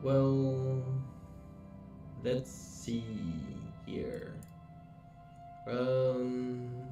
Well, let's see here. Um,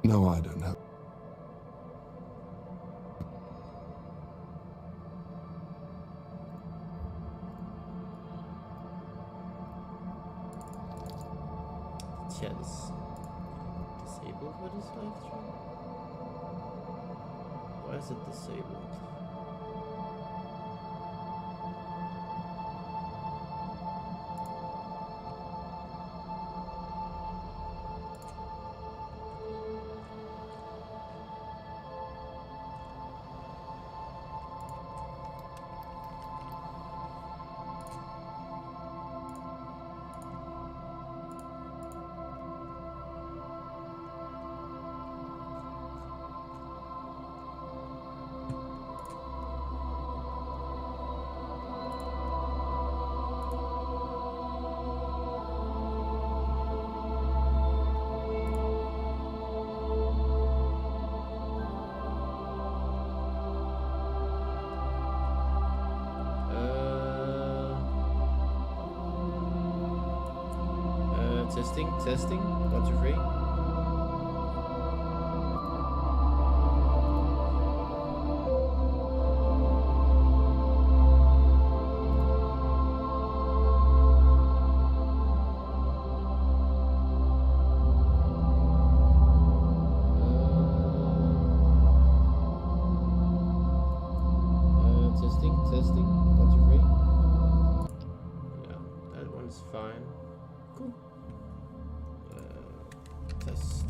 No, I don't have. yeah, this disabled for this live stream? Why is it disabled? Testing. 1, 2, 3. Testing. 1, 2, 3. Yeah, that one's fine. Cool. Test.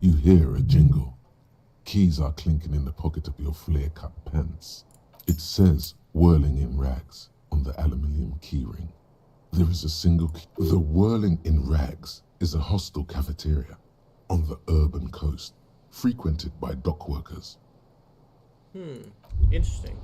You hear a jingle. Keys are clinking in the pocket of your flare-cut pants. It says "whirling in rags" on the aluminium keyring. There is a single key. The Whirling in Rags is a hostel cafeteria on the urban coast, frequented by dock workers. Interesting.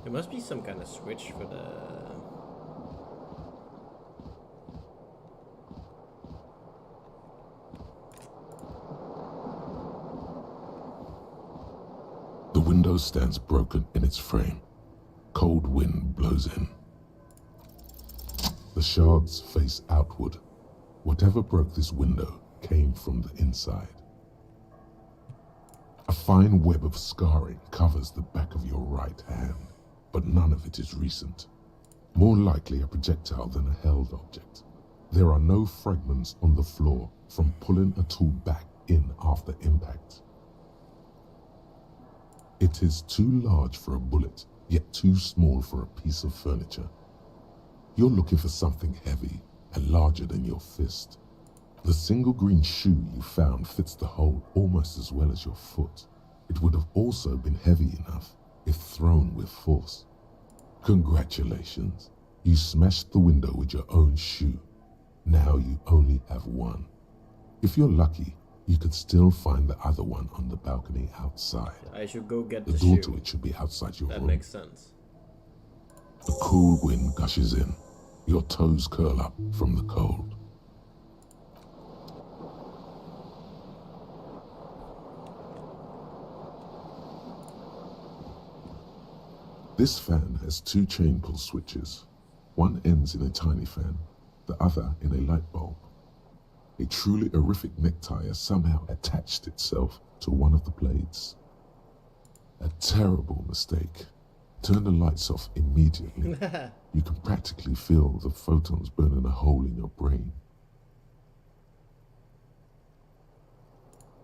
There must be some kind of switch for the... The window stands broken in its frame. Cold wind blows in. The shards face outward. Whatever broke this window came from the inside. A fine web of scarring covers the back of your right hand, but none of it is recent. More likely a projectile than a held object. There are no fragments on the floor from pulling a tool back in after impact. It is too large for a bullet, yet too small for a piece of furniture. You're looking for something heavy and larger than your fist. The single green shoe you found fits the hole almost as well as your foot. It would have also been heavy enough if thrown with force. Congratulations, you smashed the window with your own shoe. Now you only have one. If you're lucky, you could still find the other one on the balcony outside. I should go get The the door shoe. to it should be outside your That room. makes sense. The cool wind gushes in. Your toes curl up from the cold. This fan has two chain pull switches. One ends in a tiny fan, the other in a light bulb. A truly horrific necktie has somehow attached itself to one of the blades. A terrible mistake. Turn the lights off immediately. You can practically feel the photons burning a hole in your brain.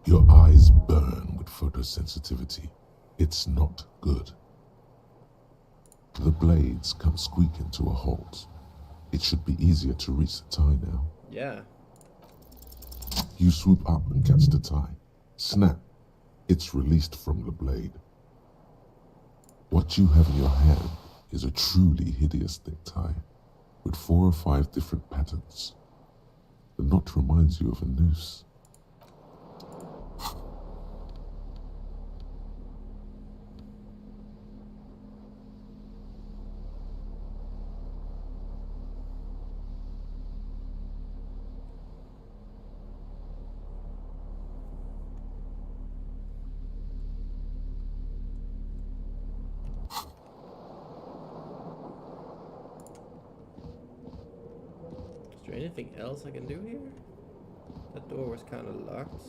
Your eyes burn with photosensitivity. It's not good. The blades come squeaking to a halt. It should be easier to reach the tie now. Yeah. You swoop up and catch the tie. Snap. It's released from the blade. What you have in your hand is a truly hideous necktie with 4 or 5 different patterns. The knot reminds you of a noose. Is there anything else I can do here? That door was kind of locked.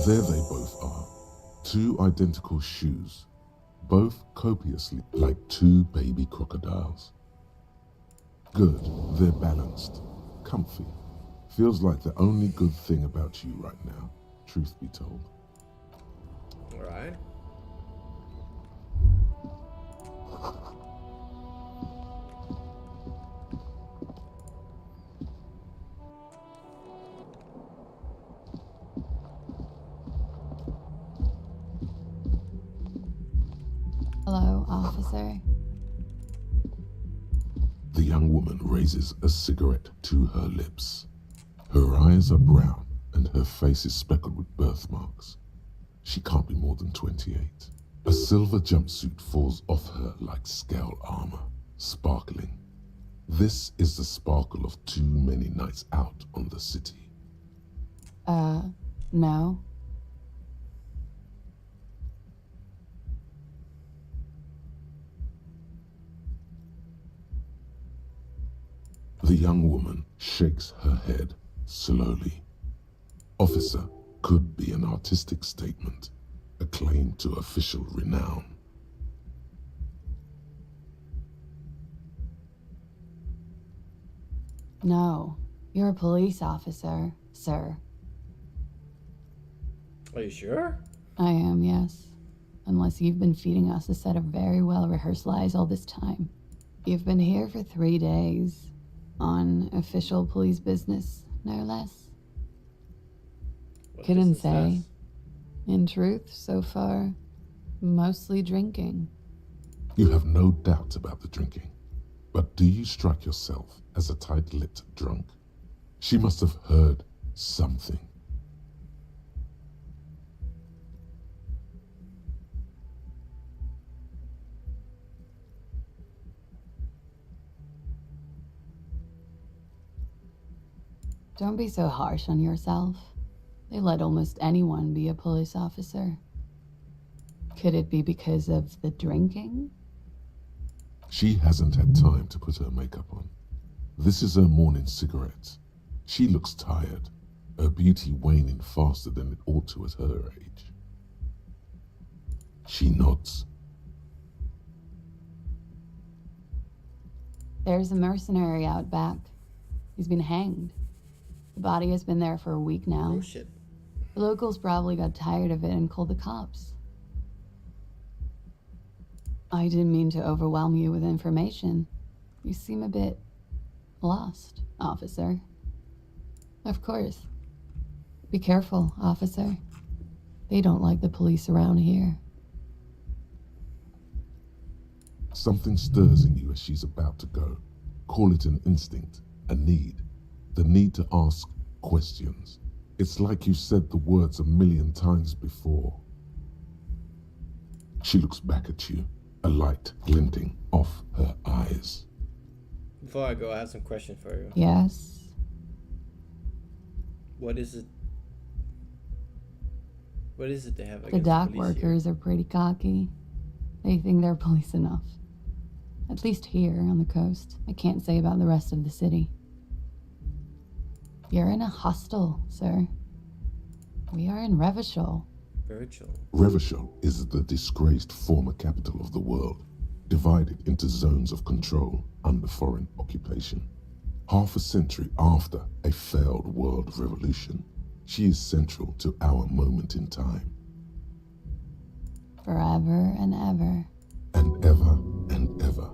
There they both are. 2 identical shoes, both copiously like 2 baby crocodiles. Good, they're balanced, comfy. Feels like the only good thing about you right now, truth be told. Alright. Hello, officer. The young woman raises a cigarette to her lips. Her eyes are brown and her face is speckled with birthmarks. She can't be more than 28. A silver jumpsuit falls off her like scale armor, sparkling. This is the sparkle of too many nights out on the city. No. The young woman shakes her head slowly. Officer could be an artistic statement, a claim to official renown. No. You're a police officer, sir. Are you sure? I am, yes. Unless you've been feeding us a set of very well-rehearsed lies all this time. You've been here for 3 days. On official police business, no less. What Couldn't business say. does? In truth, so far, mostly drinking. You have no doubt about the drinking. But do you strike yourself as a tight-lipped drunk? She must have heard something. Don't be so harsh on yourself. They let almost anyone be a police officer. Could it be because of the drinking? She hasn't had time to put her makeup on. This is her morning cigarette. She looks tired, her beauty waning faster than it ought to at her age. She nods. There's a mercenary out back. He's been hanged. The body has been there for a week now. Oh shit. The locals probably got tired of it and called the cops. I didn't mean to overwhelm you with information. You seem a bit lost, officer. Of course. Be careful, officer. They don't like the police around here. Something stirs in you as she's about to go. Call it an instinct, a need. The need to ask questions. It's like you said the words 1,000,000 times before. She looks back at you, a light glinting off her eyes. Before I go, I have some questions for you. Yes? What is it? What is it they have The against dock police here? workers are pretty cocky. They think they're police enough. At least here on the coast. I can't say about the rest of the city. You're in a hostel, sir. We are in Revachol. Virgil. Revachol is the disgraced former capital of the world, divided into zones of control under foreign occupation. Half a century after a failed world revolution, she is central to our moment in time. Forever and ever. And ever and ever,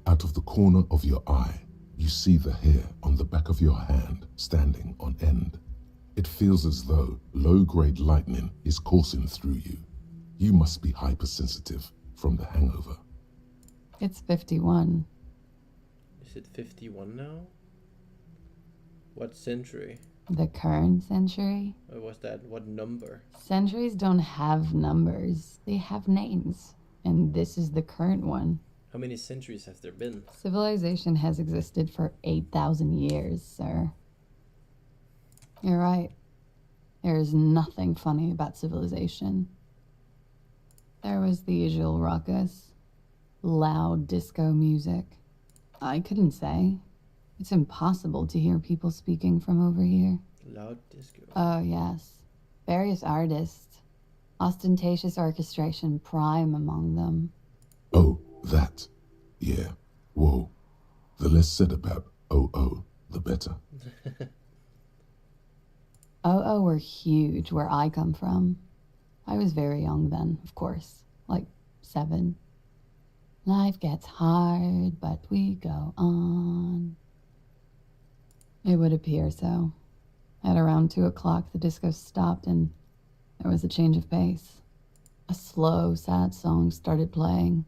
out of the corner of your eye, you see the hair on the back of your hand standing on end. It feels as though low-grade lightning is coursing through you. You must be hypersensitive from the hangover. It's 51. Is it 51 now? What century? The current century? Or was that what number? Centuries don't have numbers. They have names. And this is the current one. How many centuries have there been? Civilization has existed for 8,000 years, sir. You're right. There is nothing funny about civilization. There was the usual ruckus. Loud disco music. I couldn't say. It's impossible to hear people speaking from over here. Loud disco. Oh, yes. Various artists. Ostentatious orchestration prime among them. Oh, that. Yeah. Whoa. The less said about oh, the better. Oh, were huge where I come from. I was very young then, of course. Like 7. Life gets hard, but we go on. It would appear so. At around 2 o'clock, the disco stopped and there was a change of pace. A slow, sad song started playing,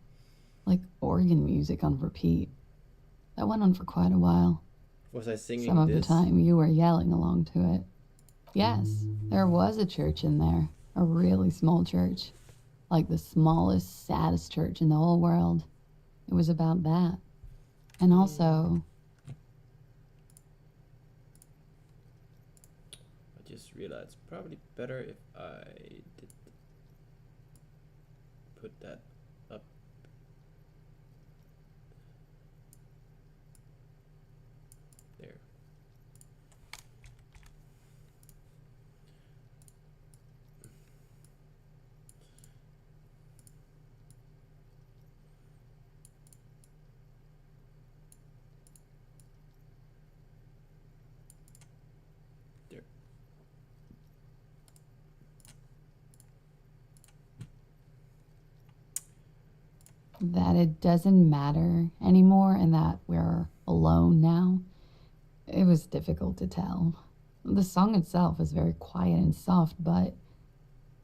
like organ music on repeat. That went on for quite a while. Was I singing Some of this? the time you were yelling along to it. Yes, there was a church in there, a really small church. Like the smallest, saddest church in the whole world. It was about that. And also, I just realized probably better if I did put that up. There. There. that it doesn't matter anymore and that we're alone now. It was difficult to tell. The song itself is very quiet and soft, but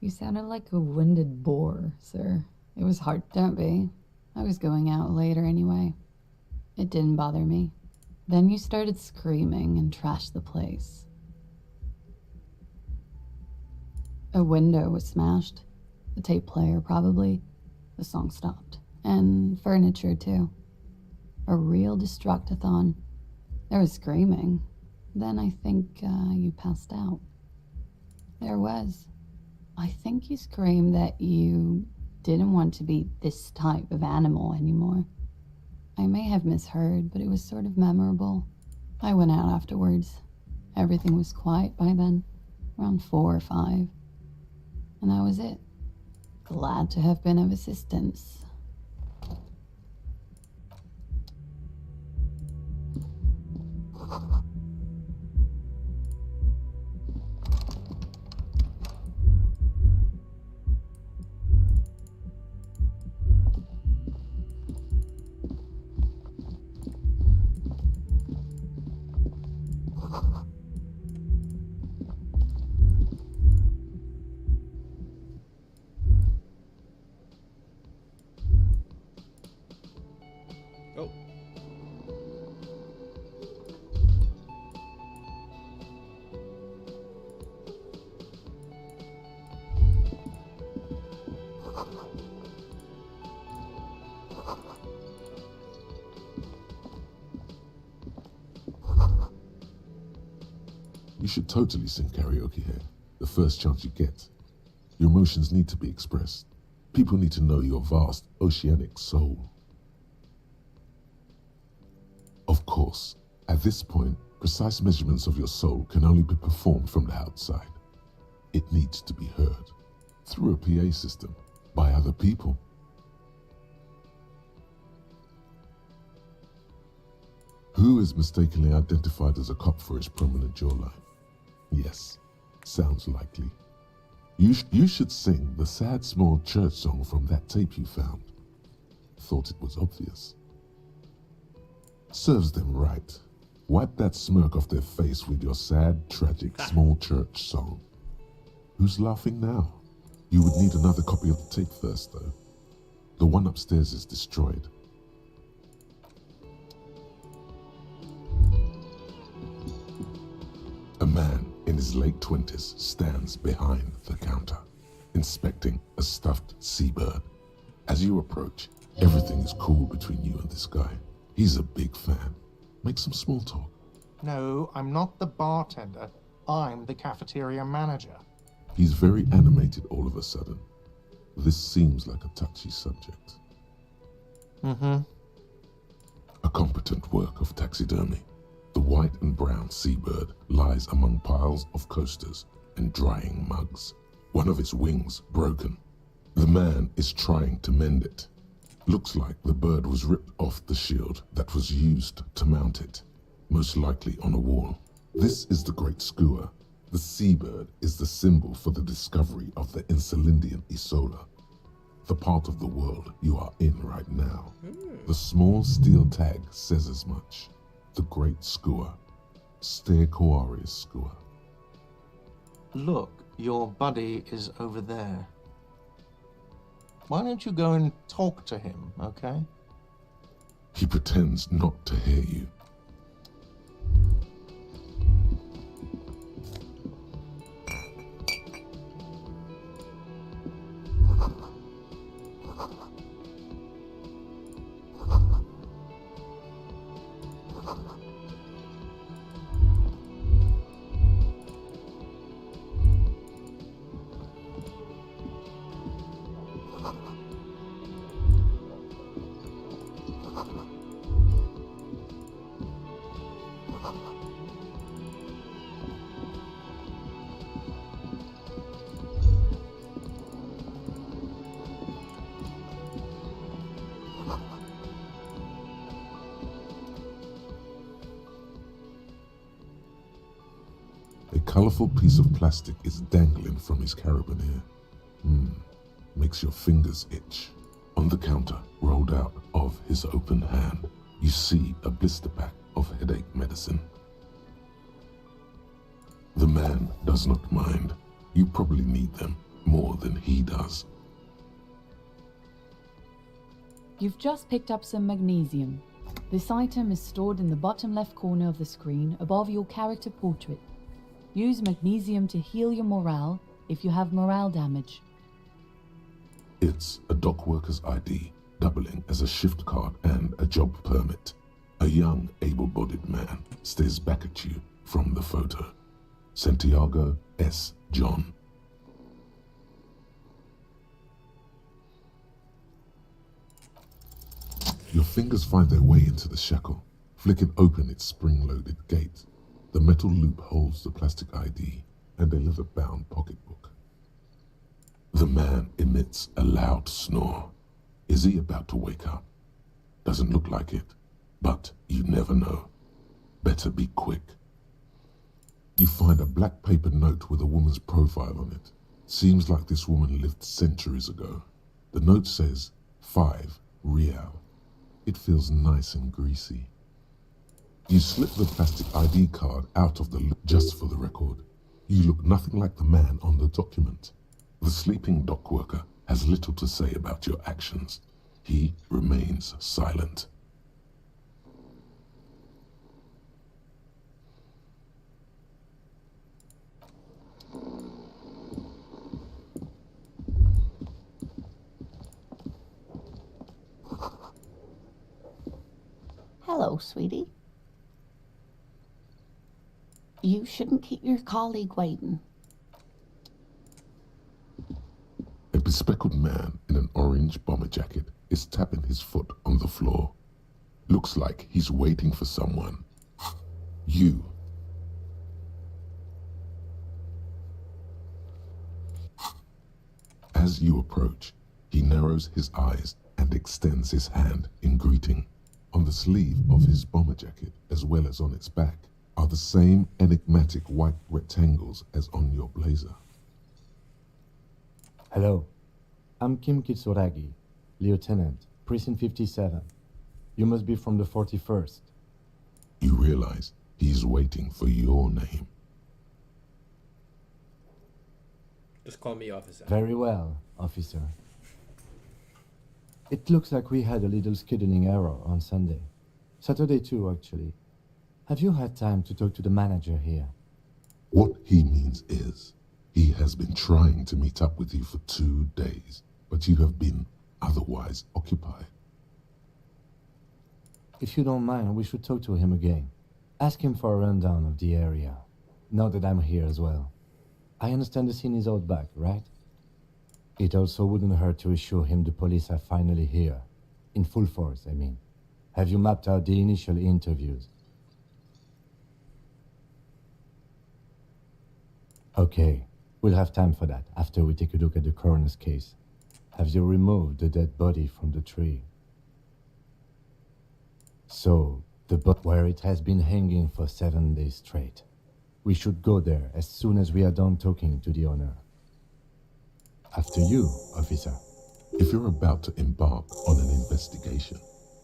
you sounded like a winded boar, sir. It was hard. Don't be. I was going out later anyway. It didn't bother me. Then you started screaming and trashed the place. A window was smashed. The tape player, probably. The song stopped. And furniture, too. A real destructathon. There was screaming. Then I think you passed out. There was. I think you screamed that you didn't want to be this type of animal anymore. I may have misheard, but it was sort of memorable. I went out afterwards. Everything was quiet by then, around 4 or 5. And that was it. Glad to have been of assistance. Oh. You should totally sing karaoke here, the first chance you get. Your emotions need to be expressed. People need to know your vast, oceanic soul. Of course, at this point, precise measurements of your soul can only be performed from the outside. It needs to be heard, through a PA system, by other people. Who is mistakenly identified as a cop for his prominent jawline? Yes, sounds likely. You should sing the sad small church song from that tape you found. Thought it was obvious. Serves them right. Wipe that smirk off their face with your sad, tragic small church song. Who's laughing now? You would need another copy of the tape first, though. The one upstairs is destroyed. A man in his late 20s stands behind the counter, inspecting a stuffed seabird. As you approach, everything is cool between you and this guy. He's a big fan. Make some small talk. No, I'm not the bartender. I'm the cafeteria manager. He's very animated all of a sudden. This seems like a touchy subject. A competent work of taxidermy. The white and brown seabird lies among piles of coasters and drying mugs. One of its wings broken. The man is trying to mend it. Looks like the bird was ripped off the shield that was used to mount it, most likely on a wall. This is the Great Skua. The seabird is the symbol for the discovery of the Insulindian Isola, the part of the world you are in right now. The small steel tag says as much. The Great Skua. Steaquarius Skua. Look, your buddy is over there. Why don't you go and talk to him, okay? He pretends not to hear you. A colorful piece of plastic is dangling from his carabiner. Makes your fingers itch. On the counter, rolled out of his open hand, you see a blister pack of headache medicine. The man does not mind. You probably need them more than he does. You've just picked up some magnesium. This item is stored in the bottom left corner of the screen above your character portrait. Use magnesium to heal your morale if you have morale damage. It's a dock worker's ID, doubling as a shift card and a job permit. A young, able-bodied man stares back at you from the photo. Santiago S. John. Your fingers find their way into the shackle, flicking open its spring-loaded gate. The metal loop holds the plastic ID and a leather-bound pocketbook. The man emits a loud snore. Is he about to wake up? Doesn't look like it, but you never know. Better be quick. You find a black paper note with a woman's profile on it. Seems like this woman lived centuries ago. The note says 5 Real. It feels nice and greasy. You slip the plastic ID card out of the loop just for the record. You look nothing like the man on the document. The sleeping dock worker has little to say about your actions. He remains silent. Hello, sweetie. You shouldn't keep your colleague waiting. A bespectacled man in an orange bomber jacket is tapping his foot on the floor. Looks like he's waiting for someone. You. As you approach, he narrows his eyes and extends his hand in greeting. On the sleeve of his bomber jacket, as well as on its back, are the same enigmatic white rectangles as on your blazer. Hello, I'm Kim Kitsuragi, Lieutenant, Precinct 57. You must be from the 41st. You realize he's waiting for your name. Just call me officer. Very well, officer. It looks like we had a little scheduling error on Sunday. Saturday too, actually. Have you had time to talk to the manager here? What he means is, he has been trying to meet up with you for 2 days, but you have been otherwise occupied. If you don't mind, we should talk to him again. Ask him for a rundown of the area. Now that I'm here as well. I understand the scene is out back, right? It also wouldn't hurt to assure him the police are finally here. In full force, I mean. Have you mapped out the initial interviews? Okay, we'll have time for that after we take a look at the coroner's case. Have you removed the dead body from the tree? So, the spot where it has been hanging for 7 days straight. We should go there as soon as we are done talking to the owner. After you, officer. If you're about to embark on an investigation,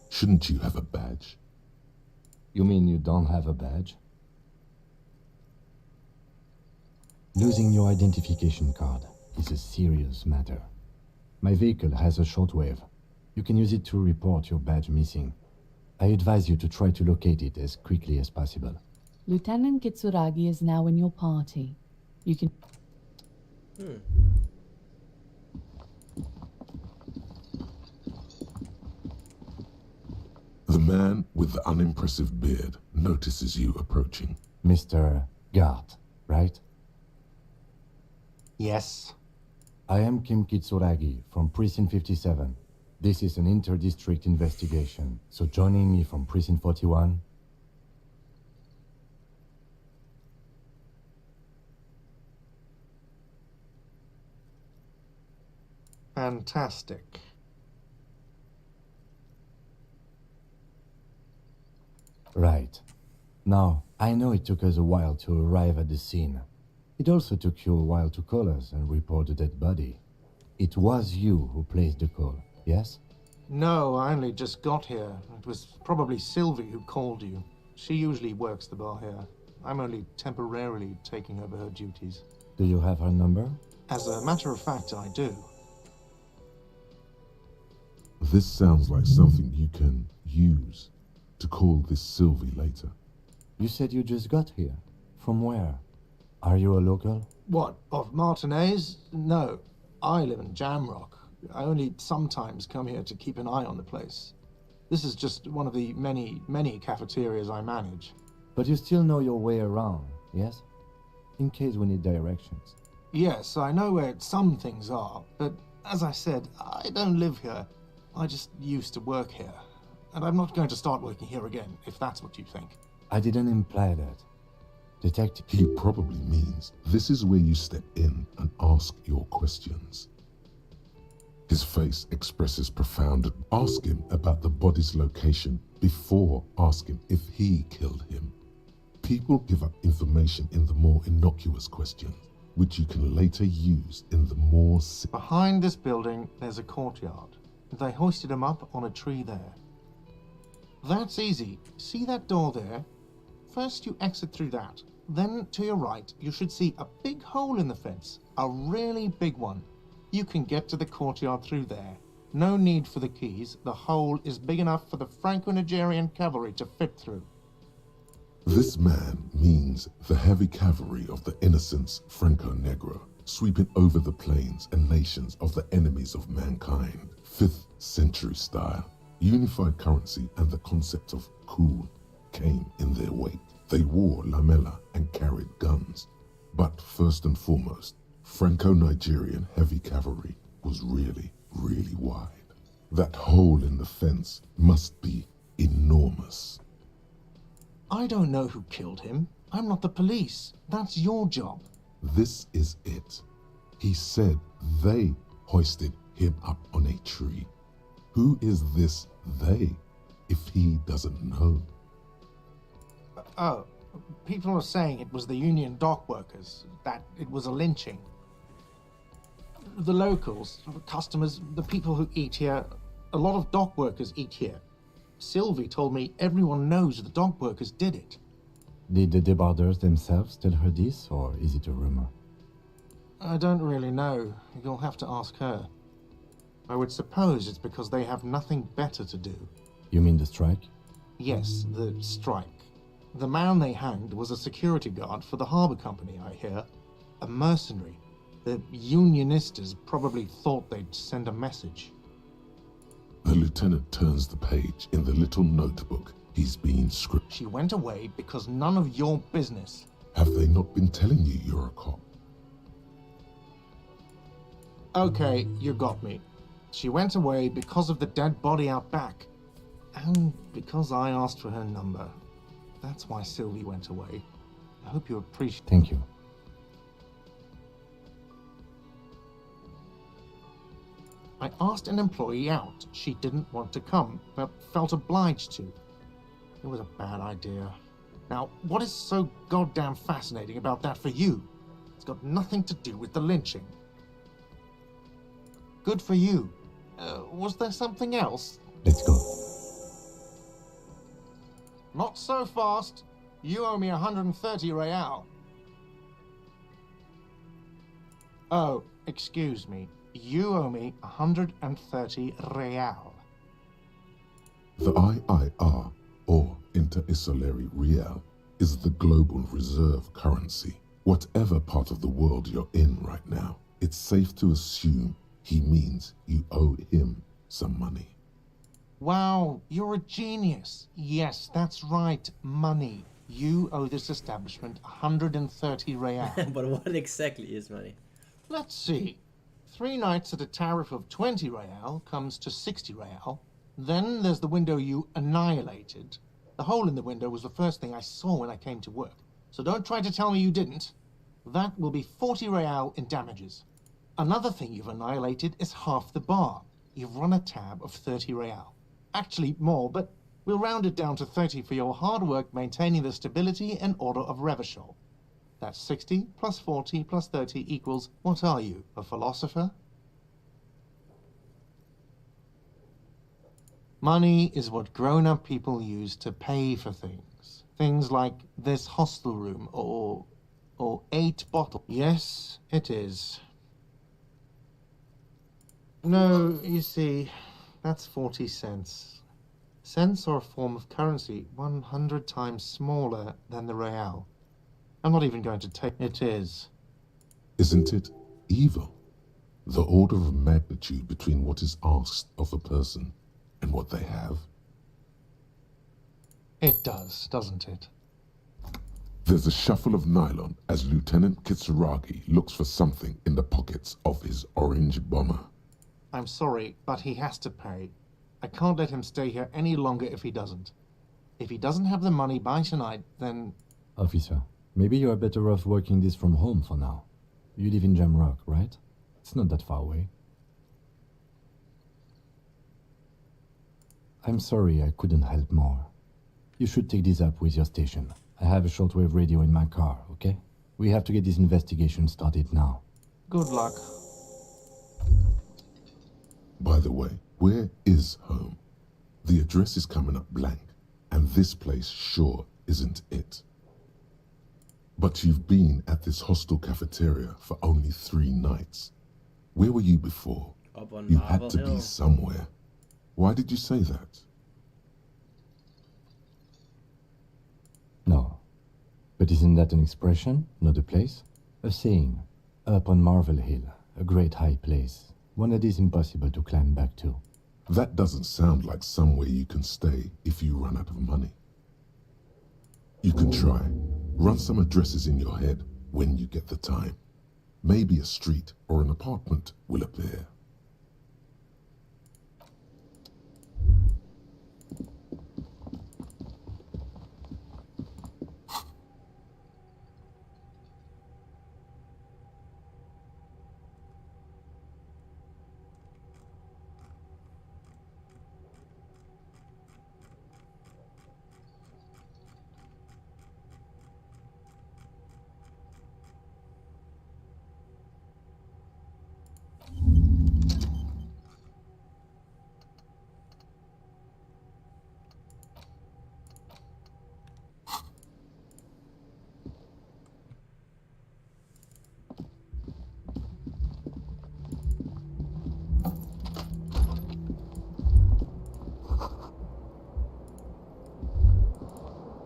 shouldn't you have a badge? You mean you don't have a badge? Losing your identification card is a serious matter. My vehicle has a shortwave. You can use it to report your badge missing. I advise you to try to locate it as quickly as possible. Lieutenant Kitsuragi is now in your party. You can... The man with the unimpressive beard notices you approaching. Mr. Gart, right? Yes. I am Kim Kitsuragi from Precinct 57. This is an inter-district investigation, so joining me from Precinct 41... Fantastic. Right. Now, I know it took us a while to arrive at the scene. It also took you a while to call us and report the dead body. It was you who placed the call, yes? No, I only just got here. It was probably Sylvie who called you. She usually works the bar here. I'm only temporarily taking over her duties. Do you have her number? As a matter of fact, I do. This sounds like something you can use to call this Sylvie later. You said you just got here. From where? Are you a local? What, of Martinez? No, I live in Jamrock. I only sometimes come here to keep an eye on the place. This is just one of the many cafeterias I manage. But you still know your way around, yes? In case we need directions. Yes, I know where some things are, but as I said, I don't live here. I just used to work here. And I'm not going to start working here again, if that's what you think. I didn't imply that. Detective... He probably means this is where you step in and ask your questions. His face expresses profound. Ask him about the body's location before asking if he killed him. People give up information in the more innocuous questions, which you can later use in the more... Behind this building, there's a courtyard. They hoisted him up on a tree there. That's easy. See that door there? First you exit through that. Then to your right, you should see a big hole in the fence. A really big one. You can get to the courtyard through there. No need for the keys. The hole is big enough for the Franco-Nigerian cavalry to fit through. This man means the heavy cavalry of the innocents Franco-Negro, sweeping over the plains and nations of the enemies of mankind. 5th century style. Unified currency and the concept of cool came in their wake. They wore lamella and carried guns. But first and foremost, Franco-Nigerian heavy cavalry was really wide. That hole in the fence must be enormous. I don't know who killed him. I'm not the police. That's your job. This is it. He said they hoisted him up on a tree. Who is this they, if he doesn't know? Oh, people are saying it was the union dock workers, that it was a lynching. The locals, customers, the people who eat here, a lot of dock workers eat here. Sylvie told me everyone knows the dock workers did it. Did the debarders themselves tell her this, or is it a rumor? I don't really know. You'll have to ask her. I would suppose it's because they have nothing better to do. You mean the strike? Yes, the strike. The man they hanged was a security guard for the harbor company, I hear. A mercenary. The unionistas probably thought they'd send a message. The lieutenant turns the page in the little notebook he's been scripted. She went away because none of your business. Have they not been telling you you're a cop? Okay, you got me. She went away because of the dead body out back. And because I asked for her number. That's why Sylvie went away. I hope you appreciate... Thank you. I asked an employee out. She didn't want to come, but felt obliged to. It was a bad idea. Now, what is so goddamn fascinating about that for you? It's got nothing to do with the lynching. Good for you. Was there something else? Let's go. Not so fast. You owe me 130 real. Oh, excuse me. You owe me 130 real. The IIR, or Inter-Isolary Real, is the global reserve currency. Whatever part of the world you're in right now, it's safe to assume he means you owe him some money. Wow, you're a genius. Yes, that's right, money. You owe this establishment 130 real. But what exactly is money? Let's see. 3 nights at a tariff of 20 real comes to 60 real. Then there's the window you annihilated. The hole in the window was the first thing I saw when I came to work. So don't try to tell me you didn't. That will be 40 real in damages. Another thing you've annihilated is half the bar. You've run a tab of 30 real. Actually more, but we'll round it down to 30 for your hard work maintaining the stability and order of Revachol. That's 60 plus 40 plus 30 equals, what are you, a philosopher? Money is what grown-up people use to pay for things. Things like this hostel room or 8 bottles. Yes, it is. No, you see, that's 40 cents. Cents are a form of currency 100 times smaller than the real. I'm not even going to take it. Is. Isn't it evil? The order of magnitude between what is asked of a person and what they have. It does, doesn't it? There's a shuffle of nylon as Lieutenant Kitsuragi looks for something in the pockets of his orange bomber. I'm sorry, but he has to pay. I can't let him stay here any longer if he doesn't. If he doesn't have the money by tonight, then... Officer, maybe you are better off working this from home for now. You live in Jamrock, right? It's not that far away. I'm sorry I couldn't help more. You should take this up with your station. I have a shortwave radio in my car, okay? We have to get this investigation started now. Good luck. By the way, where is home? The address is coming up blank, and this place sure isn't it. But you've been at this hostel cafeteria for only 3 nights. Where were you before? Up on You Marble had to Hill. be somewhere. Why did you say that? No. But isn't that an expression, not a place? A saying. Up on Marble Hill, a great high place. One that is impossible to climb back to. That doesn't sound like somewhere you can stay if you run out of money. You can try. Run some addresses in your head when you get the time. Maybe a street or an apartment will appear.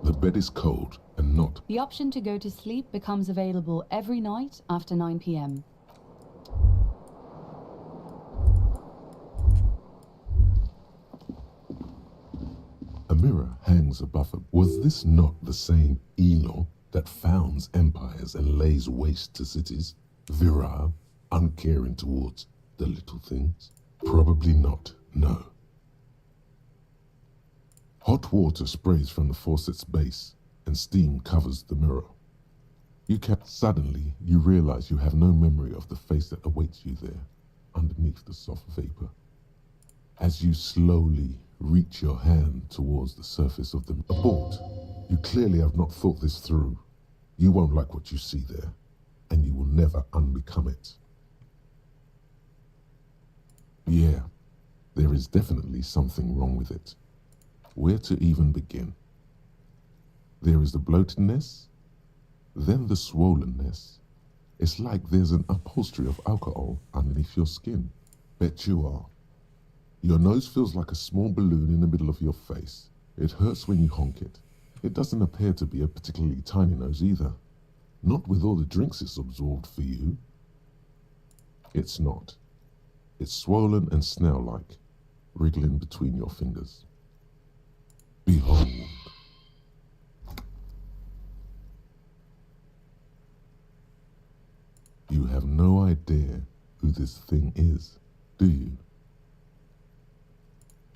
The bed is cold and not. The option to go to sleep becomes available every night after 9 p.m. A mirror hangs above it. Was this not the same Elo that founds empires and lays waste to cities? Virile, uncaring towards the little things? Probably not, no. Hot water sprays from the faucet's base, and steam covers the mirror. Suddenly, you realize you have no memory of the face that awaits you there, underneath the soft vapor. As you slowly reach your hand towards the surface of the abort, you clearly have not thought this through. You won't like what you see there, and you will never unbecome it. Yeah, there is definitely something wrong with it. Where to even begin? There is the bloatedness, then the swollenness. It's like there's an upholstery of alcohol underneath your skin. Bet you are. Your nose feels like a small balloon in the middle of your face. It hurts when you honk it. It doesn't appear to be a particularly tiny nose either. Not with all the drinks it's absorbed for you. It's not. It's swollen and snail-like, wriggling between your fingers. Behold. You have no idea who this thing is, do you?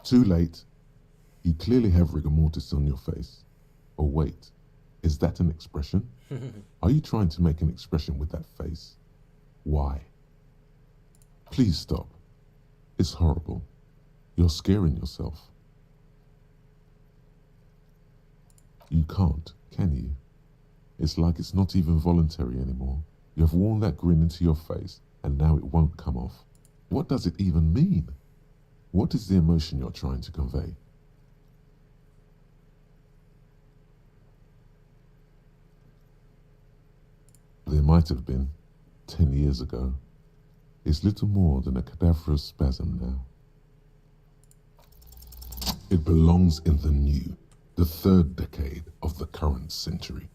Too late. You clearly have rigor mortis on your face. Or wait, is that an expression? Are you trying to make an expression with that face? Why? Please stop. It's horrible. You're scaring yourself. You can't, can you? It's like it's not even voluntary anymore. You have worn that grin into your face, and now it won't come off. What does it even mean? What is the emotion you're trying to convey? There might have been, 10 years ago. It's little more than a cadaverous spasm now. It belongs in the new, the third decade of the current century.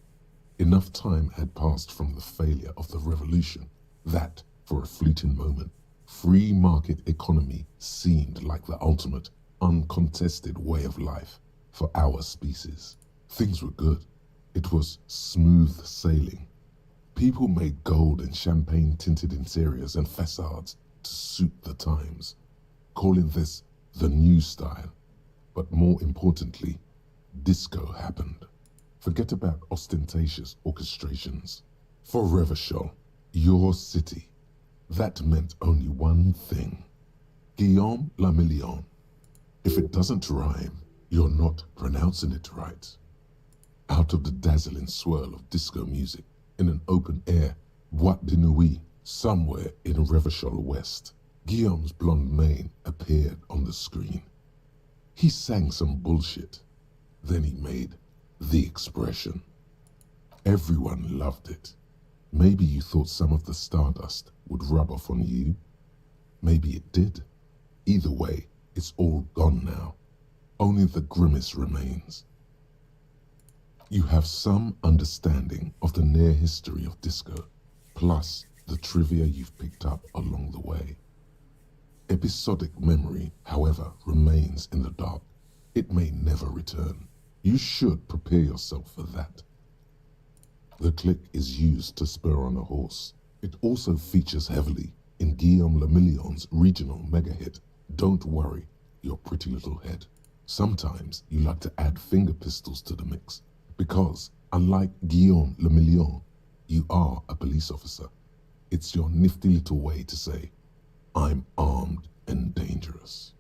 Enough time had passed from the failure of the revolution that, for a fleeting moment, free market economy seemed like the ultimate, uncontested way of life for our species. Things were good. It was smooth sailing. People made gold and champagne-tinted interiors and facades to suit the times, calling this the new style. But more importantly, disco happened. Forget about ostentatious orchestrations. For Revachol, your city, that meant only one thing. Guillaume le Million. If it doesn't rhyme, you're not pronouncing it right. Out of the dazzling swirl of disco music, in an open-air boîte de nuit somewhere in Revachol West, Guillaume's blonde mane appeared on the screen. He sang some bullshit. Then he made the expression. Everyone loved it. Maybe you thought some of the stardust would rub off on you. Maybe it did. Either way, it's all gone now. Only the grimace remains. You have some understanding of the near history of disco, plus the trivia you've picked up along the way. Episodic memory, however, remains in the dark. It may never return. You should prepare yourself for that. The click is used to spur on a horse. It also features heavily in Guillaume le Million's regional mega hit, Don't Worry, Your Pretty Little Head. Sometimes you like to add finger pistols to the mix, because, unlike Guillaume le Million, you are a police officer. It's your nifty little way to say, I'm armed and dangerous.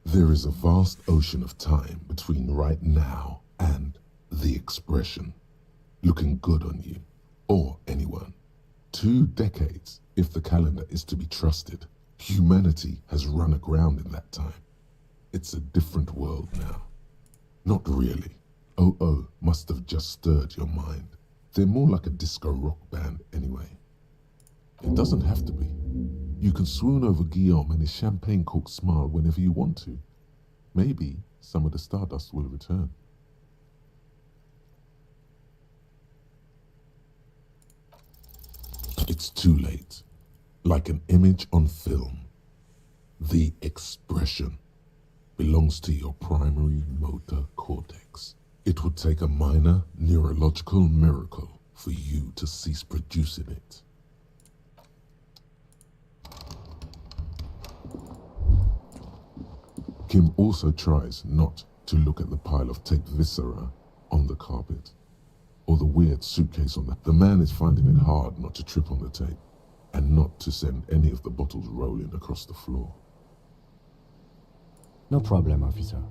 There is a vast ocean of time between right now and the expression, looking good on you, or anyone. 2 decades, if the calendar is to be trusted. Humanity has run aground in that time. It's a different world now. Not really. Oh must have just stirred your mind. They're more like a disco rock band anyway. It doesn't have to be. You can swoon over Guillaume and his champagne-corked smile whenever you want to. Maybe some of the stardust will return. It's too late. Like an image on film. The expression belongs to your primary motor cortex. It would take a minor neurological miracle for you to cease producing it. Kim also tries not to look at the pile of taped viscera on the carpet, or the weird suitcase on the man is finding it hard not to trip on the tape, and not to send any of the bottles rolling across the floor. No problem, officer.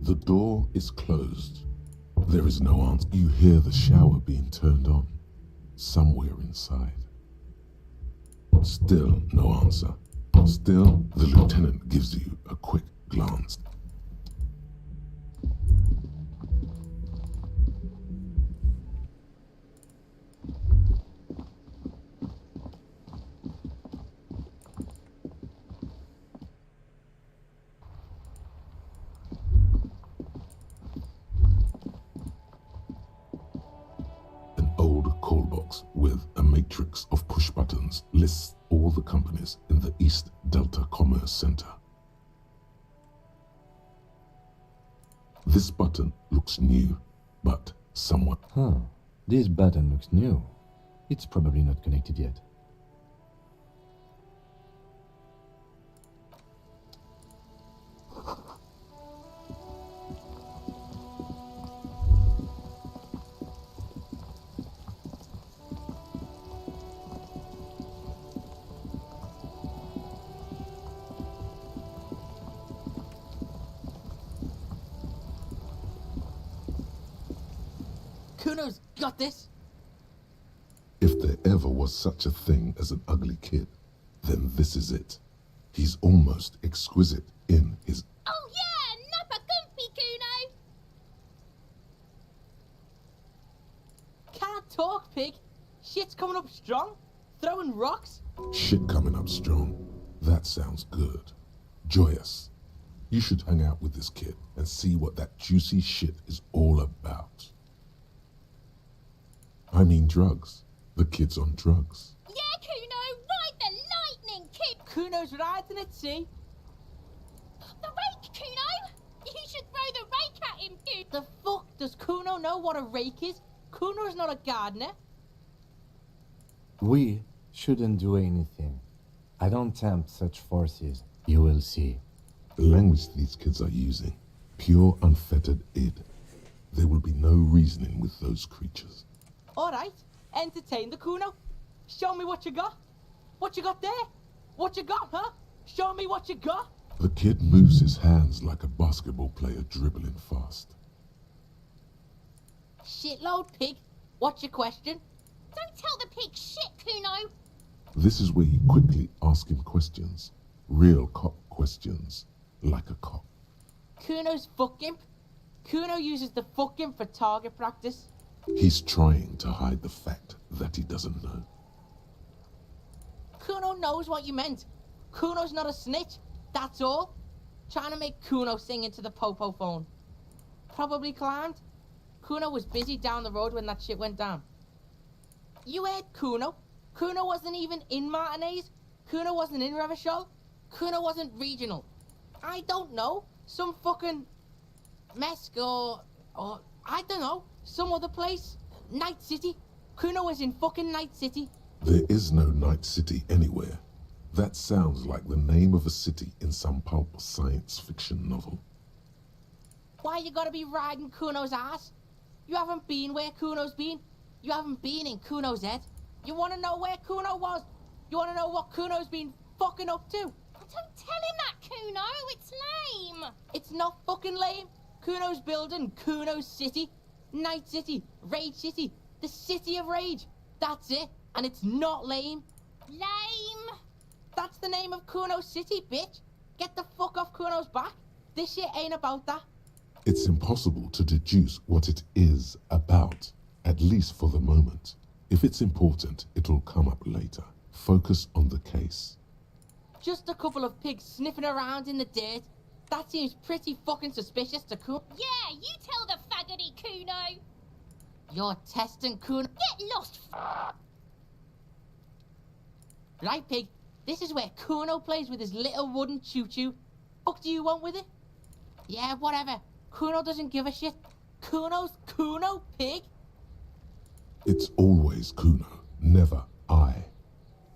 The door is closed. There is no answer. You hear the shower being turned on, somewhere inside. Still no answer. Still, the lieutenant gives you a quick glance. An old call box with a matrix of push buttons lists all the companies in the East Delta Commerce Center. This button looks new, but somewhat. This button looks new. It's probably not connected yet. Kuno's got this. If there ever was such a thing as an ugly kid, then this is it. He's almost exquisite in his... Oh yeah, nappa gumpy, Kuno! Can't talk, pig. Shit's coming up strong. Throwing rocks. Shit coming up strong. That sounds good. Joyous. You should hang out with this kid and see what that juicy shit is all about. I mean drugs. The kid's on drugs. Yeah, Kuno, ride the lightning, kid! Kuno's riding it, see? The rake, Kuno! You should throw the rake at him, Kuno! The fuck does Kuno know what a rake is? Kuno's not a gardener. We shouldn't do anything. I don't tempt such forces. You will see. The language these kids are using, pure unfettered id. There will be no reasoning with those creatures. Alright, entertain the Kuno. Show me what you got. What you got there? What you got, huh? Show me what you got. The kid moves his hands like a basketball player dribbling fast. Shitload, pig. What's your question? Don't tell the pig shit, Kuno! This is where you quickly ask him questions. Real cop questions. Like a cop. Kuno's fuck imp. Kuno uses the fuck imp for target practice. He's trying to hide the fact that he doesn't know. Kuno knows what you meant. Kuno's not a snitch. That's all. Trying to make Kuno sing into the popo phone. Probably climbed. Kuno was busy down the road when that shit went down. You heard Kuno. Kuno wasn't even in Martinez. Kuno wasn't in Revachol. Kuno wasn't regional. I don't know. Some fucking Mesk or I don't know. Some other place. Night City. Kuno was in fucking Night City. There is no Night City anywhere. That sounds like the name of a city in some pulp science fiction novel. Why you gotta be riding Kuno's ass? You haven't been where Kuno's been. You haven't been in Kuno's head. You wanna know where Kuno was? You wanna know what Kuno's been fucking up to? Don't tell him that, Kuno! It's lame! It's not fucking lame. Kuno's building Kuno's city. Night City. Rage City. The City of Rage. That's it. And it's not lame. Lame! That's the name of Kuno's city, bitch. Get the fuck off Kuno's back. This shit ain't about that. It's impossible to deduce what it is about, at least for the moment. If it's important, it'll come up later. Focus on the case. Just a couple of pigs sniffing around in the dirt. That seems pretty fucking suspicious to Kuno. Yeah, you tell the faggoty, Kuno! You're testing Kuno. Get lost, Right, pig. This is where Kuno plays with his little wooden choo-choo. Fuck do you want with it? Yeah, whatever. Kuno doesn't give a shit. Kuno's Kuno, pig. It's always Kuno, never I.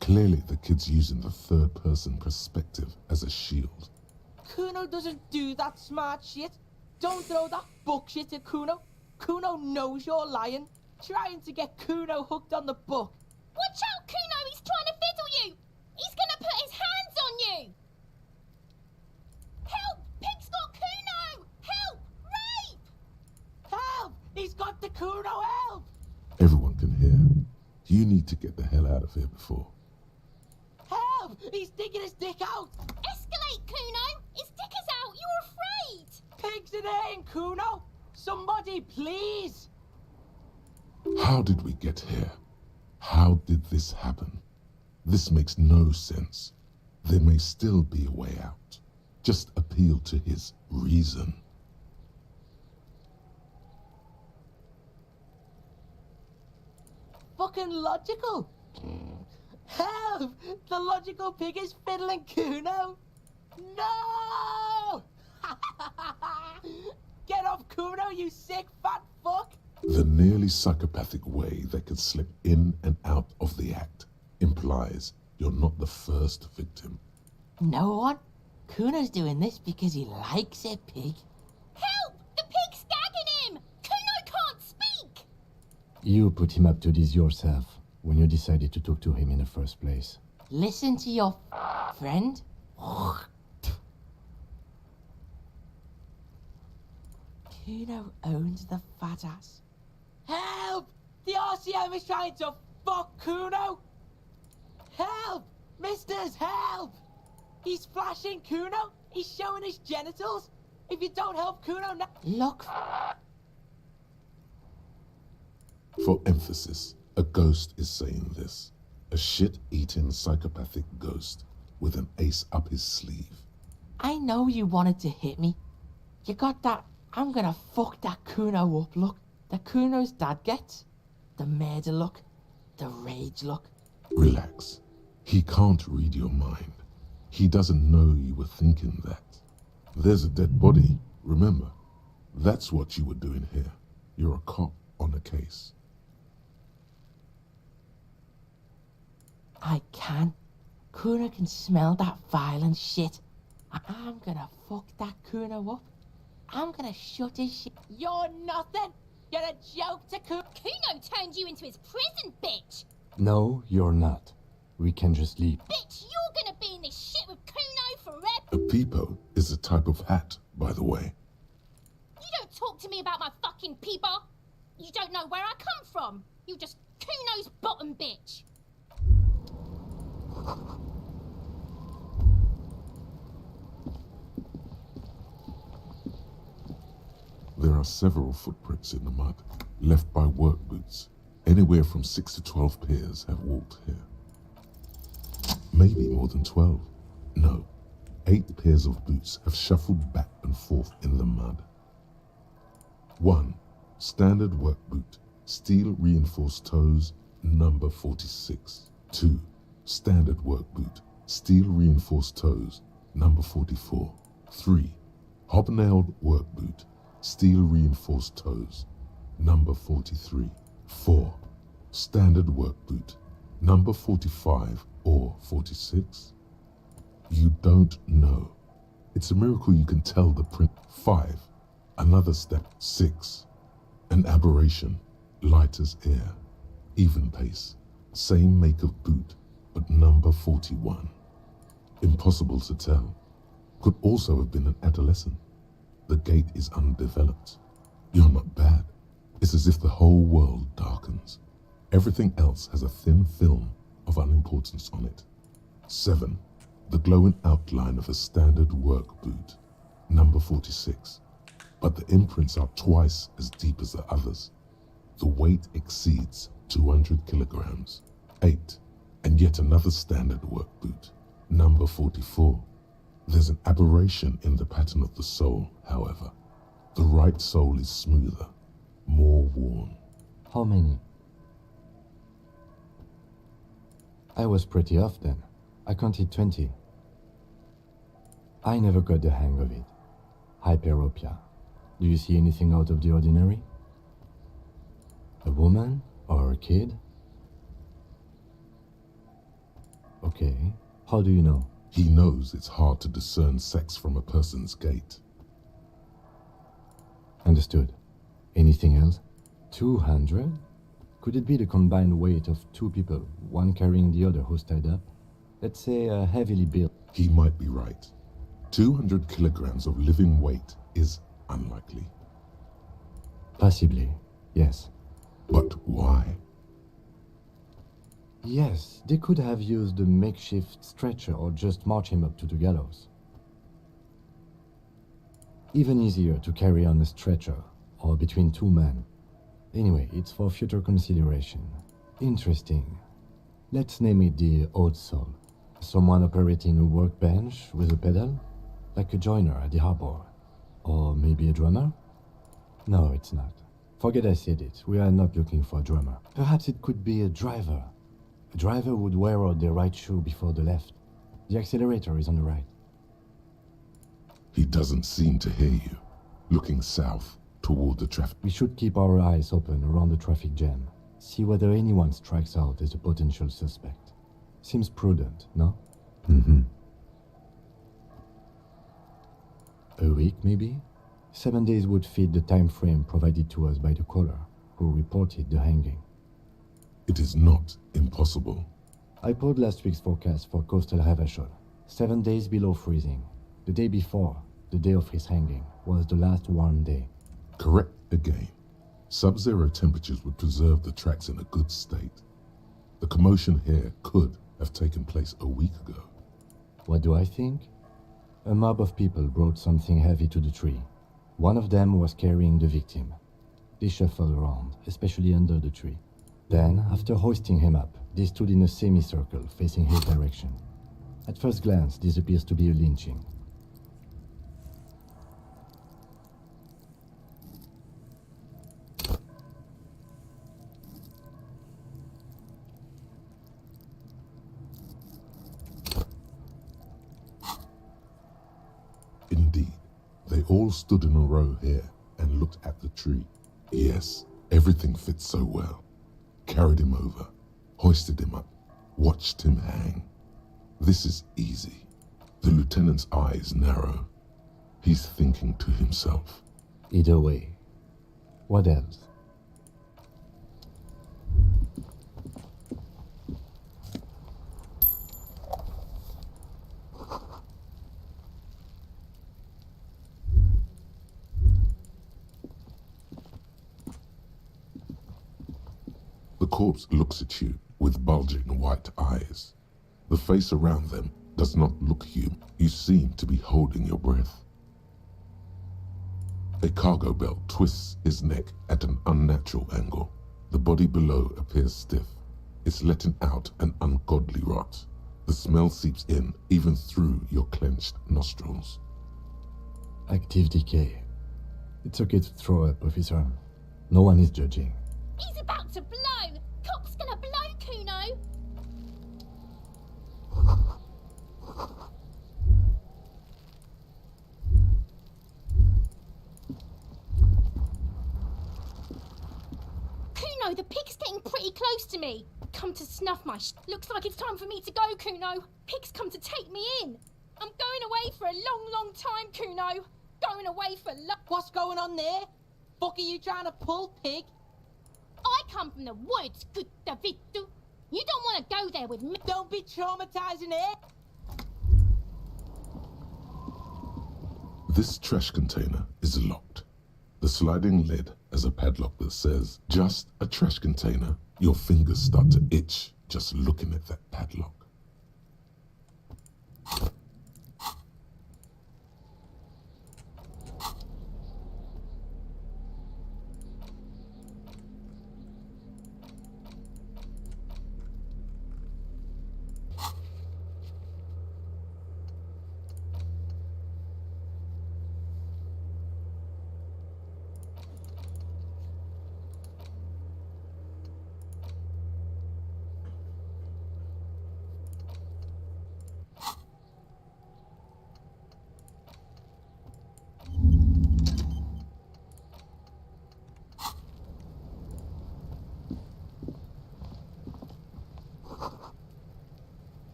Clearly the kid's using the third-person perspective as a shield. Kuno doesn't do that smart shit. Don't throw that bullshit at Kuno. Kuno knows you're lying. Trying to get Kuno hooked on the book. Watch out, Kuno! He's trying to fiddle you! He's gonna put his hands on you! Help! Pig's got Kuno! Help! Rape! Help! He's got the Kuno, help! Everyone can hear. You need to get the hell out of here before. Help! He's digging his dick out! Escalate, Kuno! His dick is out! You're afraid! Pigs in aim, Kuno! Somebody, please! How did we get here? How did this happen? This makes no sense. There may still be a way out. Just appeal to his reason. Fucking logical! Help! The logical pig is fiddling Kuno! No! Get off Kuno, you sick fat fuck! The nearly psychopathic way they could slip in and out of the act implies you're not the first victim. No one? Kuno's doing this because he likes it, pig. Help! The pig's gagging him! Kuno can't speak! You put him up to this yourself when you decided to talk to him in the first place. Listen to your friend. Kuno owns the fat ass. Help! The RCM is trying to fuck Kuno! Help! Misters, help! He's flashing Kuno! He's showing his genitals! If you don't help Kuno now... Look... For emphasis, a ghost is saying this. A shit-eating psychopathic ghost with an ace up his sleeve. I know you wanted to hit me. You got that I'm gonna fuck that Kuno up look that Kuno's dad gets. The murder look. The rage look. Relax. He can't read your mind. He doesn't know you were thinking that. There's a dead body, remember? That's what you were doing here. You're a cop on a case. I can. Kuno can smell that violent shit. I'm gonna fuck that Kuno up. I'm gonna shut his shit. You're nothing. You're a joke to Kuno. Kuno turned you into his prison, bitch! No, you're not. We can just leave. Bitch, you're gonna be in this shit with Kuno forever! A peepo is a type of hat, by the way. You don't talk to me about my fucking peeper! You don't know where I come from! You're just Kuno's bottom bitch! There are several footprints in the mud, left by work boots. Anywhere from 6 to 12 pairs have walked here. Maybe more than 12. No, 8 pairs of boots have shuffled back and forth in the mud. 1. Standard work boot, steel reinforced toes, number 46. 2. Standard work boot, steel reinforced toes, number 44. 3. Hobnailed work boot, steel reinforced toes, number 43. 4. Standard work boot, number 45 or 46. You don't know. It's a miracle you can tell the print. 5. Another step. 6. An aberration, light as air, even pace, same make of boot, but number 41. Impossible to tell. Could also have been an adolescent. The gait is undeveloped. You're not bad. It's as if the whole world darkens. Everything else has a thin film of unimportance on it. 7. The glowing outline of a standard work boot, number 46. But the imprints are twice as deep as the others. The weight exceeds 200 kilograms. 8. And yet another standard work boot, number 44. There's an aberration in the pattern of the sole, however. The right sole is smoother, more worn. How many? I was pretty off then. I counted 20. I never got the hang of it. Hyperopia. Do you see anything out of the ordinary? A woman or a kid? Okay. How do you know? He knows it's hard to discern sex from a person's gait. Understood. Anything else? 200? Could it be the combined weight of 2 people, one carrying the other who's tied up? Let's say heavily built. He might be right. 200 kilograms of living weight is unlikely. Possibly, yes. But why? Yes, they could have used a makeshift stretcher or just march him up to the gallows. Even easier to carry on a stretcher, or between 2 men. Anyway, it's for future consideration. Interesting. Let's name it the odd soul. Someone operating a workbench with a pedal? Like a joiner at the harbor. Or maybe a drummer? No, it's not. Forget I said it. We are not looking for a drummer. Perhaps it could be a driver. A driver would wear out the right shoe before the left. The accelerator is on the right. He doesn't seem to hear you. Looking south toward the traffic. We should keep our eyes open around the traffic jam. See whether anyone strikes out as a potential suspect. Seems prudent, no? Mm-hmm. A week, maybe? 7 days would fit the time frame provided to us by the caller, who reported the hanging. It is not impossible. I pulled last week's forecast for coastal Havashol. 7 days below freezing. The day before, the day of his hanging, was the last warm day. Correct again. Sub-zero temperatures would preserve the tracks in a good state. The commotion here could have taken place a week ago. What do I think? A mob of people brought something heavy to the tree. One of them was carrying the victim. They shuffled around, especially under the tree. Then, after hoisting him up, they stood in a semicircle facing his direction. At first glance, this appears to be a lynching. Indeed, they all stood in a row here and looked at the tree. Yes, everything fits so well. Carried him over, hoisted him up, watched him hang. This is easy. The lieutenant's eyes narrow. He's thinking to himself. Either way. What else? The corpse looks at you with bulging white eyes. The face around them does not look human. You seem to be holding your breath. A cargo belt twists his neck at an unnatural angle. The body below appears stiff. It's letting out an ungodly rot. The smell seeps in even through your clenched nostrils. Active decay. It's okay to throw up, officer. No one is judging. He's about to blow! Cop's gonna blow, Kuno! Kuno, the pig's getting pretty close to me. Come to snuff my Looks like it's time for me to go, Kuno. Pig's come to take me in. I'm going away for a long, long time, Kuno. Going away for What's going on there? Fuck are you trying to pull, pig? I come from the woods, good Davidu. You don't want to go there with me. Don't be traumatizing it. This trash container is locked. The sliding lid has a padlock that says, just a trash container. Your fingers start to itch just looking at that padlock.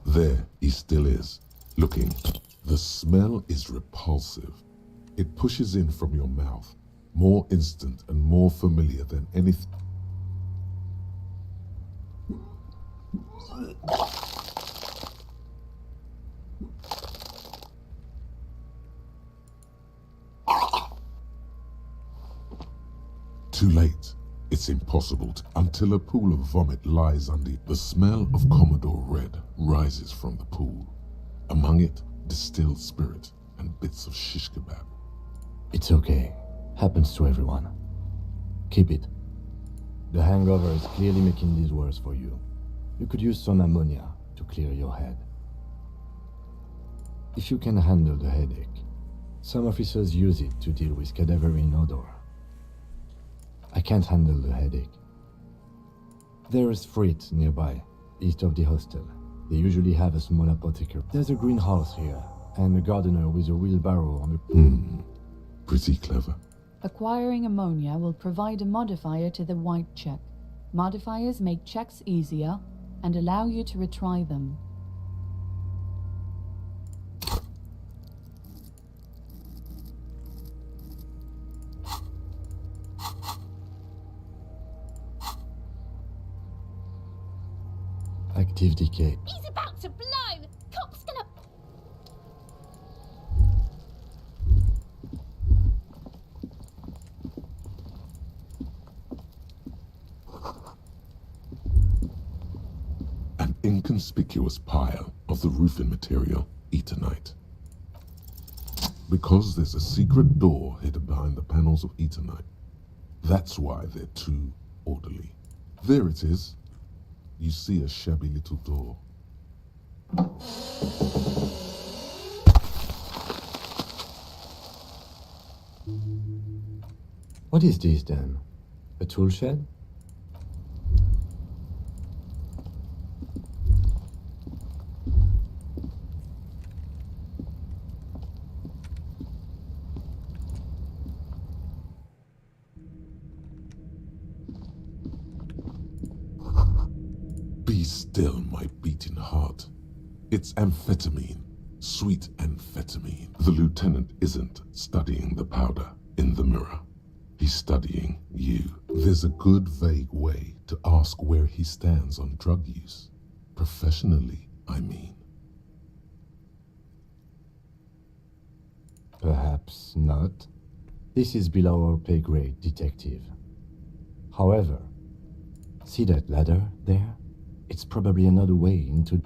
There he still is, looking. The smell is repulsive. It pushes in from your mouth, more instant and more familiar than anything. Too late. It's impossible until a pool of vomit lies under you. The smell of Commodore Red rises from the pool. Among it, distilled spirit and bits of shish kebab. It's okay. Happens to everyone. Keep it. The hangover is clearly making these worse for you. You could use some ammonia to clear your head. If you can handle the headache, some officers use it to deal with cadaverine odor. I can't handle the headache. There is Frit nearby, east of the hostel. They usually have a small apothecary. There's a greenhouse here, and a gardener with a wheelbarrow on the... Pretty clever. Acquiring ammonia will provide a modifier to the white check. Modifiers make checks easier and allow you to retry them. Active decay. He's about to blow! Cop's gonna... inconspicuous pile of the roofing material, Eternite. Because there's a secret door hidden behind the panels of Eternite. That's why they're too orderly. There it is. You see a shabby little door. What is this then? A tool shed? Be still, my beating heart. It's amphetamine, sweet amphetamine. The lieutenant isn't studying the powder in the mirror. He's studying you. There's a good vague way to ask where he stands on drug use. Professionally, I mean. Perhaps not. This is below our pay grade, detective. However, see that ladder there? It's probably another way into...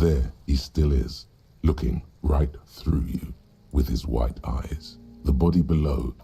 There he still is, looking right through you with his white eyes. The body below.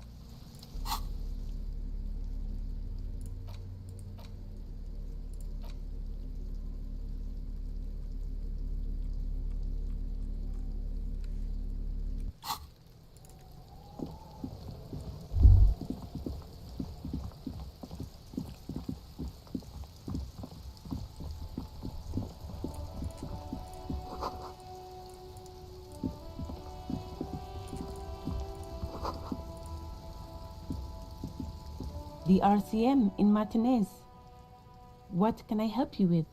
The RCM in Martinez. What can I help you with?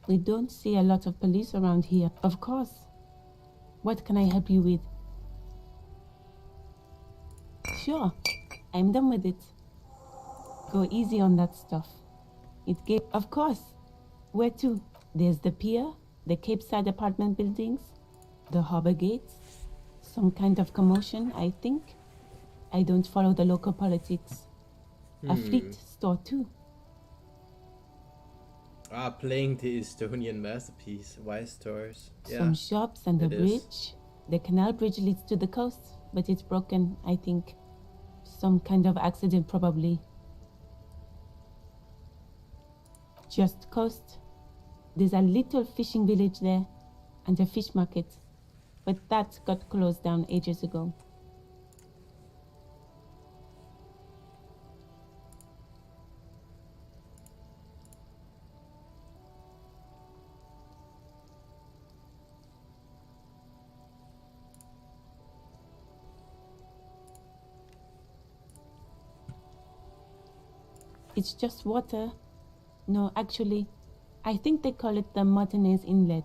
We don't see a lot of police around here, of course. What can I help you with? Sure, I'm done with it. Go easy on that stuff. It gave, of course. Where to? There's the pier, the Cape Side apartment buildings, the harbor gates. Some kind of commotion, I think. I don't follow the local politics. A fleet store too. Playing the Estonian masterpiece, Wise Stores. Yeah, Some shops and a it is. bridge. The canal bridge leads to the coast, but it's broken, I think. Some kind of accident, probably. Just coast. There's a little fishing village there, and a fish market. But that got closed down ages ago. It's just water. No, actually, I think they call it the Martinez Inlet.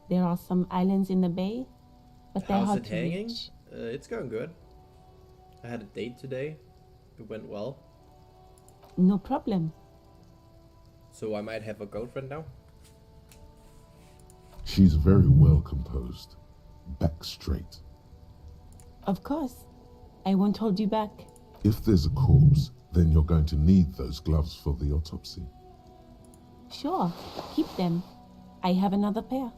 There are some islands in the bay, but they're How's hard it to hanging? reach. It's going good. I had a date today. It went well. No problem. So I might have a girlfriend now. She's very well composed. Back straight. Of course. I won't hold you back. If there's a corpse, then you're going to need those gloves for the autopsy. Sure, keep them. I have another pair.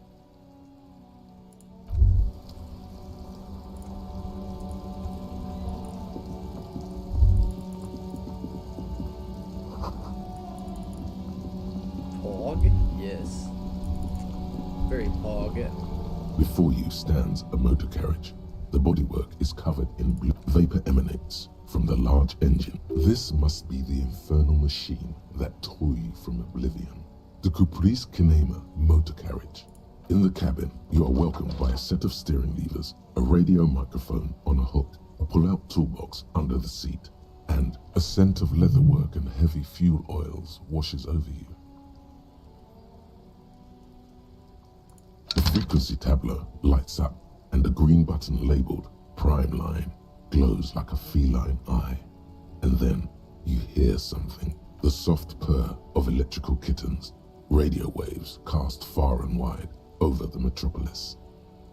Pog? Yes. Very pog. Before you stands a motor carriage. The bodywork is covered in blue. Vapor emanates from the large engine. This must be the infernal machine that tore you from oblivion. The Caprice Kinema motor carriage. In the cabin, you are welcomed by a set of steering levers, a radio microphone on a hook, a pull-out toolbox under the seat, and a scent of leatherwork and heavy fuel oils washes over you. The frequency tableau lights up, and a green button labeled Prime Line glows like a feline eye. And then you hear something, the soft purr of electrical kittens, radio waves cast far and wide over the metropolis.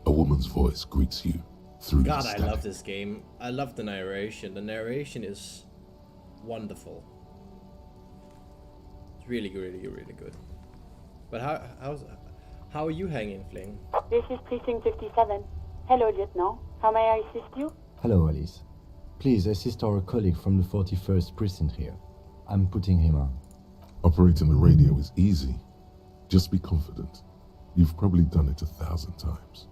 A woman's voice greets you through God, the I static. love this game. I love the narration. The narration is wonderful. It's really, really, really good. But how are you hanging, Fling? This is Precinct 57. Hello, Lieutenant. How may I assist you? Hello, Alice. Please assist our colleague from the 41st precinct here. I'm putting him on. Operating the radio is easy. Just be confident. You've probably done it 1,000 times.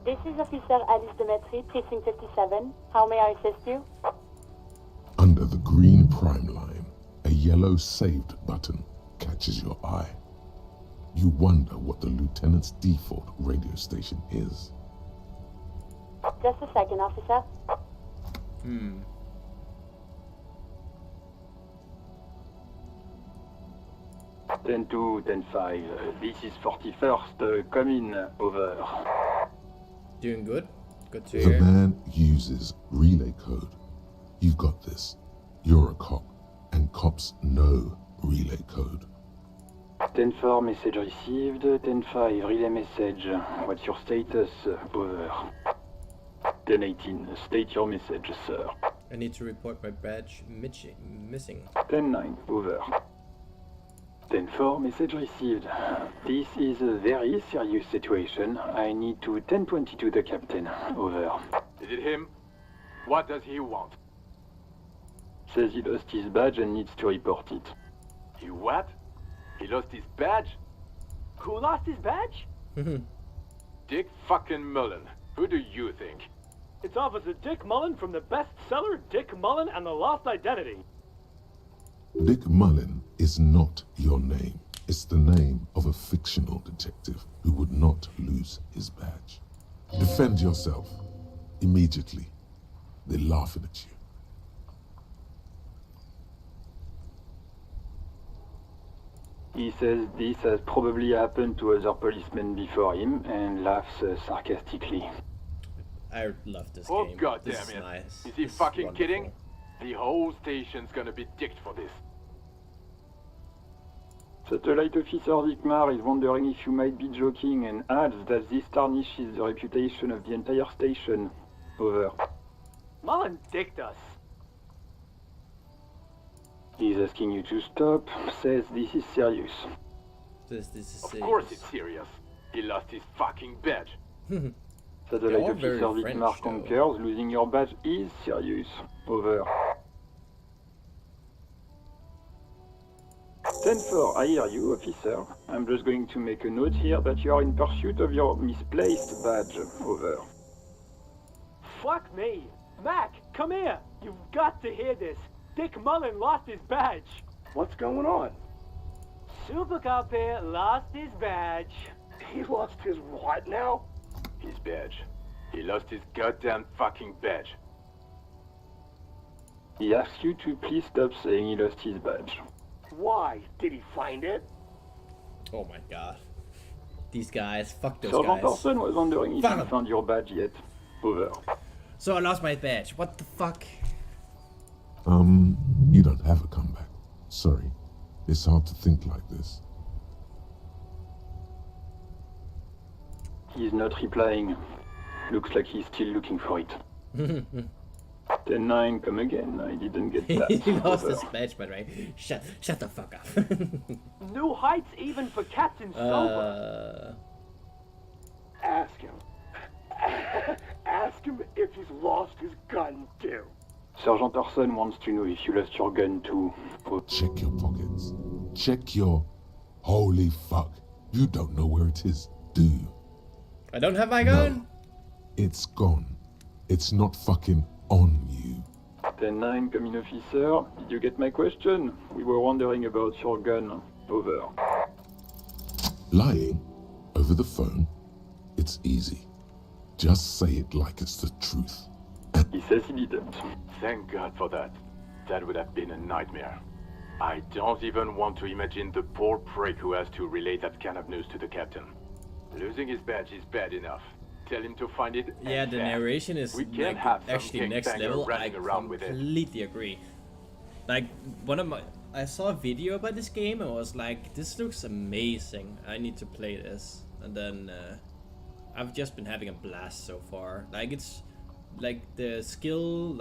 This is Officer Alice Demetri, Precinct 57. How may I assist you? Under the green Prime Line, a yellow saved button catches your eye. You wonder what the lieutenant's default radio station is. Just a second, officer. 10-2, 10-5. This is 41st. Come in. Over. Doing good? Good to The hear. man uses relay code. You've got this. You're a cop, and cops know relay code. 10-4, message received. 10-5, relay message. What's your status? Over. 10-18, state your message, sir. I need to report my badge missing. 10-9, over. 10-4, message received. This is a very serious situation. I need to 1022 the captain. Over. Is it him? What does he want? Says he lost his badge and needs to report it. He what? He lost his badge? Who lost his badge? Dick fucking Mullen. Who do you think? It's Officer Dick Mullen from the bestseller Dick Mullen and the Lost Identity. Dick Mullen is not your name. It's the name of a fictional detective who would not lose his badge. Defend yourself. Immediately. They're laughing at you. He says this has probably happened to other policemen before him and laughs sarcastically. I love this Oh game. god This damn is it. nice. Is he This fucking wonderful. kidding? The whole station's gonna be dicked for this. Satellite Officer Vikmar is wondering if you might be joking and adds that this tarnishes the reputation of the entire station. Over. Mullen dicked us. He's asking you to stop, says this is serious. This is Of serious. course it's serious. He lost his fucking badge. Satellite They're all very Officer French, Vikmar though. concurs, losing your badge is serious. Over. 10-4, I hear you, officer. I'm just going to make a note here that you are in pursuit of your misplaced badge. Over. Fuck me. Mac, come here. You've got to hear this. Dick Mullen lost his badge. What's going on? Super Cop here lost his badge. He lost his what now? His badge. He lost his goddamn fucking badge. He asks you to please stop saying he lost his badge. Why? Did he find it? Oh my god. These guys. Fuck those Sergeant guys. Person was wondering if Fuck you 'em. found your badge yet. Over. So I lost my badge. What the fuck? You don't have a comeback. Sorry. It's hard to think like this. He's not replying. Looks like he's still looking for it. 10-9, come again. I didn't get that. He lost Over. his badge, by the way. Shut the fuck up. New heights even for Captain Sober. Ask him. Ask him if he's lost his gun too. Sergeant Orson wants to know if you lost your gun too. Check your pockets. Check your... Holy fuck. You don't know where it is, do you? I don't have my gun. No. It's gone. It's not fucking on you. 10-9, come in, officer. Did you get my question? We were wondering about your gun. Over. Lying over the phone? It's easy. Just say it like it's the truth. He says he didn't. Thank God for that. That would have been a nightmare. I don't even want to imagine the poor prick who has to relay that kind of news to the captain. Losing his badge is bad enough. Tell him to find it. Yeah, and the fast. narration is We can't like have some actually next gangbanger level. I running around with it. completely agree. Like I saw a video about this game and was like, this looks amazing. I need to play this. And then I've just been having a blast so far. Like it's like the skill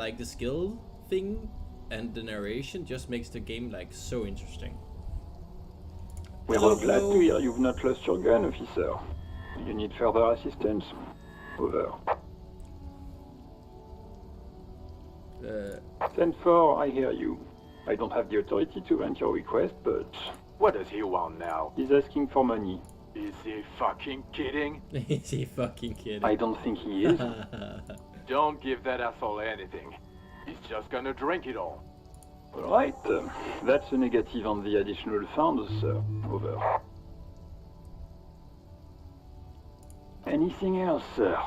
thing and the narration just makes the game like so interesting. We're all glad to hear you've not lost your gun, officer. You need further assistance. Over. 10-4, I hear you. I don't have the authority to grant your request, but... What does he want now? He's asking for money. Is he fucking kidding? Is he fucking kidding? I don't think he is. Don't give that asshole anything. He's just gonna drink it all. Alright, that's a negative on the additional funds, sir. Over. Anything else, sir?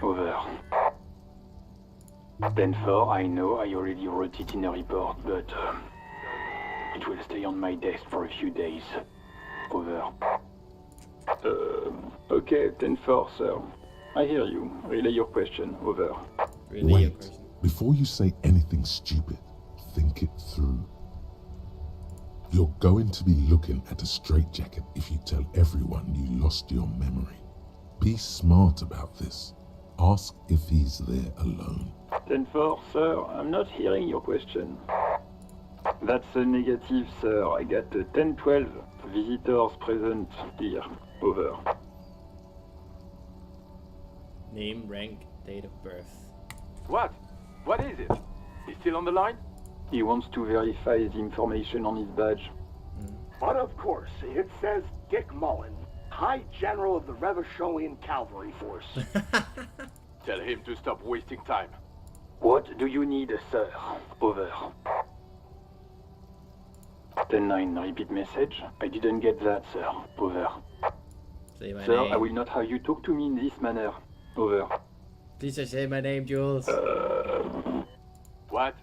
Over. 10-4, I know I already wrote it in a report, but it will stay on my desk for a few days. Over. Okay, 10-4, sir. I hear you. Relay your question. Over. Wait. Before you say anything stupid, think it through. You're going to be looking at a straitjacket if you tell everyone you lost your memory. Be smart about this. Ask if he's there alone. 10-4, sir. I'm not hearing your question. That's a negative, sir. I got a 10-12. visitors present here. Over. Name, rank, date of birth. What? What is it? He's still on the line? He wants to verify the information on his badge. But of course, it says Dick Mullen, High General of the Revacholian Cavalry Force. Tell him to stop wasting time. What do you need, sir? Over. 10-9, repeat message. I didn't get that, sir. Over. Say my Sir, name. I will not have you talk to me in this manner. Over. Please say my name, Jules. What?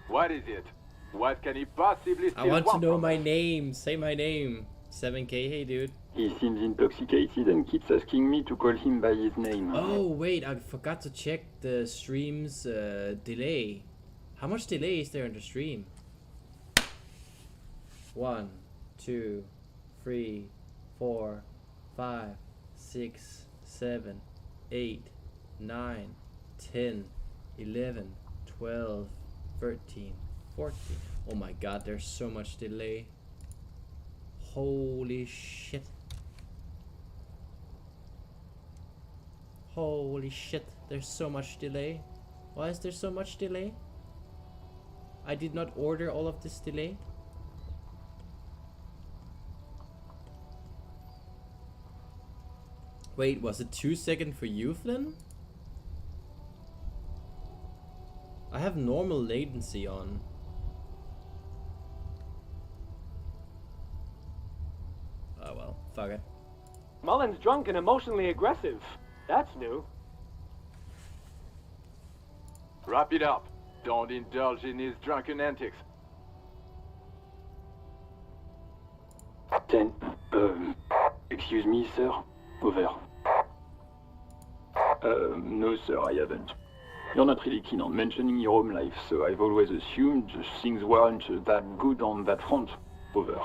What is it? What can he possibly still I want to want know from my us? name. Say my name. 7K, hey dude. He seems intoxicated and keeps asking me to call him by his name. Oh wait, I forgot to check the stream's delay. How much delay is there in the stream? 1, 2, 3, 4, 5, 6, 7, 8, 9, 10, 11, 12, 13, 14. Oh my god, there's so much delay. Holy shit. Holy shit, there's so much delay. Why is there so much delay? I did not order all of this delay. Wait, was it 2 seconds for you, Flynn? I have normal latency on. Oh well, fuck it. Mullen's drunk and emotionally aggressive. That's new. Wrap it up. Don't indulge in his drunken antics. 10. Excuse me, sir. Over. No, sir, I haven't. You're not really keen on mentioning your home life, so I've always assumed things weren't that good on that front. Over.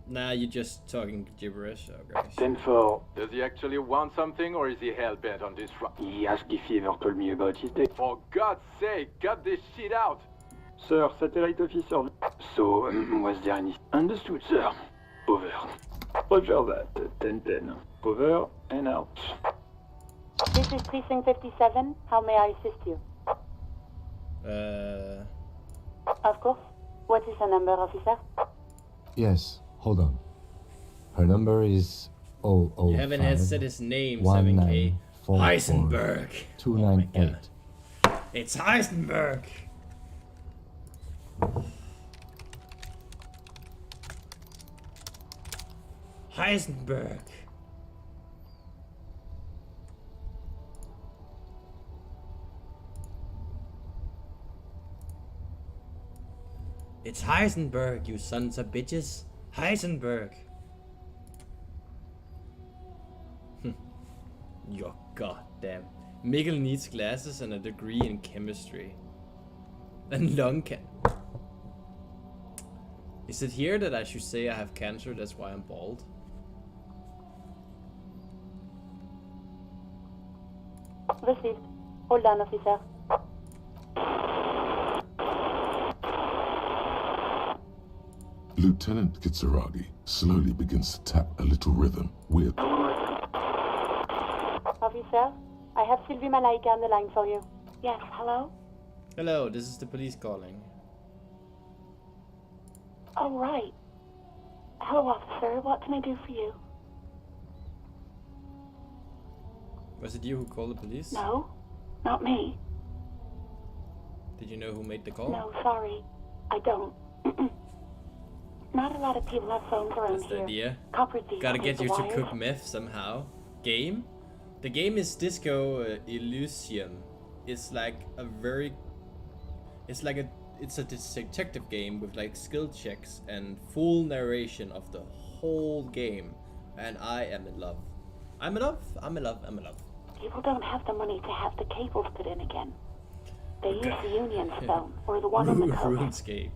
Nah, you're just talking gibberish. Okay. 10-4. Does he actually want something, or is he hell-bent on this front? He asked if he ever told me about his day. For God's sake, cut this shit out! Sir, satellite officer. So, was there any... Understood, sir. Over. Roger that. 10-10. Over and out. This is Precinct 57. How may I assist you? Of course. What is her number, officer? Yes, hold on. Her number is 005. You haven't had said his name, 7K. Heisenberg. 298. It's Heisenberg. Heisenberg. It's Heisenberg, you sons of bitches. Heisenberg. You're goddamn. Mikkel needs glasses and a degree in chemistry. And lung cancer. Is it here that I should say I have cancer, that's why I'm bald? Received. Hold on, officer. Lieutenant Kitsuragi slowly begins to tap a little rhythm with... Officer, I have Sylvie Malaika on the line for you. Yes, hello? Hello, this is the police calling. Oh, right. Hello, officer. What can I do for you? Was it you who called the police? No, not me. Did you know who made the call? No, sorry. I don't. Not a lot of people have phones around That's the here. idea. Copper thief Gotta plays get you the to wires. cook meth somehow. Game? The game is Disco Elysium. It's like a very... It's a detective game with like skill checks and full narration of the whole game. And I am in love. I'm in love. People don't have the money to have the cables put in again. They use the Union phone or the one on the coast. RuneScape.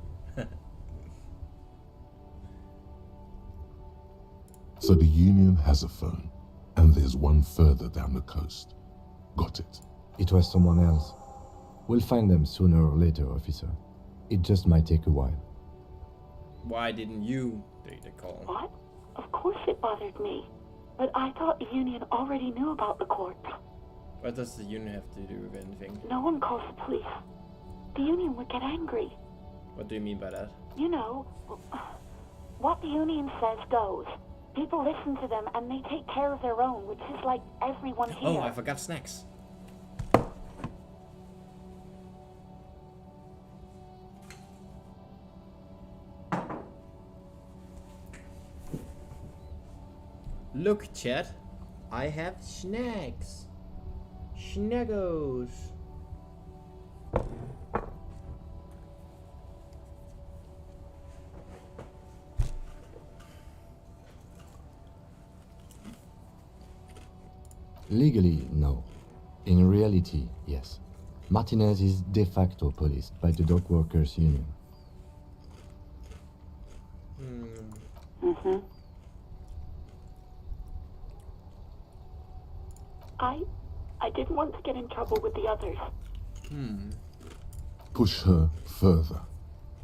So the Union has a phone, and there's one further down the coast. Got it. It was someone else. We'll find them sooner or later, officer. It just might take a while. why didn't you take the call? What? Of course it bothered me. But I thought the Union already knew about the court. What does the Union have to do with anything? No one calls the police. The Union would get angry. What do you mean by that? You know, what the Union says goes. People listen to them and they take care of their own, which is like everyone here. Oh, I forgot snacks. Look, chat, I have snacks. Schnaggos. Legally, no. In reality, yes. Martinez is de facto policed by the Dock Workers Union. Mm-hmm. I didn't want to get in trouble with the others. Push her further.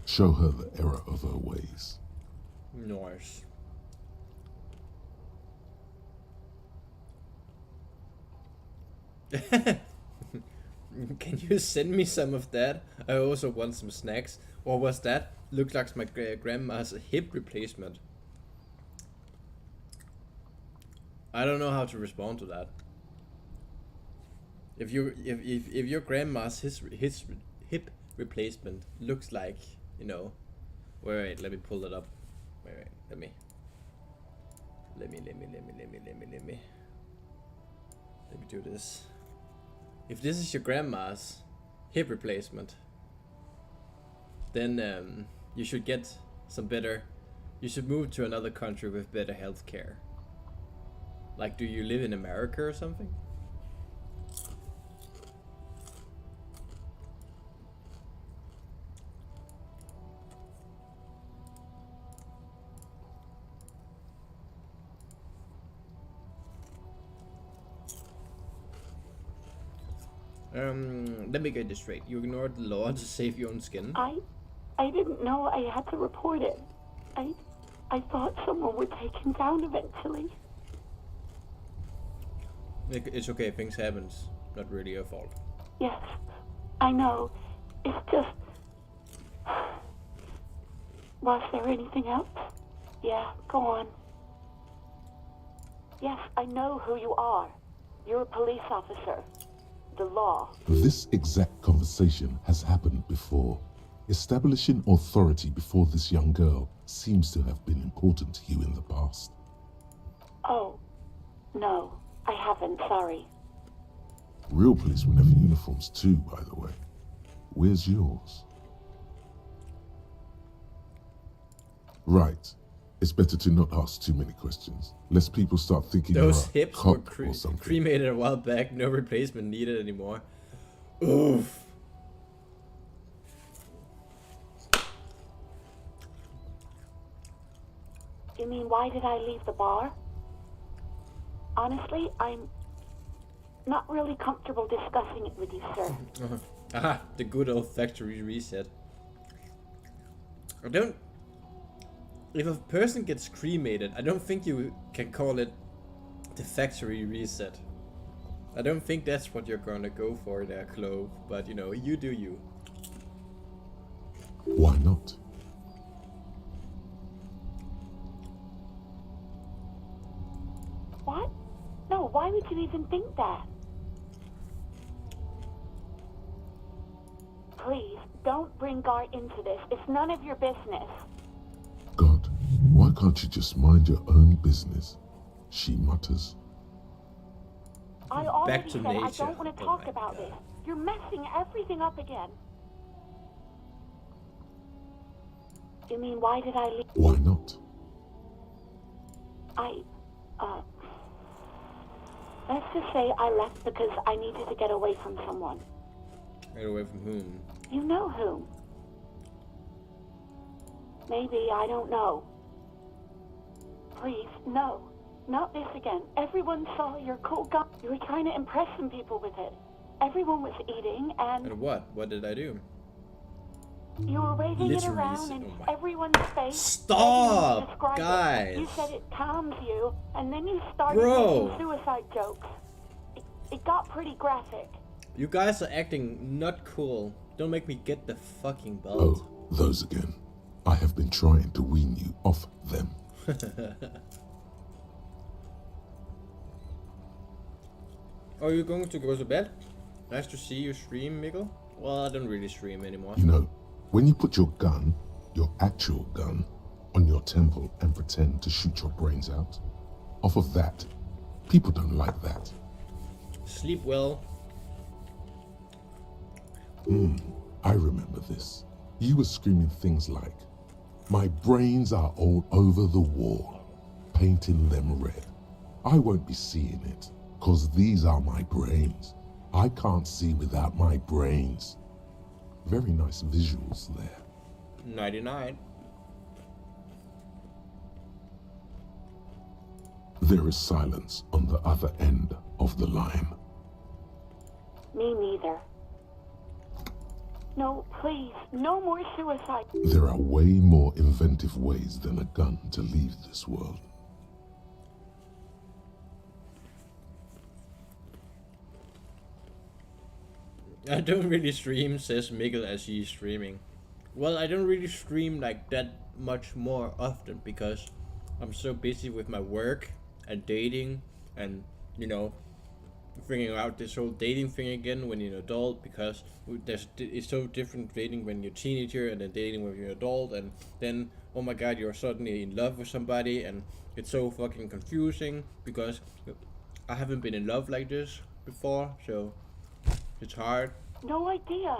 Show her the error of her ways. Nice. Can you send me some of that? I also want some snacks. What was that? Looked like my grandma's hip replacement. I don't know how to respond to that. If your grandma's hip replacement looks like, you know, wait, let me pull that up. Wait, let me do this. If this is your grandma's hip replacement, then you should get some better. You should move to another country with better health care. Like, do you live in America or something? Let me get this straight. You ignored the law to save your own skin? I didn't know I had to report it. I thought someone would take him down eventually. It's okay, things happen. Not really your fault. Yes, I know. It's just... Was there anything else? Yeah, go on. Yes, I know who you are. You're a police officer. The law. This exact conversation has happened before. Establishing authority before this young girl seems to have been important to you in the past. Oh, no, I haven't, sorry. Real policemen have uniforms too, by the way. Where's yours? Right. It's better to not ask too many questions, lest people start thinking those you're a hips were cop or something. cremated a while back. No replacement needed anymore. Oof. You mean, why did I leave the bar? Honestly, I'm not really comfortable discussing it with you, sir. Aha, the good old factory reset. If a person gets cremated, I don't think you can call it the factory reset. I don't think that's what you're gonna go for there, Clove, but you know, you do you. Why not? What? No, why would you even think that? Please, don't bring Gar into this. It's none of your business. God, why can't you just mind your own business? She mutters. I already Back to said I nature. don't want to talk about this. You're messing everything up again. You mean, why did I leave? Why not? Let's just say I left because I needed to get away from someone. Get away from whom? You know whom. Maybe, I don't know. Please, no. Not this again. Everyone saw your cool gun. You were trying to impress some people with it. Everyone was eating and... And what? What did I do? You were waving it Literally, around in oh my. everyone's face. Stop, You described guys. it. You said it calms you, and then you started Bro. making suicide jokes. It got pretty graphic. You guys are acting not cool. Don't make me get the fucking belt. Oh, those again. I have been trying to wean you off them. Are you going to go to bed? Nice to see you stream, Mikkel. Well, I don't really stream anymore. You know, when you put your gun, your actual gun, on your temple and pretend to shoot your brains out, off of that, people don't like that. Sleep well. I remember this. You were screaming things like, "My brains are all over the wall, painting them red. I won't be seeing it, 'cause these are my brains. I can't see without my brains." Very nice visuals there. 99. There is silence on the other end of the line. Me neither. No, please, no more suicide. There are way more inventive ways than a gun to leave this world. I don't really stream, says Mikkel as he's streaming. Well, I don't really stream like that much more often because I'm so busy with my work and dating and, you know, figuring out this whole dating thing again when you're an adult, because it's so different dating when you're a teenager and then dating when you're an adult, and then, oh my god, you're suddenly in love with somebody, and it's so fucking confusing because I haven't been in love like this before, so it's hard. No idea.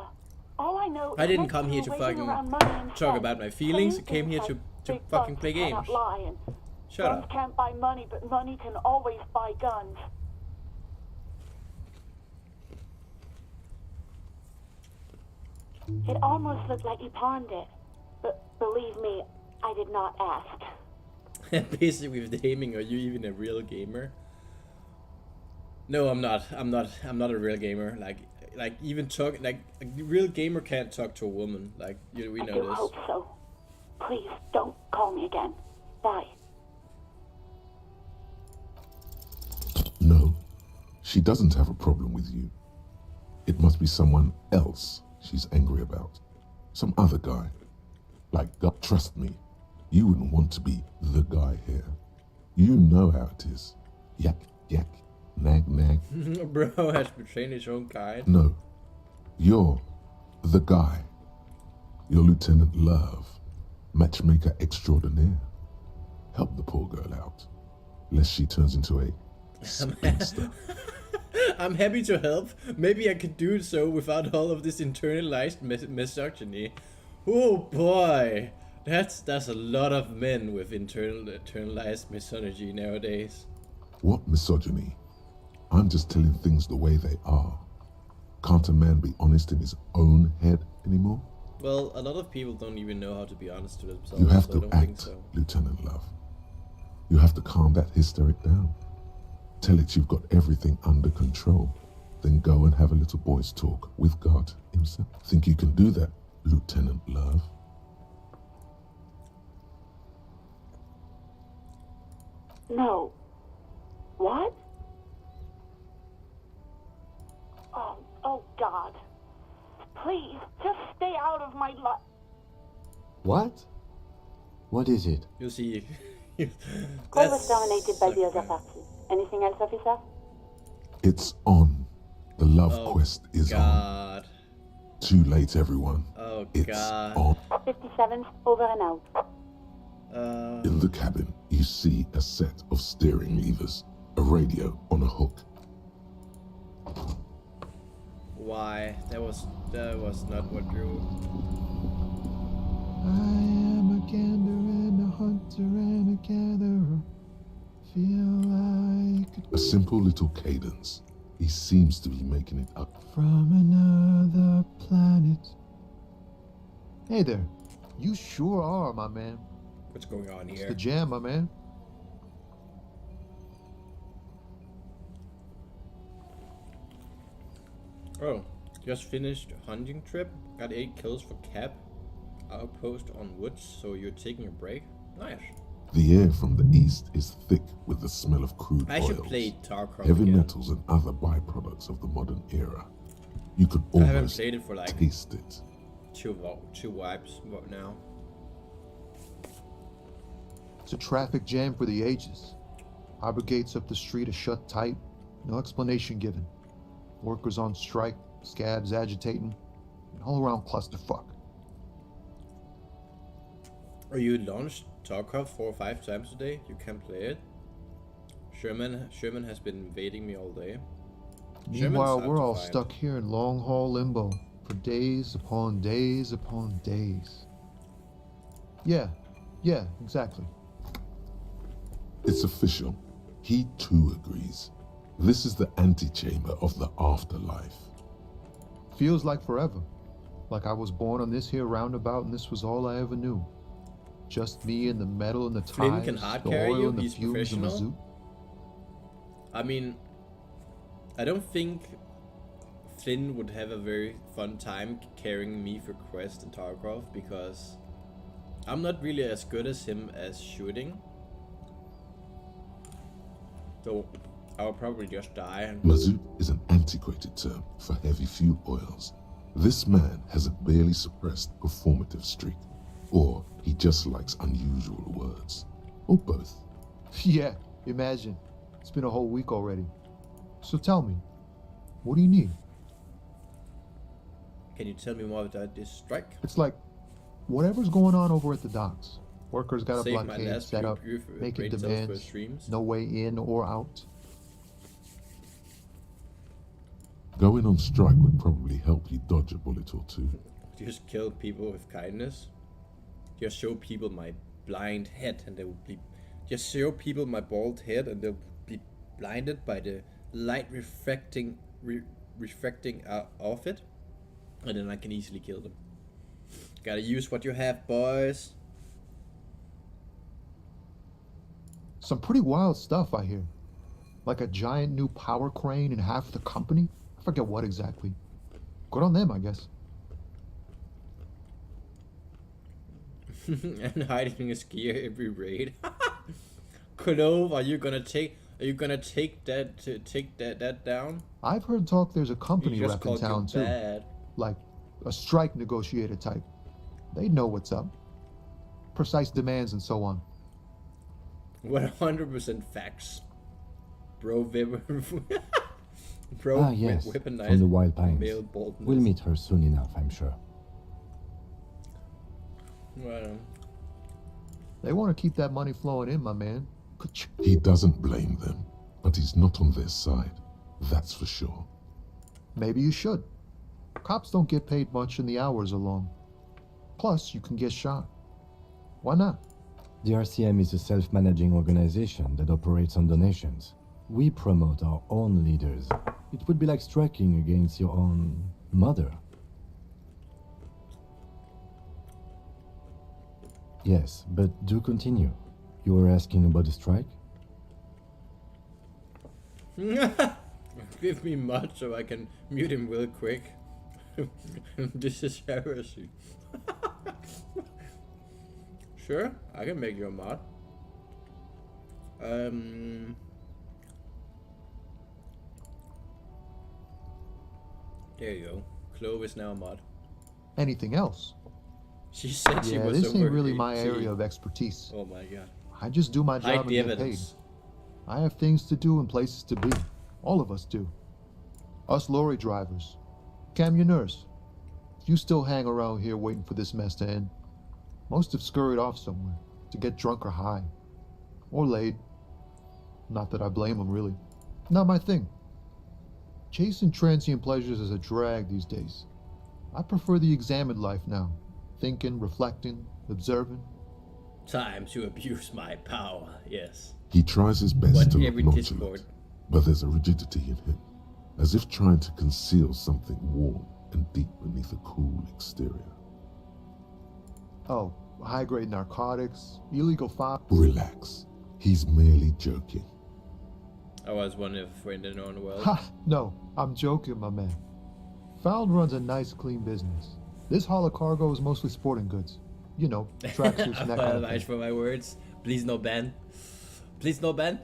All I know I is didn't next come you here were to waving fucking around money and talk sex, about my feelings. I saying came here things to like, "Big fucking bucks play cannot games. lie," and Shut guns up. can't buy money, but money can always buy guns. It almost looked like you pawned it, but believe me, I did not ask. Busy with gaming. Are you even a real gamer? No, I'm not. I'm not a real gamer. Like even talk like a real gamer can't talk to a woman. Like we I know do this. hope so. Please don't call me again. Bye. No, she doesn't have a problem with you. It must be someone else she's angry about. Some other guy. Like, God, trust me, you wouldn't want to be the guy here. You know how it is. Yak, yak, nag, nag. Bro has betrayed his own kind. No, you're the guy. You're Lieutenant Love, matchmaker extraordinaire. Help the poor girl out, lest she turns into a spinster. I'm happy to help. Maybe I could do so without all of this internalized misogyny. Oh boy, that's a lot of men with internalized misogyny nowadays. What misogyny? I'm just telling things the way they are. Can't a man be honest in his own head anymore? Well, a lot of people don't even know how to be honest to themselves. You have so I to don't think act, so. Lieutenant Love. You have to calm that hysteric down. Tell it you've got everything under control. Then go and have a little boys' talk with God himself. Think you can do that, Lieutenant Love? No. What? Oh God. Please, just stay out of my life. What? What is it? You see. Call was dominated by the other party. Anything else, officer? It's on. The love Oh, quest is God. on. Too late, everyone. Oh It's God. on. 57, over and out. In the cabin, you see a set of steering levers, a radio on a hook. Why? That was not what you. I am a gander and a hunter and a gatherer. Feel like A simple little cadence. He seems to be making it up. from another planet. Hey there. You sure are, my man. What's going on It's here? the jam, my man. Oh, just finished hunting trip. Got 8 kills for Cap. Outpost on woods, so you're taking a break? Nice. The air from the east is thick with the smell of crude I oils, should play Tarkov heavy again. metals, and other byproducts of the modern era. You could I haven't almost played it for like taste it. two wipes now. It's a traffic jam for the ages. Harbor gates up the street are shut tight, no explanation given. Workers on strike, scabs agitating, an all-around clusterfuck. Or you launched Tarkov 4 or 5 times a day. You can play it. Sherman has been invading me all day. Meanwhile, we're all stuck here in long-haul limbo for days upon days upon days. Yeah, exactly. It's official. He too agrees. This is the antechamber of the afterlife. Feels like forever. Like I was born on this here roundabout and this was all I ever knew. Just me and the metal and the Flynn tires, can hard the carry oil you. and the He's fumes and the professional. zoot. I mean, I don't think Flynn would have a very fun time carrying me for quest in Tarkov because I'm not really as good as him as shooting. So I'll probably just die. Mazout is an antiquated term for heavy fuel oils. This man has a barely suppressed performative streak, or he just likes unusual words, or both. Yeah, imagine. It's been a whole week already. So tell me, what do you need? Can you tell me more about this strike? It's like, whatever's going on over at the docks. Workers got a Save my blockade last set up, review for making great demands, self-first streams. no way in or out. Going on strike would probably help you dodge a bullet or two. Just kill people with kindness. Just show people my blind head and they will be... Just show people my bald head and they'll be blinded by the light refracting off it. And then I can easily kill them. Gotta use what you have, boys. Some pretty wild stuff, I hear. Like a giant new power crane in half the company? I forget what exactly. Good on them, I guess. And hiding a skier every raid. Clove, are you gonna take that down? I've heard talk there's a company He just rep in called you town too. bad. Like a strike negotiator type. They know what's up. Precise demands and so on. 100% facts. Bro, bro, Ah, yes, weaponized from the Wild Pines. male boldness. We'll meet her soon enough, I'm sure. Well, They want to keep that money flowing in, my man. He doesn't blame them, but he's not on their side. That's for sure. Maybe you should. Cops don't get paid much and the hours are long. Plus, you can get shot. Why not? The RCM is a self-managing organization that operates on donations. We promote our own leaders. It would be like striking against your own mother. Yes, but do continue. You were asking about the strike? give me mod so I can mute him real quick. This is heresy. Sure, I can make you a mod. There you go. Clove is now a mod. Anything else? She said she Yeah, was this over ain't really my 18. area of expertise. Oh my god. I just do my Hide job and the get paid. evidence. I have things to do and places to be. All of us do. Us lorry drivers. Cam, your nurse. You still hang around here waiting for this mess to end. Most have scurried off somewhere to get drunk or high. Or laid. Not that I blame them, really. Not my thing. Chasing transient pleasures is a drag these days. I prefer the examined life now. Thinking, reflecting, observing. Time to abuse my power, yes. He tries his best Watch to look every nonchalant, Discord. but there's a rigidity in him, as if trying to conceal something warm and deep beneath a cool exterior. Oh, high-grade narcotics, illegal fire. Relax. He's merely joking. I was wondering if we're in the known world. Ha! No, I'm joking, my man. Found runs a nice, clean business. This haul of cargo is mostly sporting goods. You know, tracksuits and that kind of Apologize thing. for my words. Please no ban. Please no ban.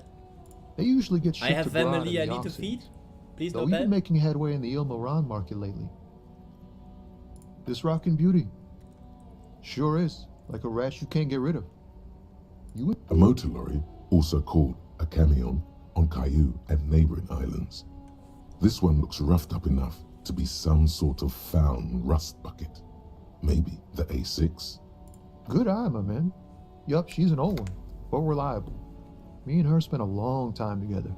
They usually get I shipped have abroad in family the I need to off-season. feed. Please Though no we've been ban. making headway in the Il Moran market lately. This rockin' beauty sure is like a rash you can't get rid of. You A motor lorry, also called a camion, on Caillou and neighboring islands. This one looks roughed up enough to be some sort of found rust bucket. Maybe the A6? Good eye, my man. Yup, she's an old one, but reliable. Me and her spent a long time together.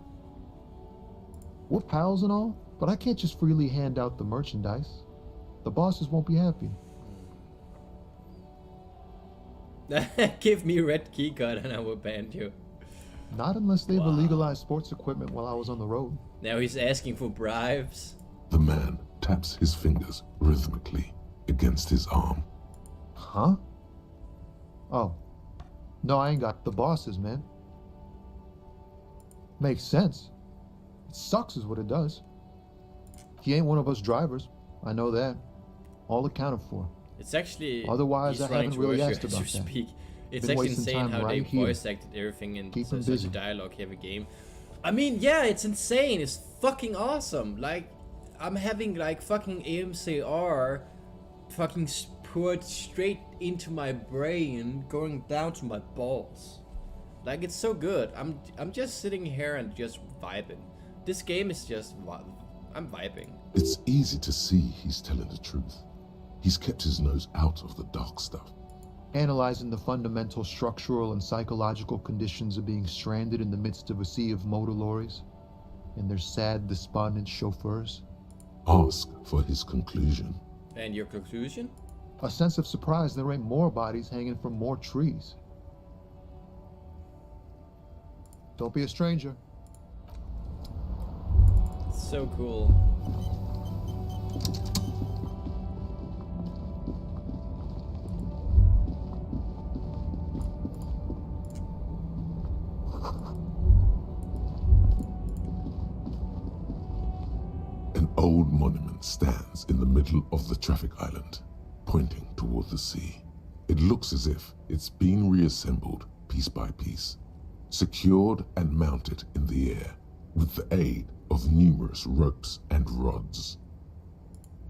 We're pals and all, but I can't just freely hand out the merchandise. The bosses won't be happy. Give me red keycard and I will ban you. Not unless they've Wow. illegalized sports equipment while I was on the road. Now he's asking for bribes. The man taps his fingers rhythmically against his arm. Huh? Oh. No, I ain't got the bosses, man. Makes sense. It sucks is what it does. He ain't one of us drivers. I know that. All accounted for. It's actually Otherwise, he's I running haven't really towards asked you as about you that. speak. It's Been actually wasting insane time how they right here. voice acted everything in Keep 'em such a busy. dialogue heavy game. I mean, yeah, it's insane. It's fucking awesome. Like, I'm having like fucking AMCR fucking poured straight into my brain, going down to my balls. Like, it's so good. I'm just sitting here and just vibing. This game is just I'm vibing. It's easy to see he's telling the truth. He's kept his nose out of the dark stuff. Analyzing the fundamental structural and psychological conditions of being stranded in the midst of a sea of motor lorries and their sad, despondent chauffeurs. Ask for his conclusion. And your conclusion? A sense of surprise there ain't more bodies hanging from more trees. Don't be a stranger. So cool. An old monument stands in the middle of the traffic island, pointing toward the sea. It looks as if it's been reassembled piece by piece, secured and mounted in the air with the aid of numerous ropes and rods.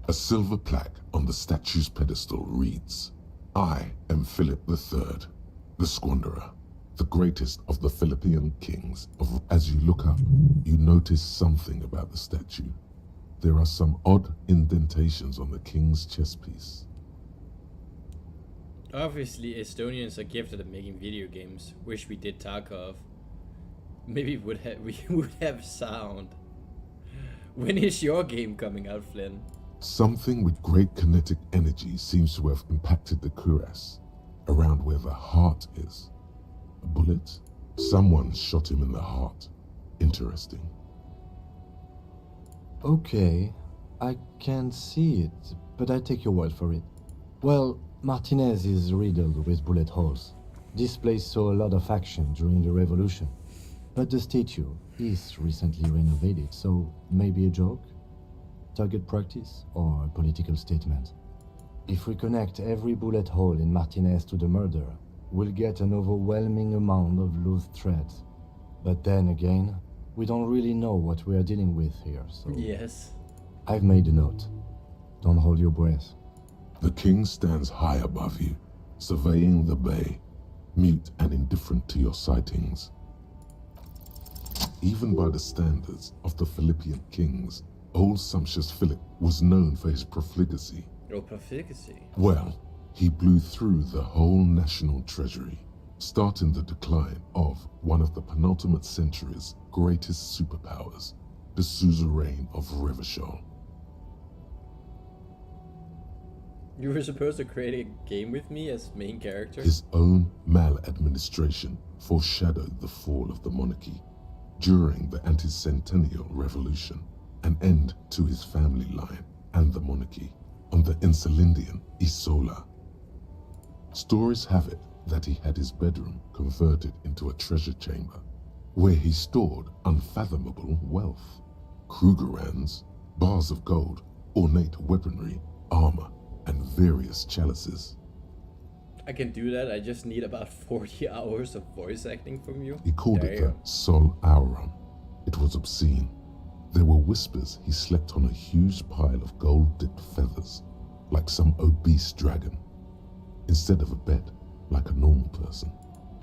A silver plaque on the statue's pedestal reads, "I am Philip III, the Squanderer, the greatest of the Philippian kings." As you look up, you notice something about the statue. There are some odd indentations on the king's chest piece. Obviously, Estonians are gifted at making video games. Wish we did Tarkov. Maybe we would have sound. When is your game coming out, Flynn? Something with great kinetic energy seems to have impacted the cuirass, around where the heart is. A bullet? Someone shot him in the heart. Interesting. Okay, I can't see it, but I take your word for it. Well, Martinez is riddled with bullet holes. This place saw a lot of action during the revolution. But the statue is recently renovated, so maybe a joke? Target practice or a political statement? If we connect every bullet hole in Martinez to the murder, we'll get an overwhelming amount of loose threads. But then again, we don't really know what we are dealing with here, so... Yes. I've made a note. Don't hold your breath. The king stands high above you, surveying the bay, mute and indifferent to your sightings. Even by the standards of the Philippian kings, old sumptuous Philip was known for his profligacy. Oh, profligacy. Well, he blew through the whole national treasury, starting the decline of one of the penultimate century's greatest superpowers, the suzerain of Revachol. You were supposed to create a game with me as main character? His own maladministration foreshadowed the fall of the monarchy during the anti-centennial revolution, an end to his family line and the monarchy on the Insulindian Isola. Stories have it that he had his bedroom converted into a treasure chamber where he stored unfathomable wealth. Krugerrands, bars of gold, ornate weaponry, armor, and various chalices. I can do that. I just need about 40 hours of voice acting from you. He called it the Damn. Sol Auron. It was obscene. There were whispers he slept on a huge pile of gold-dipped feathers, like some obese dragon, instead of a bed, like a normal person.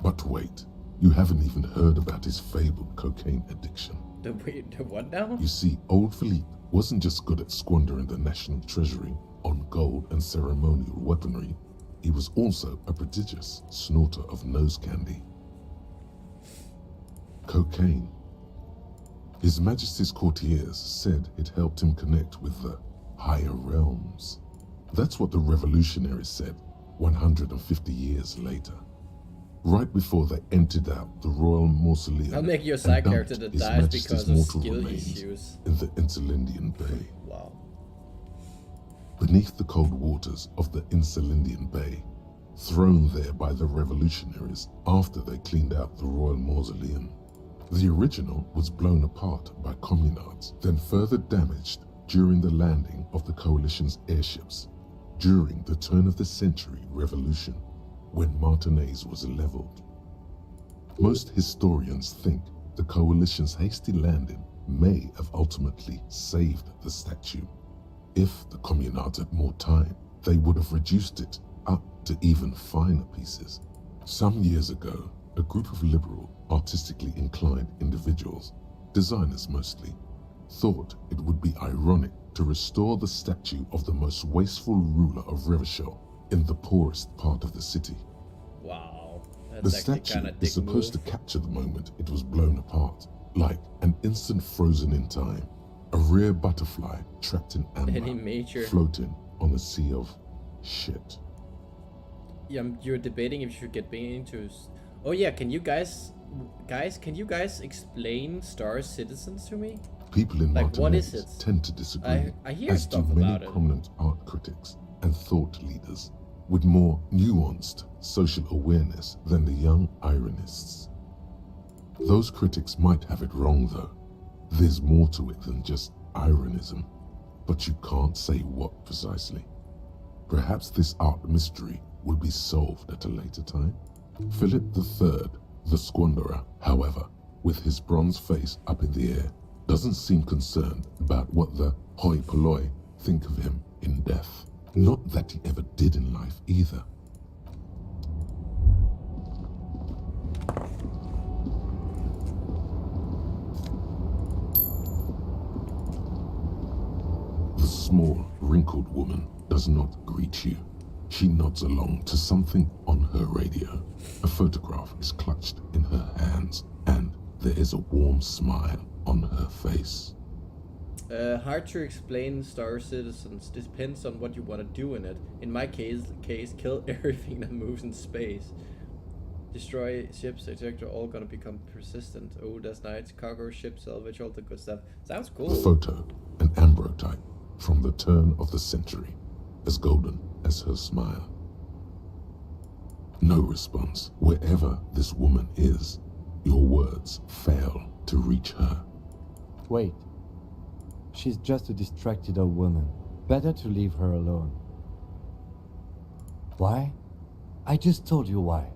But wait, you haven't even heard about his fabled cocaine addiction. The what now? You see, old Philippe wasn't just good at squandering the national treasury on gold and ceremonial weaponry, he was also a prodigious snorter of nose candy. Cocaine. His Majesty's courtiers said it helped him connect with the higher realms. That's what the revolutionaries said 150 years later. Right before they emptied out the royal mausoleum. I'll make you a side and character dumped that His dies Majesty's because of mortal skill remains issues. in the Insulindian Bay. Wow. Beneath the cold waters of the Insulindian Bay, thrown there by the revolutionaries after they cleaned out the royal mausoleum. The original was blown apart by communards, then further damaged during the landing of the coalition's airships during the turn of the century revolution, when Martinez was leveled. Most historians think the coalition's hasty landing may have ultimately saved the statue. If the communards had more time, they would have reduced it up to even finer pieces. Some years ago, a group of liberal, artistically inclined individuals, designers mostly, thought it would be ironic to restore the statue of the most wasteful ruler of Revachol in the poorest part of the city. Wow. The That's actually statue kinda is dick supposed move. to capture the moment it was blown apart, like an instant frozen in time, a rare butterfly trapped in amber, Any major- floating on a sea of shit. Yeah, you're debating if you should get into. Oh yeah, can you guys, can you guys explain Star Citizens to me? People in Like, what Martinez is it? tend to disagree, I hear as do stuff many about it. prominent art critics and thought leaders with more nuanced social awareness than the young ironists. Those critics might have it wrong though. There's more to it than just ironism, but you can't say what precisely. Perhaps this art mystery will be solved at a later time. Philip III, the Squanderer, however, with his bronze face up in the air, doesn't seem concerned about what the hoi polloi think of him in death. Not that he ever did in life either. The small, wrinkled woman does not greet you. She nods along to something on her radio. A photograph is clutched in her hands, and there is a warm smile on her face. Hard to explain Star Citizens. Depends on what you want to do in it. In my case, kill everything that moves in space. Destroy ships, etc. All gonna become persistent. Old as night, cargo, ship, salvage, all the good stuff. Sounds cool. The photo, an ambrotype from the turn of the century, as golden as her smile. No response. Wherever this woman is, your words fail to reach her. Wait. She's just a distracted old woman. Better to leave her alone. Why? I just told you why.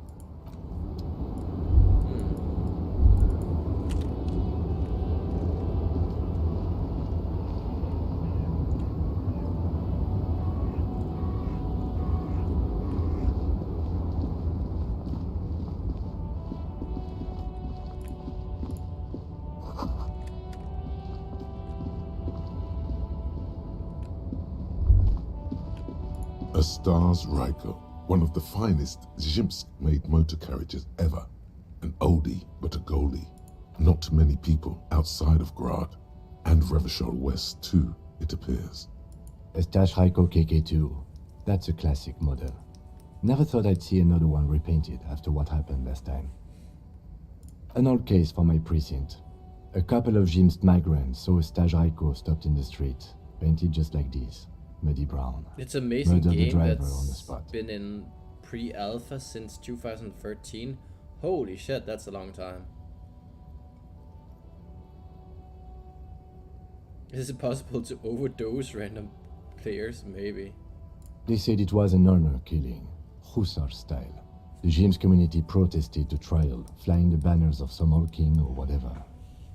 A Stars Ryko, one of the finest Zhimsk-made motor carriages ever. An oldie, but a goldie. Not many people outside of Grad, and Revachol West too, it appears. A Stash Raiko KK2. That's a classic model. Never thought I'd see another one repainted after what happened last time. An old case for my precinct. A couple of Jim's migrants saw a Stash Raiko stopped in the street, painted just like this. Muddy brown. It's an amazing Murdered the game driver that's on the spot. been in pre-alpha since 2013. Holy shit, that's a long time. Is it possible to overdose random players? Maybe. They said it was an honor killing, hussar style. The James community protested the trial, flying the banners of some old king or whatever.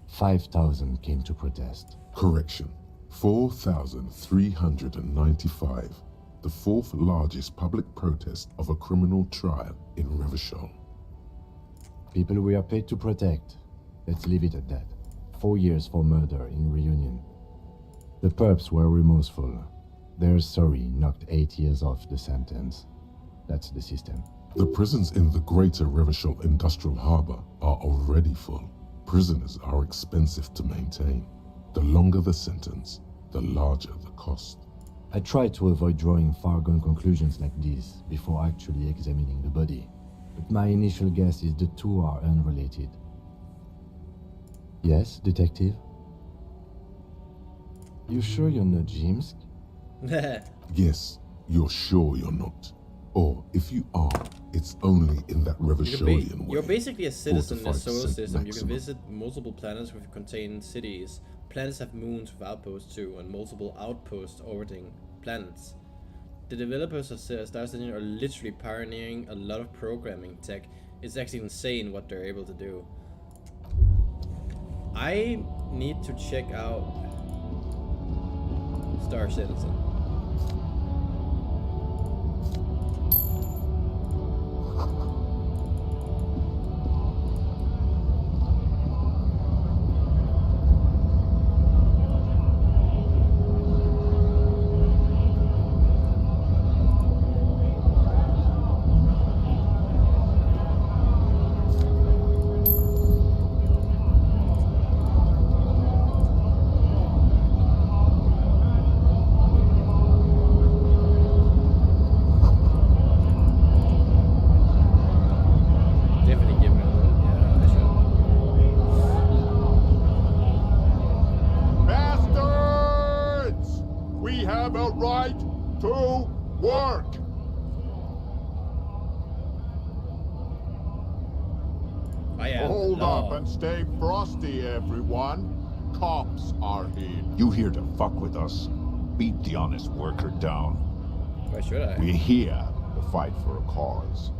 5,000 came to protest. Correction. 4,395. The fourth largest public protest of a criminal trial in Revachol. People we are paid to protect. Let's leave it at that. 4 years for murder in Reunion. The perps were remorseful. Their sorry knocked 8 years off the sentence. That's the system. The prisons in the greater Revachol Industrial Harbor are already full. Prisoners are expensive to maintain. The longer the sentence, the larger the cost. I try to avoid drawing far-gone conclusions like these before actually examining the body. But my initial guess is the two are unrelated. Yes, detective? You sure you're not Jimsk? Yes, you're sure you're not. Or, if you are, it's only in that Revacholian way. You're basically a citizen in the solar 45% system. You can maximum. visit multiple planets which contain cities. Planets have moons with outposts too, and multiple outposts orbiting planets. The developers of Star Citizen are literally pioneering a lot of programming tech. It's actually insane what they're able to do. I need to check out Star Citizen. Bastards! We have a right to work! Hold up and stay frosty, everyone. Cops are here. You here to fuck with us? Beat the honest worker down. Why should I? We're here to fight for a cause.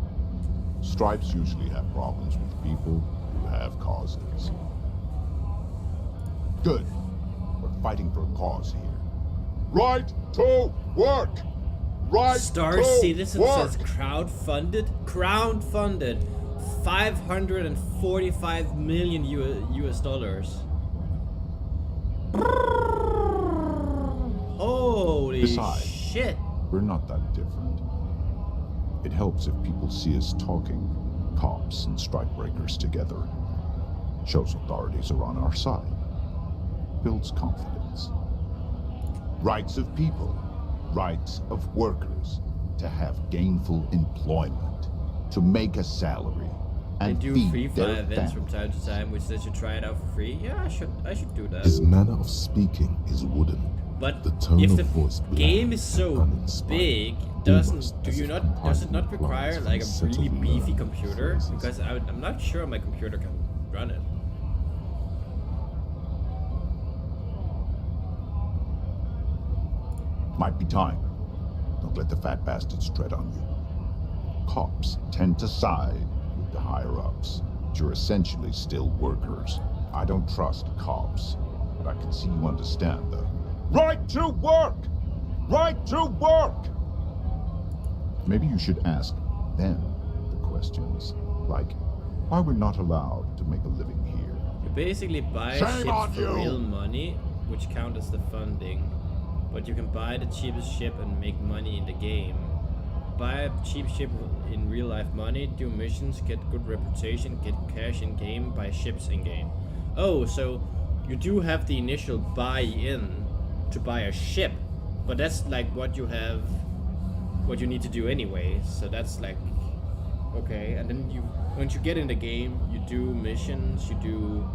Stripes usually have problems with people who have causes. Good. We're fighting for a cause here. Right to work! Right Star to Citizen work! says crowdfunded 545 million US dollars. Holy Besides, shit. we're not that different. It helps if people see us talking, cops and strikebreakers together. Shows authorities are on our side. Builds confidence. Rights of people, rights of workers, to have gainful employment, to make a salary, They and do feed free fly their events from families. time to time, which they should try it out for free. Yeah, I should do that. His manner of speaking is wooden. But the tone if of the voice game bland is so and uninspired, big, almost does as it if not compartmentalized require from like a a set really of beefy learned computer? phrases. Because I'm not sure my computer can run it. Might be time. Don't let the fat bastards tread on you. Cops tend to side with the higher-ups, but you're essentially still workers. I don't trust cops, but I can see you understand the Right to work! Right to work! Maybe you should ask them the questions, like why we're not allowed to make a living here. You basically buy Shame ships on for you! real money, which count as the funding. But you can buy the cheapest ship and make money in the game. Buy a cheap ship in real life money, do missions, get good reputation, get cash in game, buy ships in game. Oh, so you do have the initial buy-in to buy a ship, but that's like what you need to do anyway. So that's like okay, and then once you get in the game, you do missions, you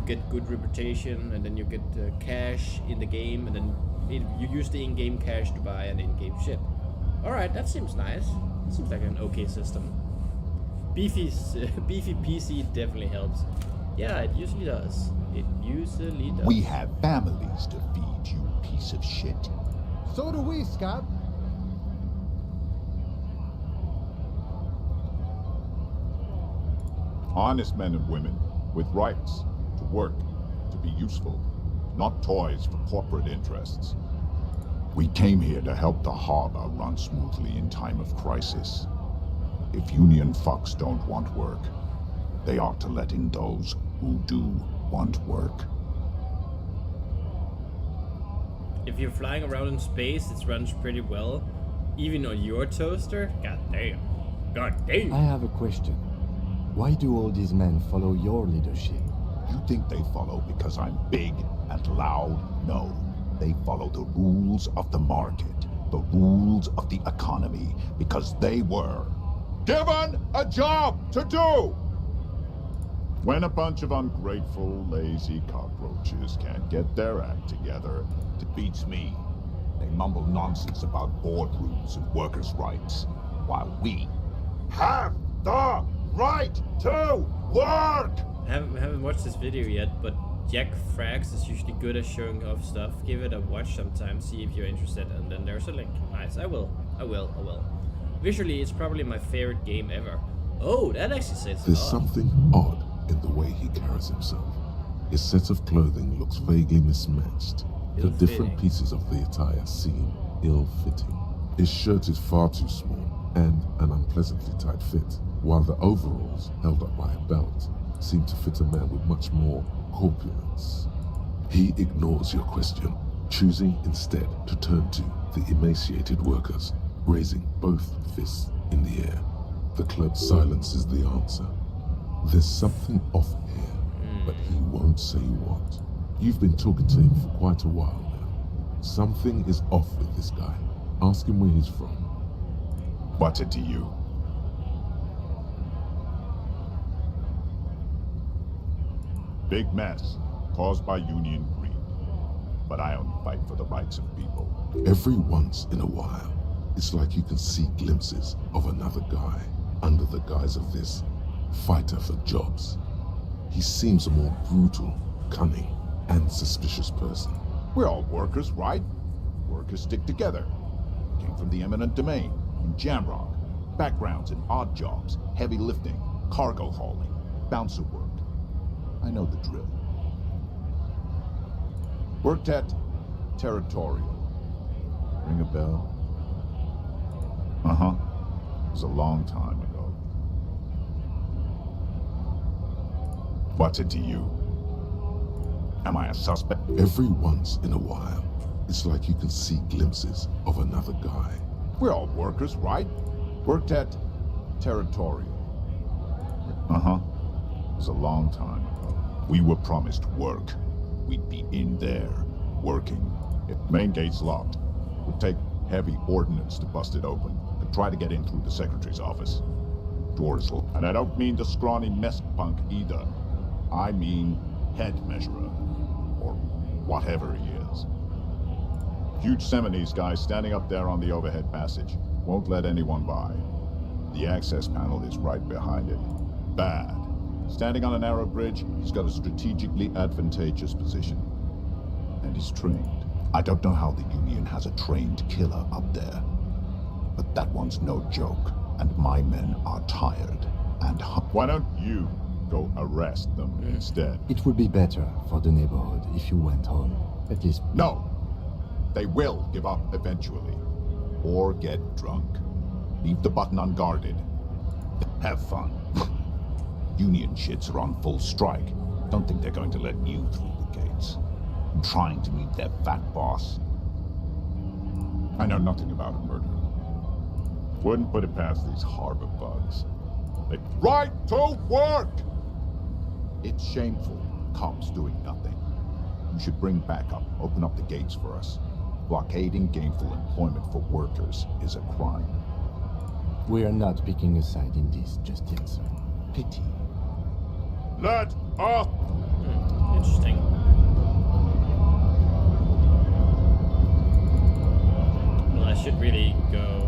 get good reputation, and then you get cash in the game, and then you use the in-game cash to buy an in-game ship. Alright, that seems nice. That seems like an okay system. Beefy PC definitely helps. Yeah, it usually does. It usually does. We have families to feed, you piece of shit. So do we, Scott. Honest men and women with rights to work, to be useful, not toys for corporate interests. We came here to help the harbor run smoothly in time of crisis. If union fucks don't want work, they ought to let in those who do want work. If you're flying around in space, it runs pretty well. Even on your toaster? God damn. God damn. I have a question. Why do all these men follow your leadership? You think they follow because I'm big and loud? No. They follow the rules of the market, the rules of the economy, because they were given a job to do! When a bunch of ungrateful, lazy cockroaches can't get their act together, it beats me. They mumble nonsense about boardrooms and workers' rights, while we have the right to work! I haven't watched this video yet, but Jack Frags is usually good at showing off stuff. Give it a watch sometime, see if you're interested, and then there's a link. Nice, I will. Visually, it's probably my favorite game ever. Oh, that actually says There's something odd in the way he carries himself. His set of clothing looks vaguely mismatched. The different pieces of the attire seem ill-fitting. His shirt is far too small and an unpleasantly tight fit, while the overalls, held up by a belt, seem to fit a man with much more corpulence. He ignores your question, choosing instead to turn to the emaciated workers, raising both fists in the air. The clerk silences the answer. There's something off here, but he won't say what. You've been talking to him for quite a while now. Something is off with this guy. Ask him where he's from. What's it to you? Big mess, caused by union greed. But I only fight for the rights of people. Every once in a while, it's like you can see glimpses of another guy under the guise of this fighter for jobs. He seems a more brutal, cunning, and suspicious person. We're all workers, right? Workers stick together. Came from the eminent domain, in Jamrock. Backgrounds in odd jobs, heavy lifting, cargo hauling, bouncer work. I know the drill. Worked at Territorial. Ring a bell? Uh-huh. It was a long time ago. What's it to you? Am I a suspect? Every once in a while, it's like you can see glimpses of another guy. We're all workers, right? Worked at Territorial. Uh-huh. It was a long time ago. We were promised work. We'd be in there, working. If main gate's locked, it would take heavy ordnance to bust it open. To try to get in through the secretary's office. Doors locked. And I don't mean the scrawny mess punk either. I mean head measurer. Or whatever he is. Huge Seminese guy standing up there on the overhead passage. Won't let anyone by. The access panel is right behind it. Bad. Standing on a narrow bridge, he's got a strategically advantageous position. And he's trained. I don't know how the Union has a trained killer up there. But that one's no joke. And my men are tired and Why don't you go arrest them instead? It would be better for the neighborhood if you went home. At least... No! They will give up eventually. Or get drunk. Leave the button unguarded. Have fun. Union shits are on full strike. Don't think they're going to let you through the gates. I'm trying to meet their fat boss. I know nothing about a murder. Wouldn't put it past these harbor bugs. They right to work! It's shameful. Cops doing nothing. You should bring backup. Open up the gates for us. Blockading gainful employment for workers is a crime. We are not picking a side in this just yet, sir. Pity. Let us! Interesting. Well, I should really go.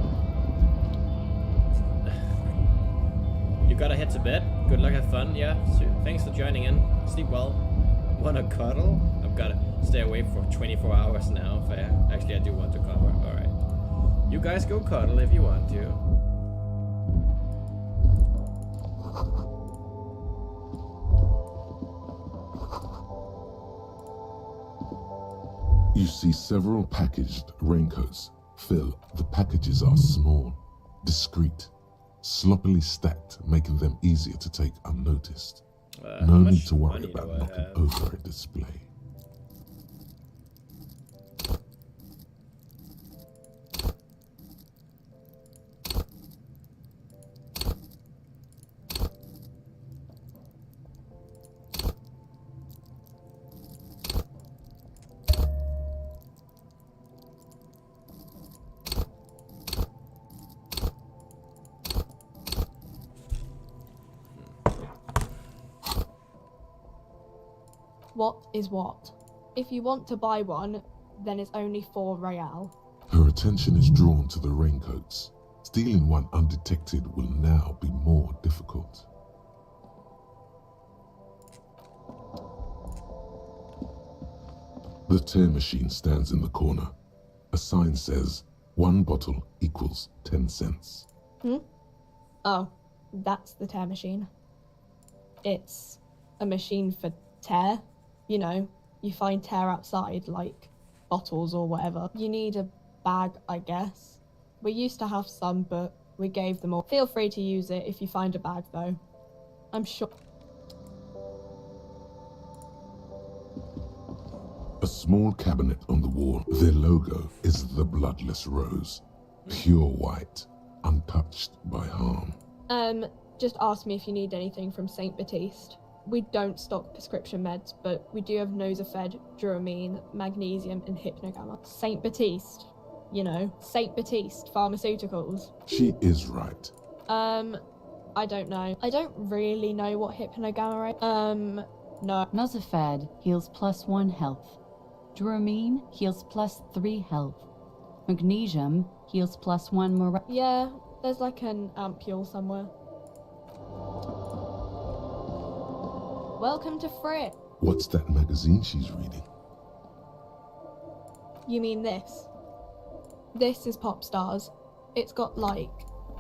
You gotta head to bed. Good luck, have fun. Yeah, so thanks for joining in. Sleep well. Wanna cuddle? I've gotta stay awake for 24 hours now. If I do want to cover. Alright. You guys go cuddle if you want to. You see several packaged raincoats. Phil, the packages are small, discreet, sloppily stacked, making them easier to take unnoticed. No need to worry about knocking over a display. What is what? If you want to buy one, then it's only 4 real. Her attention is drawn to the raincoats. Stealing one undetected will now be more difficult. The tear machine stands in the corner. A sign says, 1 bottle equals 10 cents. Oh, that's the tear machine. It's a machine for tear. You know, you find tear outside, like bottles or whatever. You need a bag, I guess. We used to have some, but we gave them all. Feel free to use it if you find a bag, though. I'm sure. A small cabinet on the wall. Their logo is the bloodless rose. Pure white, untouched by harm. Just ask me if you need anything from St. Baptiste. We don't stock prescription meds, but we do have Nosafed, Dramamine, magnesium, and Hypnogamma. St. Baptiste, you know, St. Baptiste Pharmaceuticals. She is right. I don't know. I don't really know what Hypnogamma is. No. Nosafed heals +1 health. Dramamine heals +3 health. Magnesium heals +1 morale. Yeah, there's like an ampule somewhere. Welcome to Frit. What's that magazine she's reading? You mean this? This is Pop Stars. It's got like...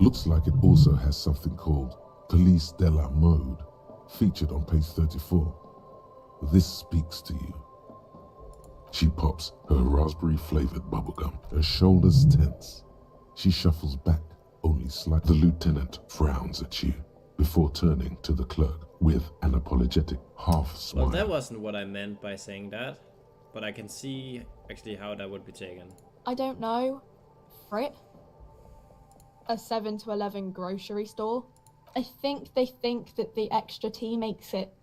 Looks like it also has something called Police de la Mode, featured on page 34. This speaks to you. She pops her raspberry-flavored bubblegum. Her shoulders tense. She shuffles back, only slightly. The lieutenant frowns at you before turning to the clerk with an apologetic half smile. Well, that wasn't what I meant by saying that, but I can see actually how that would be taken. I don't know. Frit? A 7 to 11 grocery store? I think they think that the extra tea makes it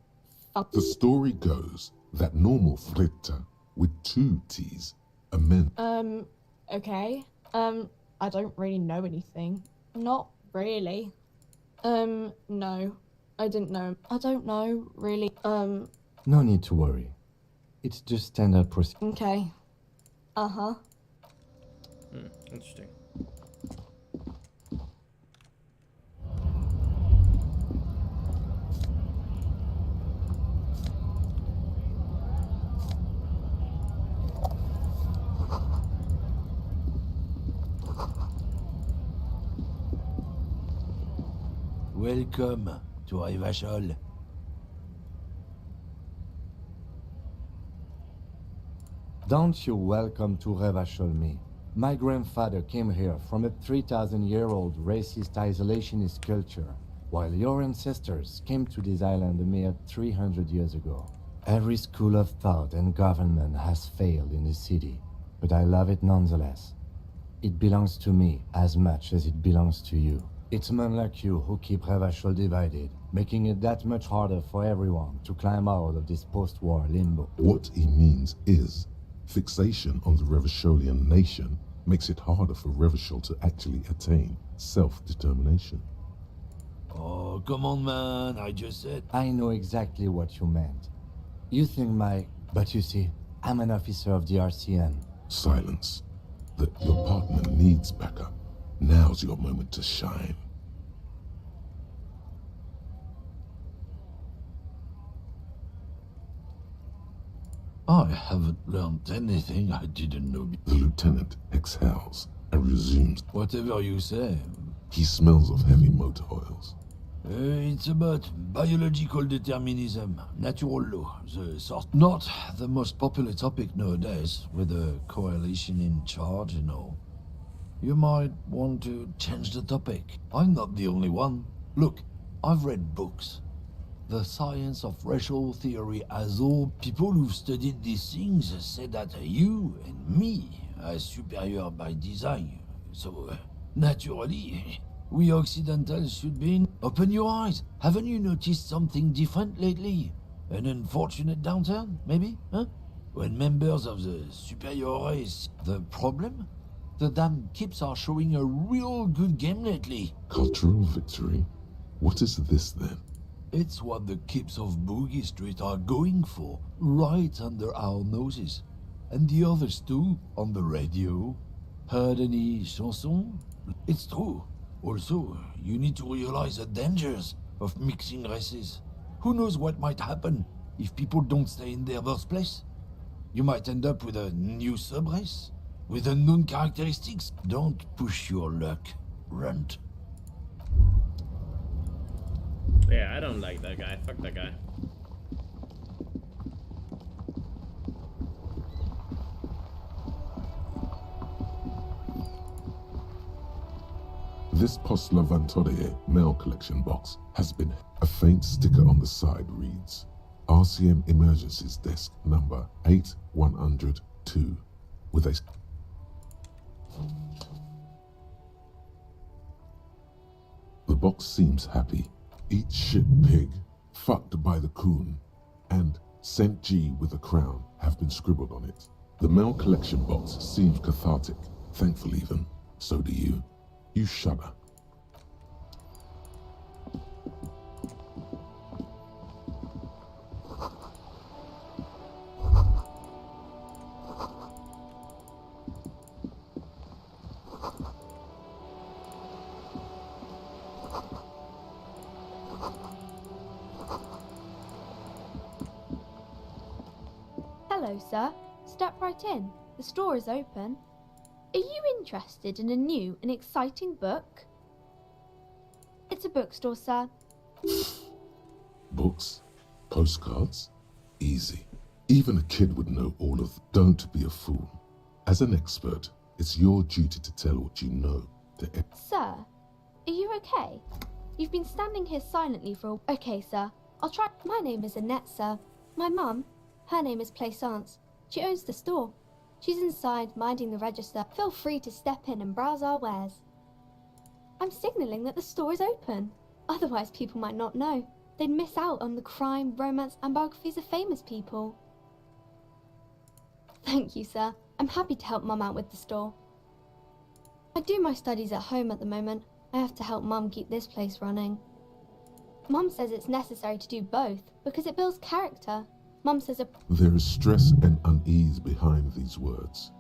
fun. The story goes that normal fritta with 2 T's are meant. Okay. I don't really know anything. Not really. No. I didn't know. I don't know, really. No need to worry. It's just standard procedure. Okay. Uh-huh. Interesting. Welcome to Revachol. Don't you welcome to Revachol me. My grandfather came here from a 3,000-year-old racist isolationist culture, while your ancestors came to this island a mere 300 years ago. Every school of thought and government has failed in the city, but I love it nonetheless. It belongs to me as much as it belongs to you. It's men like you who keep Revachol divided, making it that much harder for everyone to climb out of this post-war limbo. What he means is, fixation on the Revacholian nation makes it harder for Revachol to actually attain self-determination. Oh, come on, man, I just said... I know exactly what you meant. You think But you see, I'm an officer of the RCN. Silence. Your partner needs backup. Now's your moment to shine. I haven't learned anything I didn't know. The lieutenant exhales and resumes. Whatever you say. He smells of heavy motor oils. It's about biological determinism, natural law, the sort. Not the most popular topic nowadays, with a coalition in charge and all. You might want to change the topic. I'm not the only one. Look, I've read books. The science of racial theory as all people who've studied these things say that you and me are superior by design. So, naturally, we Occidentals should be in. Open your eyes. Haven't you noticed something different lately? An unfortunate downturn, maybe? Huh? When members of the superior race... The problem? The damn kips are showing a real good game lately. Cultural victory? What is this then? It's what the kips of Boogie Street are going for, right under our noses. And the others too, on the radio. Heard any chansons? It's true. Also, you need to realize the dangers of mixing races. Who knows what might happen if people don't stay in their birthplace? You might end up with a new sub-race, with unknown characteristics. Don't push your luck, Runt. Yeah, I don't like that guy. Fuck that guy. This Post Levantorie mail collection box has been... A faint sticker on the side reads, RCM Emergencies Desk number 8102, with a... The box seems happy. Eat shit pig, fucked by the coon, and St. G with a crown have been scribbled on it. The mail collection box seems cathartic, thankful even. So do you. You shudder. Hello, sir. Step right in. The store is open. Are you interested in a new and exciting book? It's a bookstore, sir. Books? Postcards? Easy. Even a kid would know all of them. Don't be a fool. As an expert, it's your duty to tell what you know to... Sir, are you okay? You've been standing here silently for a... Okay, sir. I'll try... My name is Annette, sir. My mum, her name is Plaisance. She owns the store. She's inside, minding the register. Feel free to step in and browse our wares. I'm signalling that the store is open. Otherwise, people might not know. They'd miss out on the crime, romance, and biographies of famous people. Thank you, sir. I'm happy to help Mum out with the store. I do my studies at home at the moment. I have to help Mum keep this place running. Mum says it's necessary to do both because it builds character. Mum says There is stress and unease behind these words.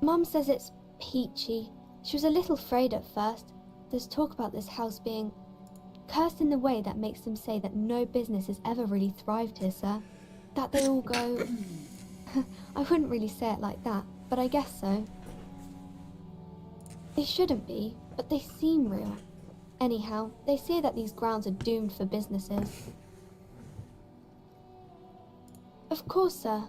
Mum says it's peachy. She was a little afraid at first. There's talk about this house being cursed in the way that makes them say that no business has ever really thrived here, sir. That they all go... I wouldn't really say it like that, but I guess so. They shouldn't be, but they seem real. Anyhow, they say that these grounds are doomed for businesses. Of course, sir.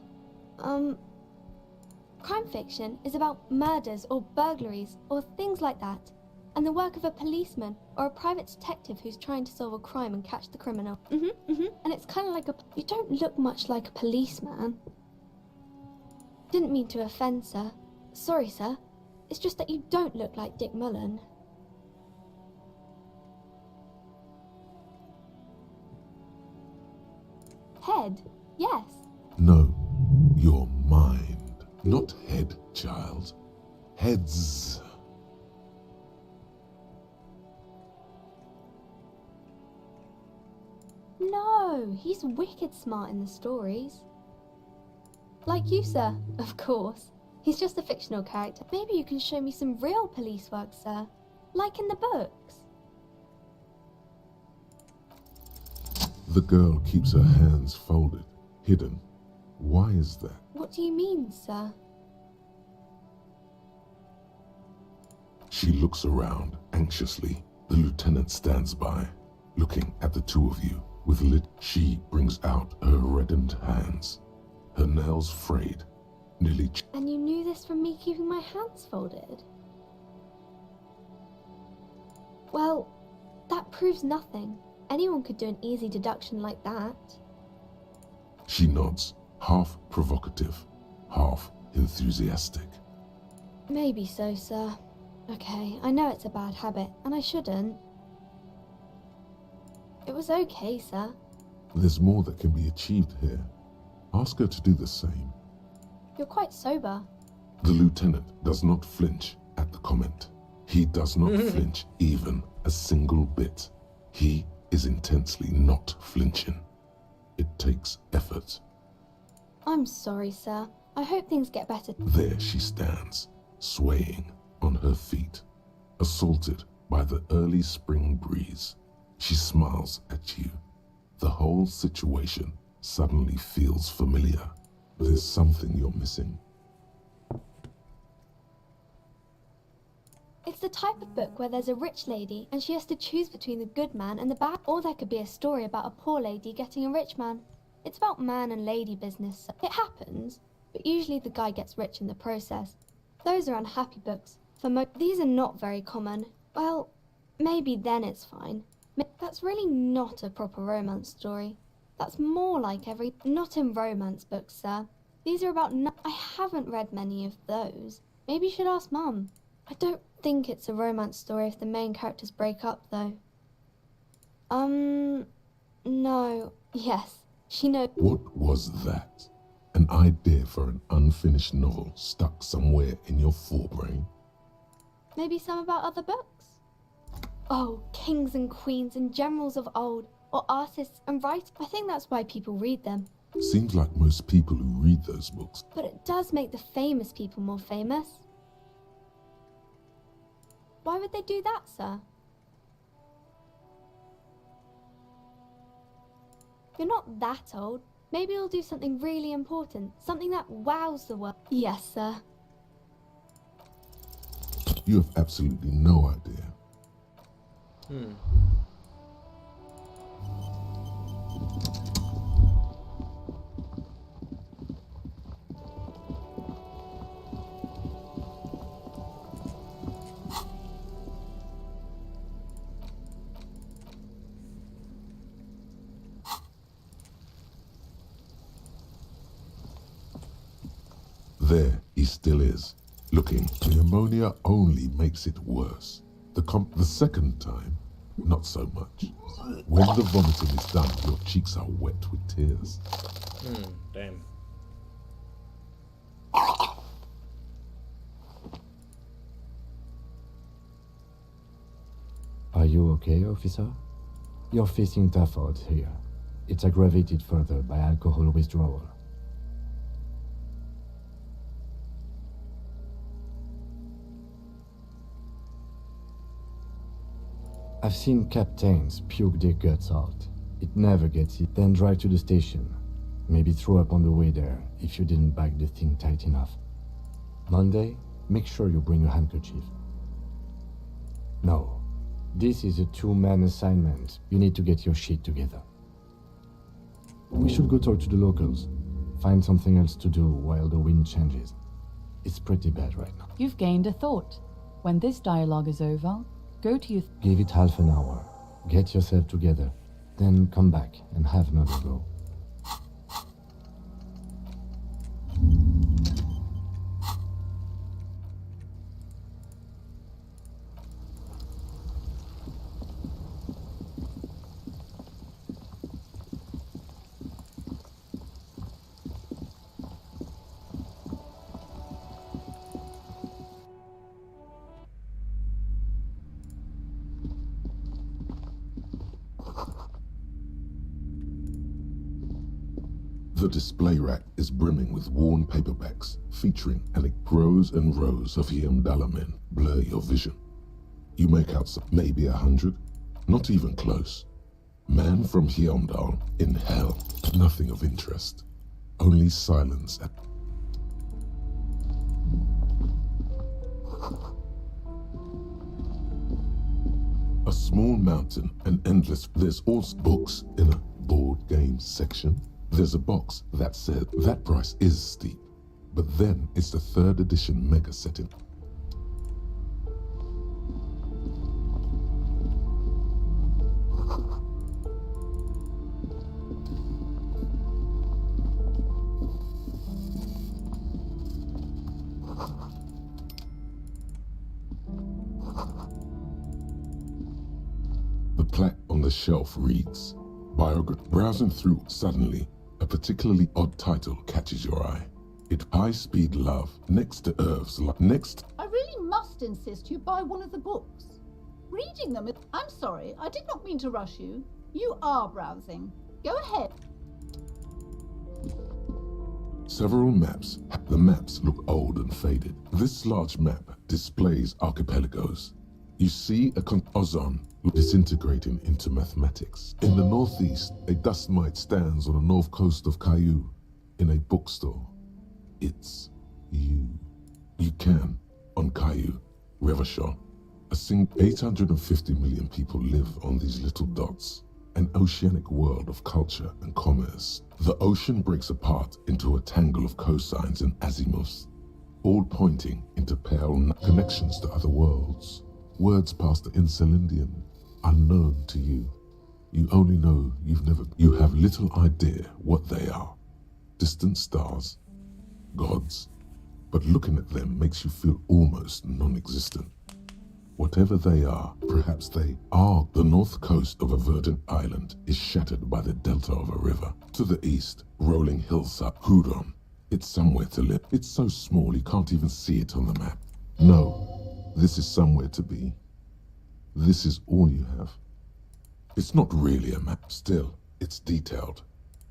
Crime fiction is about murders or burglaries or things like that, and the work of a policeman or a private detective who's trying to solve a crime and catch the criminal. And it's kind of like you don't look much like a policeman. Didn't mean to offend, sir. Sorry, sir. It's just that you don't look like Dick Mullen. Head, yes. No, your mind. Not head, child. Heads. No, he's wicked smart in the stories. Like you, sir, of course. He's just a fictional character. Maybe you can show me some real police work, sir. Like in the books. The girl keeps her hands folded, hidden. Why is that? What do you mean, sir? She looks around, anxiously. The lieutenant stands by. looking at the two of you with lit. She brings out her reddened hands, her nails frayed, nearly. And you knew this from me keeping my hands folded? Well, that proves nothing. Anyone could do an easy deduction like that. She nods, half provocative, half enthusiastic. Maybe so, sir. Okay, I know it's a bad habit, and I shouldn't. It was okay, sir. There's more that can be achieved here. Ask her to do the same. You're quite sober. The lieutenant does not flinch at the comment. He does not flinch even a single bit. He is intensely not flinching. It takes effort. I'm sorry, sir. I hope things get better. There she stands, swaying on her feet, assaulted by the early spring breeze. She smiles at you. The whole situation suddenly feels familiar. There's something you're missing. It's the type of book where there's a rich lady and she has to choose between the good man and the bad. Or there could be a story about a poor lady getting a rich man. It's about man and lady business. It happens, but usually the guy gets rich in the process. Those are unhappy books. These are not very common. Well, maybe then it's fine. That's really not a proper romance story. That's more like not in romance books, sir. These are about I haven't read many of those. Maybe you should ask Mum. I don't think it's a romance story if the main characters break up, though. No. Yes, she knows. What was that? An idea for an unfinished novel stuck somewhere in your forebrain? Maybe some about other books? Oh, kings and queens and generals of old, or artists and writers. I think that's why people read them. Seems like most people who read those books. But it does make the famous people more famous. Why would they do that, sir? You're not that old. Maybe you'll do something really important. Something that wows the world. Yes, sir. You have absolutely no idea. There he still is, looking. The ammonia only makes it worse. The second time, not so much. When the vomiting is done, your cheeks are wet with tears. Damn. Are you okay, officer? You're facing tough odds here. It's aggravated further by alcohol withdrawal. I've seen captains puke their guts out. It never gets it. Then drive to the station. Maybe throw up on the way there if you didn't bag the thing tight enough. Monday, make sure you bring a handkerchief. No. This is a two-man assignment. You need to get your shit together. We should go talk to the locals. Find something else to do while the wind changes. It's pretty bad right now. You've gained a thought. When this dialogue is over, go to your... Give it half an hour. Get yourself together. Then come back and have another go. The display rack is brimming with worn paperbacks featuring rows and rows of Hyamdala men blur your vision. You make out maybe 100, not even close. Man from Hyamdal in hell, nothing of interest. Only silence at... A small mountain and endless. There's also books in a board game section. There's a box that said that price is steep, but then it's the 3rd edition mega setting. The plaque on the shelf reads, Biography. Browsing through, suddenly, a particularly odd title catches your eye. It High-Speed Love, next to Irv's next. I really must insist you buy one of the books. Reading them I'm sorry, I did not mean to rush you. You are browsing. Go ahead. Several maps. The maps look old and faded. This large map displays archipelagos. You see a Ozon disintegrating into mathematics. In the northeast, a dust mite stands on the north coast of Caillou in a bookstore. It's you. You can, on Caillou, Revachon, 850 million people live on these little dots, an oceanic world of culture and commerce. The ocean breaks apart into a tangle of cosines and azimuths, all pointing into pale connections to other worlds. Words past the Insulindian, unknown to you. You only know you have little idea what they are. Distant stars, gods, but looking at them makes you feel almost non-existent. Whatever they are, perhaps they are. The north coast of a verdant island is shattered by the delta of a river. To the east, rolling hillside, Hudon. It's somewhere to live. It's so small you can't even see it on the map. No. This is somewhere to be. This is all you have. It's not really a map. Still, it's detailed.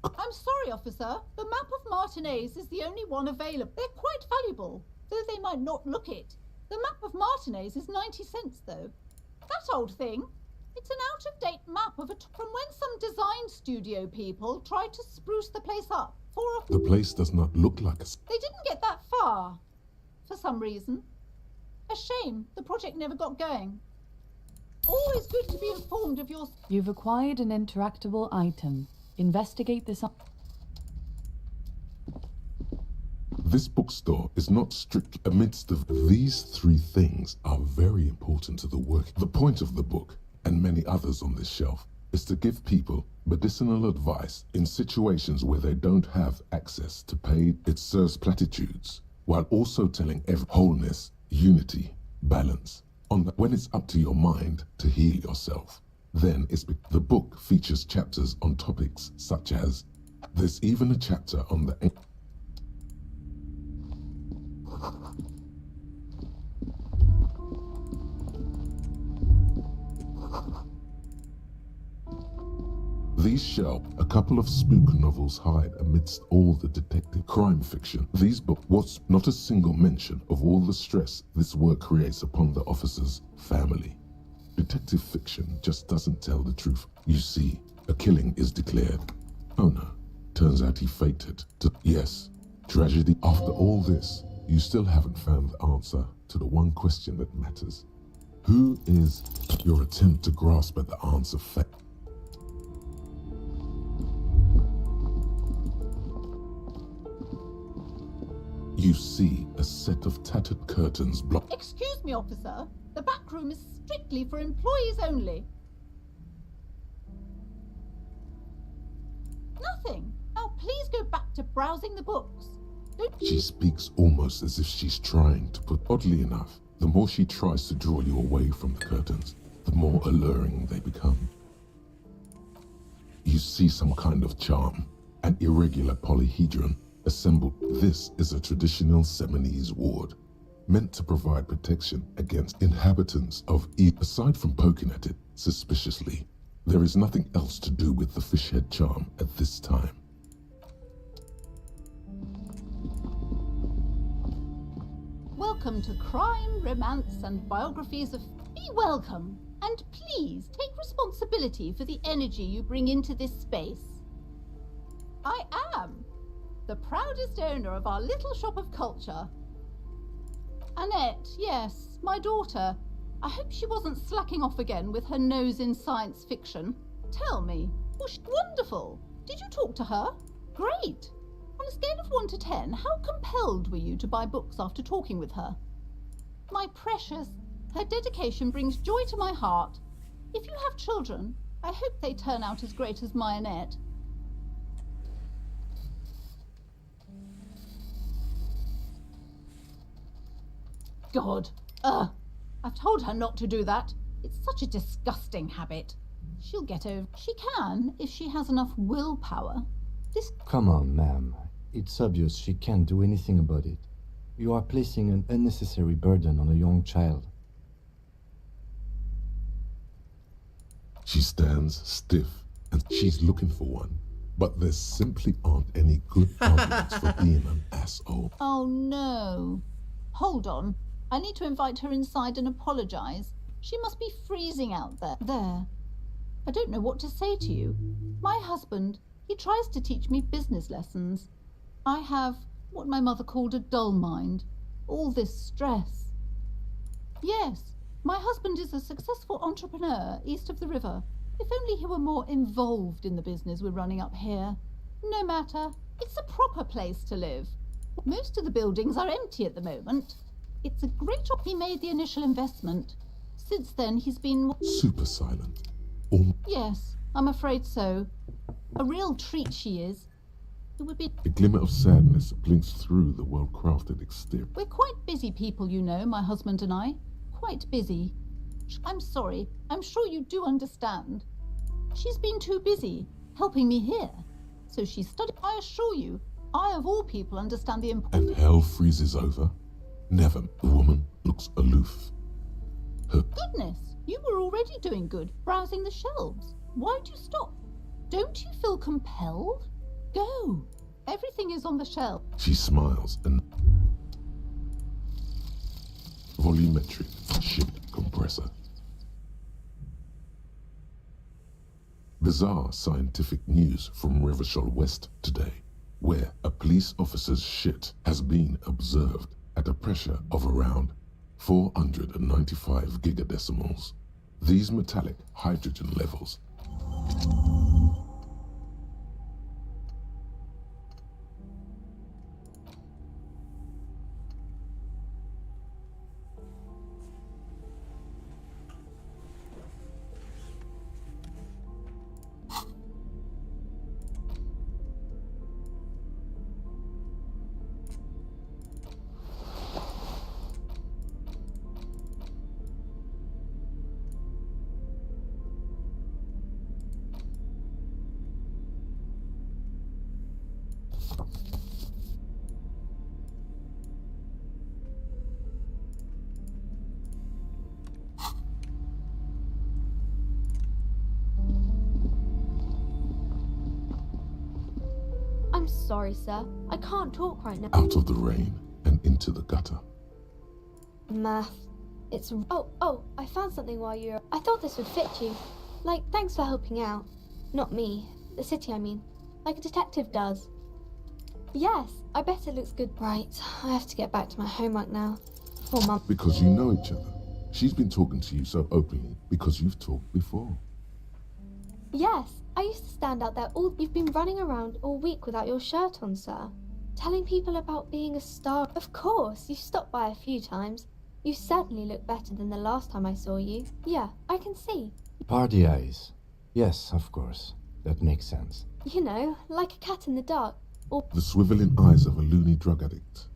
I'm sorry, officer. The map of Martinez is the only one available. They're quite valuable, though they might not look it. The map of Martinez is 90 cents, though. That old thing. It's an out-of-date map of from when some design studio people tried to spruce the place up. The place does not look like a... They didn't get that far, for some reason. A shame the project never got going. Always good to be informed of your... You've acquired an interactable item. Investigate this... This bookstore is not strict amidst of these 3 things are very important to the work. The point of the book, and many others on this shelf, is to give people medicinal advice in situations where they don't have access to paid. It serves platitudes, while also telling wholeness, unity, balance. When it's up to your mind to heal yourself, then the book features chapters on topics such as, there's even a chapter on the... These shelf a couple of spook novels hide amidst all the detective crime fiction. These books was not a single mention of all the stress this work creates upon the officer's family. Detective fiction just doesn't tell the truth. You see, a killing is declared. Oh no, turns out he faked it. Yes, tragedy. After all this, you still haven't found the answer to the one question that matters. Who is your attempt to grasp at the answer fact? You see a set of tattered curtains blocked. Excuse me, officer. The back room is strictly for employees only. Nothing. Now please go back to browsing the books. She speaks almost as if she's trying to put... Oddly enough, the more she tries to draw you away from the curtains, the more alluring they become. You see some kind of charm, an irregular polyhedron assembled. This is a traditional Seminese ward, meant to provide protection against inhabitants of Aside from poking at it suspiciously, there is nothing else to do with the fishhead charm at this time. Welcome to Crime, Romance, and Biographies of... Be welcome, and please take responsibility for the energy you bring into this space. I am the proudest owner of our little shop of culture. Annette, yes, my daughter. I hope she wasn't slacking off again with her nose in science fiction. Tell me, was she wonderful? Did you talk to her? Great. On a scale of 1 to 10, how compelled were you to buy books after talking with her? My precious, her dedication brings joy to my heart. If you have children, I hope they turn out as great as my Annette. God. I've told her not to do that. It's such a disgusting habit. She'll get over. She can, if she has enough willpower. This... Come on, ma'am. It's obvious she can't do anything about it. You are placing an unnecessary burden on a young child. She stands stiff, and she's looking for one. But there simply aren't any good arguments for being an asshole. Oh, no. Hold on. I need to invite her inside and apologize. She must be freezing out there. There. I don't know what to say to you. My husband, he tries to teach me business lessons. I have what my mother called a dull mind. All this stress. Yes, my husband is a successful entrepreneur east of the river. If only he were more involved in the business we're running up here. No matter. It's a proper place to live. Most of the buildings are empty at the moment. It's a great job he made the initial investment. Since then, he's been... Super silent. Yes, I'm afraid so. A real treat she is. It would be... A glimmer of sadness blinks through the well-crafted exterior. We're quite busy people, you know, my husband and I. Quite busy. I'm sorry. I'm sure you do understand. She's been too busy helping me here. So she studied... I assure you, I of all people understand the importance... And hell freezes over. Never. The woman looks aloof. Her... Goodness, you were already doing good, browsing the shelves. Why'd you stop? Don't you feel compelled? Go. Everything is on the shelf. She smiles and... Volumetric shift compressor. Bizarre scientific news from Revachol West today, where a police officer's shit has been observed at a pressure of around 495 gigadecimals. These metallic hydrogen levels I'm sorry, sir. I can't talk right now. out of the rain and into the gutter. Math. It's... Oh, I found something while you were... I thought this would fit you. Like, thanks for helping out. Not me. The city, I mean. Like a detective does. Yes, I bet it looks good. Right, I have to get back to my homework now. 4 months. Because you know each other. She's been talking to you so openly because you've talked before. Yes, I used to stand out there all... You've been running around all week without your shirt on, sir. Telling people about being a star. Of course, you've stopped by a few times. You certainly look better than the last time I saw you. Yeah, I can see. Party eyes. Yes, of course. That makes sense. You know, like a cat in the dark. Or... The swiveling eyes of a loony drug addict.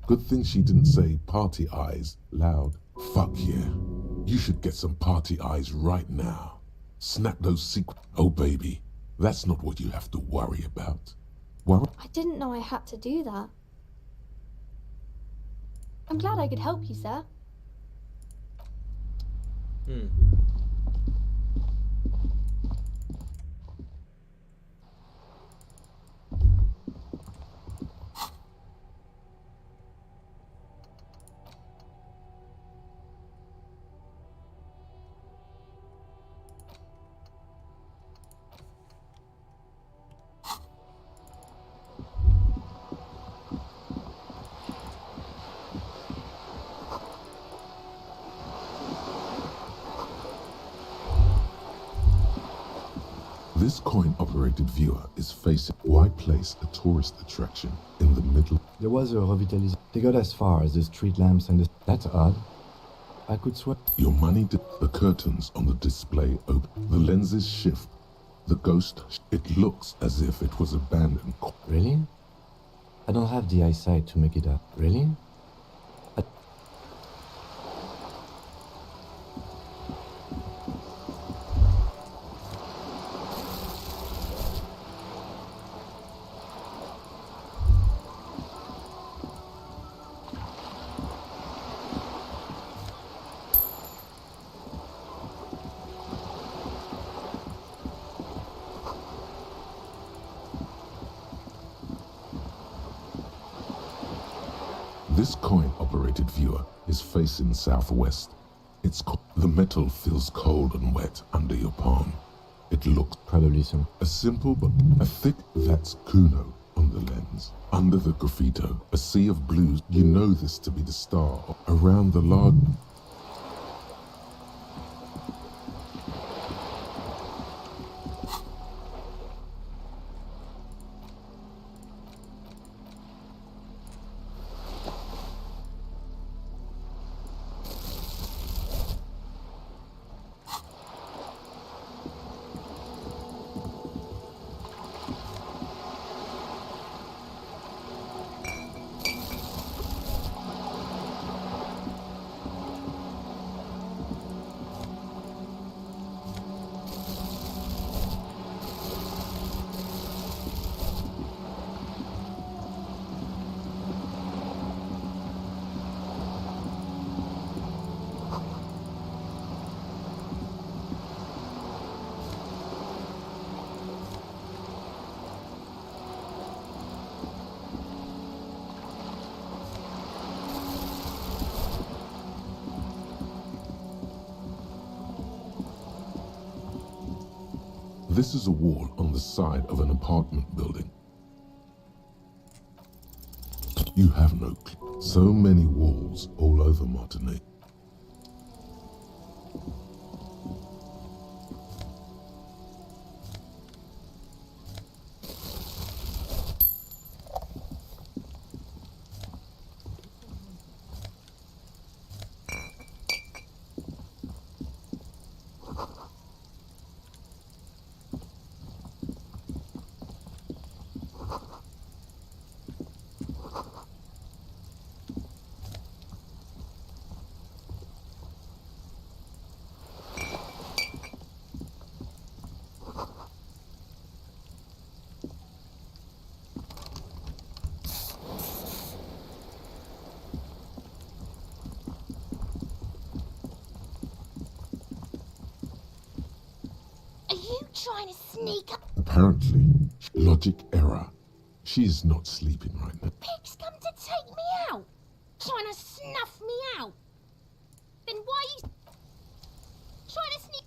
Good thing she didn't say party eyes loud. Fuck yeah. You should get some party eyes right now. Snap those secret... Oh baby, that's not what you have to worry about. Worry? I didn't know I had to do that. I'm glad I could help you, sir. This coin-operated viewer is facing. Why place a tourist attraction in the middle? There was a revitalization. They got as far as the street lamps and the... That's odd. I could swear. Your money. The curtains on the display open. The lenses shift. The ghost. It looks as if it was abandoned. Really? I don't have the eyesight to make it up. Really? This coin-operated viewer is facing southwest. The metal feels cold and wet under your palm. It looks probably some a simple but a thick. That's Kuno on the lens. Under the graffito, a sea of blues. You know this to be the star around the large. This is a wall on the side of an apartment building. You have no clue. So many walls all over Martinique. Trying to sneak up. Apparently, logic error. She is not sleeping right now. Pigs come to take me out. Trying to snuff me out. Then why are you trying to sneak?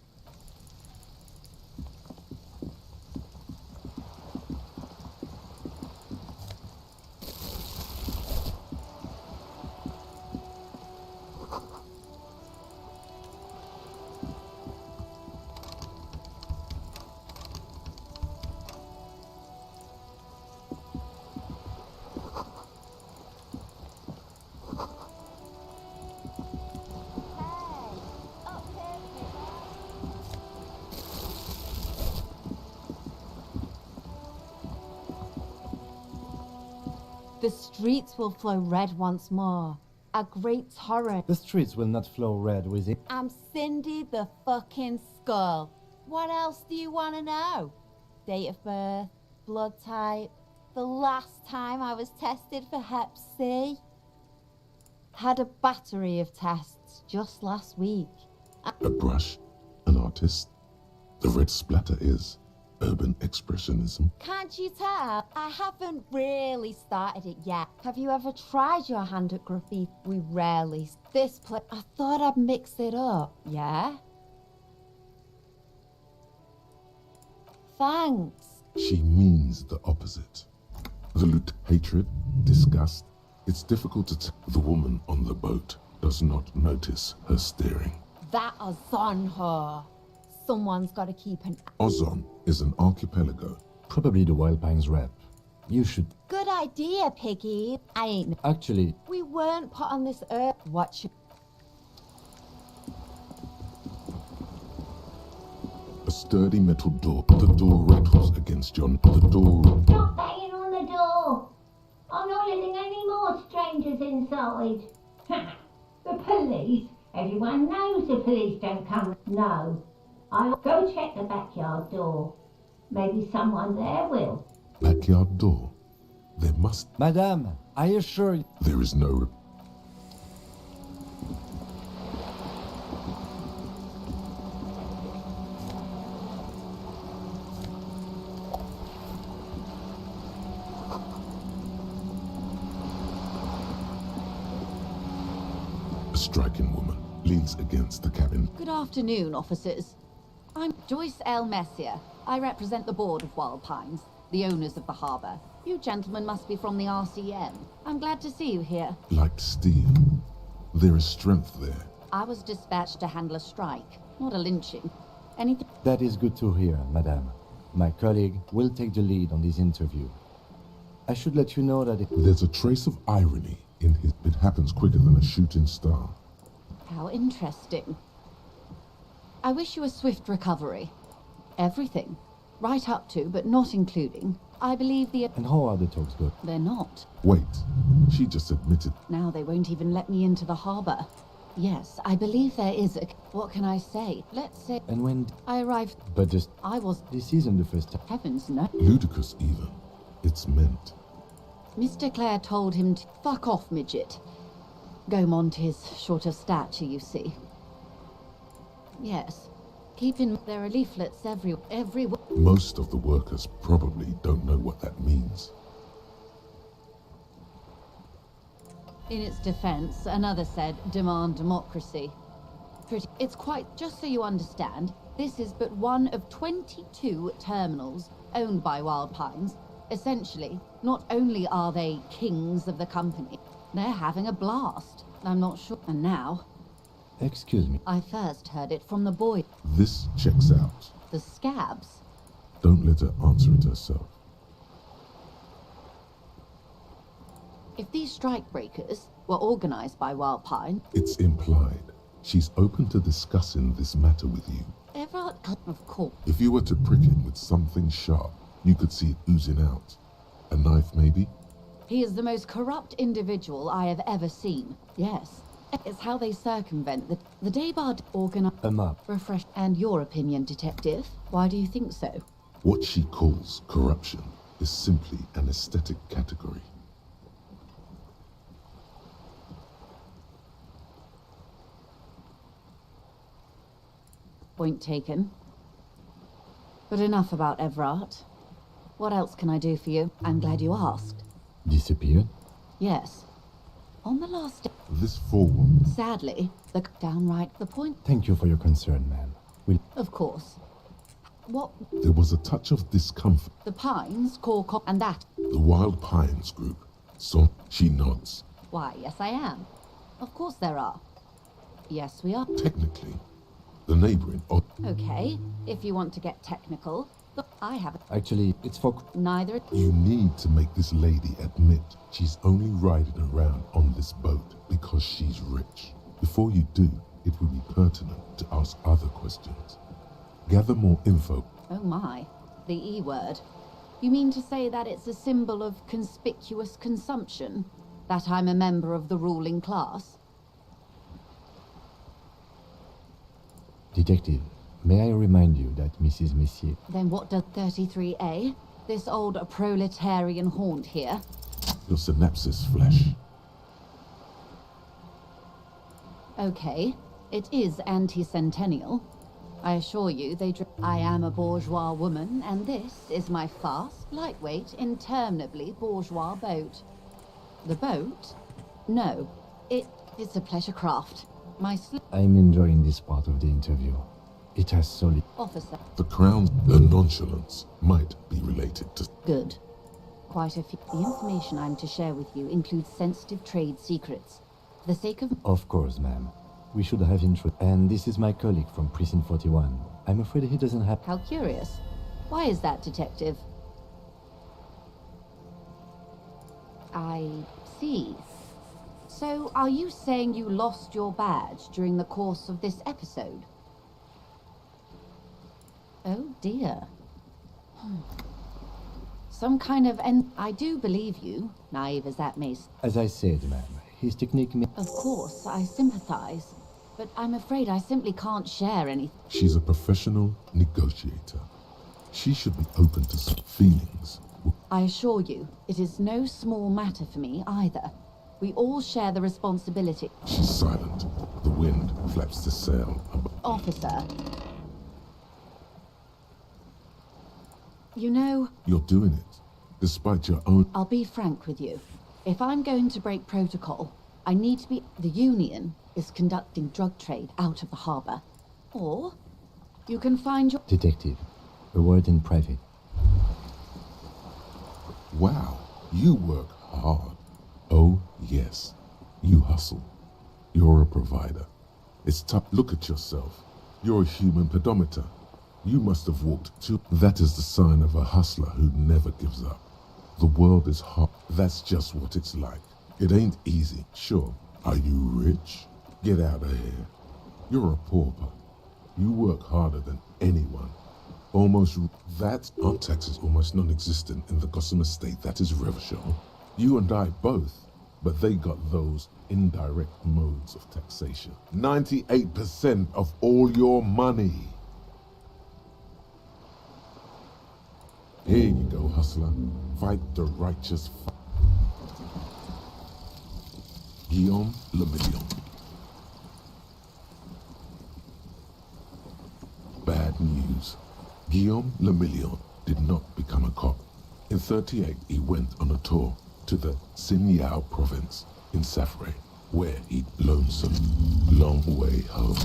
The streets will flow red once more. A great torrent. The streets will not flow red, will it? I'm Cindy the fucking Skull. What else do you want to know? Date of birth, blood type, the last time I was tested for Hep C. Had a battery of tests just last week. A brush, an artist. The red splatter is urban expressionism. Can't you tell? I haven't really started it yet. Have you ever tried your hand at graffiti? We rarely. This place, I thought I'd mix it up, yeah? Thanks. She means the opposite. The hatred, disgust. It's difficult to tell. The woman on the boat does not notice her staring. That is on her. Someone's got to keep an... Ozon is an archipelago. Probably the Wild Pines rep. You should... Good idea, Piggy. I ain't... Actually... We weren't put on this earth. Watch you... A sturdy metal door. The door rattles against John. The door... Stop banging on the door. I'm not letting any more strangers inside. The police? Everyone knows the police don't come. No. I'll go check the backyard door. Maybe someone there will. Backyard door? There must... Madame, I assure you... There is no... A striking woman leans against the cabin. Good afternoon, officers. I'm Joyce L. Messier. I represent the board of Wild Pines, the owners of the harbour. You gentlemen must be from the RCM. I'm glad to see you here. Like steel. There is strength there. I was dispatched to handle a strike, not a lynching. Anything... That is good to hear, madame. My colleague will take the lead on this interview. I should let you know that There's a trace of irony in his... It happens quicker than a shooting star. How interesting. I wish you a swift recovery. Everything. Right up to, but not including, I believe the... And how are the talks going? They're not. Wait, she just admitted... Now they won't even let me into the harbour. Yes, I believe there is a... What can I say? Let's say... And when... I arrived... But just... I was... This isn't the first time. Heavens, no. Ludicrous even. It's meant. Mr. Clare told him to... Fuck off, midget. Gaumont is short of stature, you see. Yes. Keep in... There are leaflets every... Most of the workers probably don't know what that means. In its defense, another said, demand democracy. It's quite... Just so you understand, this is but one of 22 terminals owned by Wild Pines. Essentially, not only are they kings of the company, they're having a blast. I'm not sure... And now... Excuse me. I first heard it from the boy. This checks out. The scabs. Don't let her answer it herself. If these strikebreakers were organized by Wild Pine... It's implied. She's open to discussing this matter with you. Everard... Of course. If you were to prick him with something sharp, you could see it oozing out. A knife, maybe? He is the most corrupt individual I have ever seen. Yes. It's how they circumvent the Daybard organize... A map. Refresh... And your opinion, detective? Why do you think so? What she calls corruption is simply an aesthetic category. Point taken. But enough about Everard. What else can I do for you? I'm glad you asked. Disappeared? Yes. On the last day... This forewoman... Sadly, the downright the point... Thank you for your concern, ma'am. Of course. What... There was a touch of discomfort. The Pines, Cork, and that... The Wild Pines group. So, she nods. Why, yes I am. Of course there are. Yes, we are. Technically, the neighboring... Okay, if you want to get technical, look, I have... Actually, it's for... Neither... You need to make this lady admit she's only riding around on this boat because she's rich. Before you do, it would be pertinent to ask other questions. Gather more info. Oh my, the E word. You mean to say that it's a symbol of conspicuous consumption? That I'm a member of the ruling class? Detective, may I remind you that Mrs. Messier... Then what does 33A? This old proletarian haunt here? Your synapses flesh. Okay, it is anti-centennial. I assure you, I am a bourgeois woman, and this is my fast, lightweight, interminably bourgeois boat. The boat? No, it's a pleasure craft. I'm enjoying this part of the interview. It has solid... Officer. The Crown's nonchalance might be related to... Good. Quite a few... The information I'm to share with you includes sensitive trade secrets. For the sake of... Of course, ma'am. We should have intro... And this is my colleague from Precinct 41, I'm afraid he doesn't have... How curious. Why is that, Detective? I see. So, are you saying you lost your badge during the course of this episode? Oh dear. Some kind of... And I do believe you, naive as that may... As I said, ma'am, his technique... Of course, I sympathize. But I'm afraid I simply can't share anything. She's a professional negotiator. She should be open to some feelings. I assure you, it is no small matter for me either. We all share the responsibility. She's silent. The wind flaps the sail. Officer. You know... You're doing it, despite your own... I'll be frank with you. If I'm going to break protocol, I need to be... The Union is conducting drug trade out of the harbor. Or you can find your... Detective, a word in private. Wow, you work hard. Oh, yes. You hustle. You're a provider. It's tough. Look at yourself. You're a human pedometer. You must have walked too. That is the sign of a hustler who never gives up. The world is hard. That's just what it's like. It ain't easy. Sure. Are you rich? Get out of here. You're a pauper. You work harder than anyone. Almost. Our tax is almost non-existent in the Gossamer state. That is Revachol. You and I both, but they got those indirect modes of taxation. 98% of all your money. Here you go, hustler. Fight the righteous fight. Guillaume Le Million. Bad news. Guillaume Le Million did not become a cop. In 38, he went on a tour to the Sinyao province in Safre, where he'd lonesome, long way home.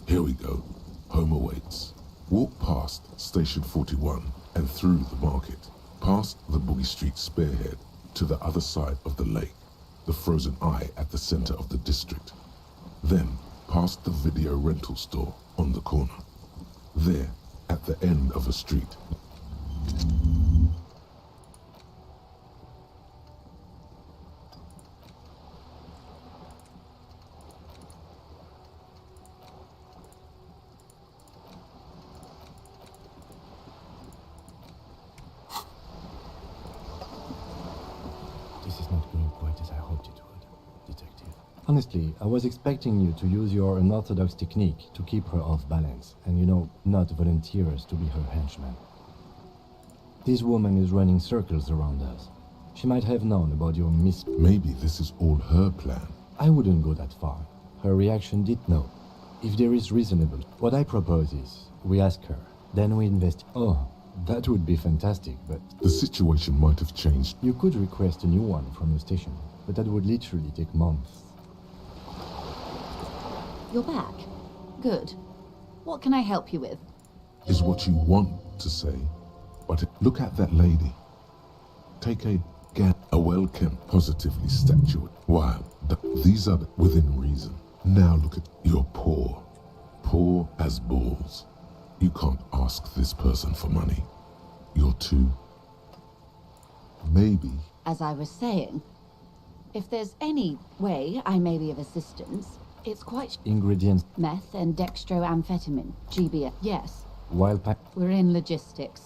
Here we go. Home awaits. Walk past Station 41 and through the market, past the Boogie Street spearhead to the other side of the lake, the frozen eye at the center of the district. Then past the video rental store on the corner. There, at the end of a street. This is not going quite as I hoped it would, Detective. Honestly, I was expecting you to use your unorthodox technique to keep her off balance, and not volunteer us to be her henchman. This woman is running circles around us. She might have known about your Maybe this is all her plan. I wouldn't go that far. Her reaction did know. If there is reasonable, what I propose is, we ask her, then we invest. Oh, that would be fantastic, but... The situation might have changed. You could request a new one from the station, but that would literally take months. You're back. Good. What can I help you with? Is what you want to say. But look at that lady. Take a well-kept, positively statued. Wow, these are within reason. Now look at you're poor. Poor as balls. You can't ask this person for money. You're too... Maybe... As I was saying, if there's any way I may be of assistance, it's quite... Ingredients. Meth and dextroamphetamine. GBA. Yes. Wild pack. We're in logistics.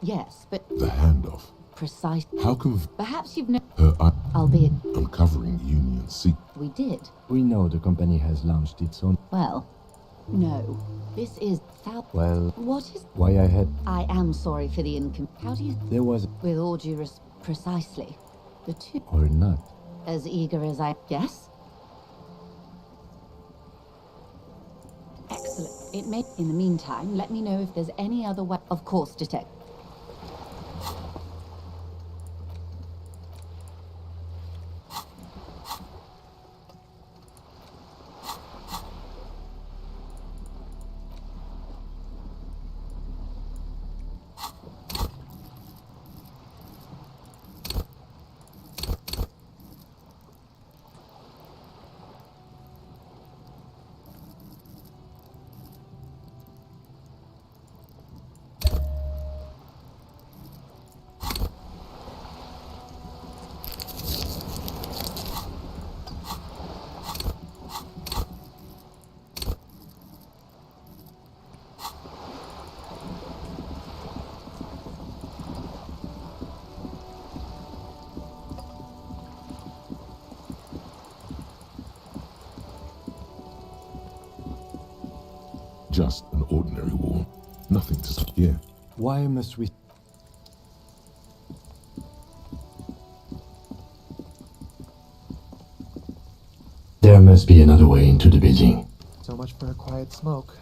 Yes, but... The handoff. Precise. How come... Perhaps you've known... Her... Albeit... Uncovering Union secret. We did. We know the company has launched its own... Well, no. This is... Well... What is... Why I had... I am sorry for the income... How do you... There was... With all due precisely. The two... Or not. As eager as I... Yes? Excellent. It may... In the meantime, let me know if there's any other way... Of course, Detective. Just an ordinary wall. Nothing to... Yeah. Why must we... There must be another way into the building. So much for a quiet smoke.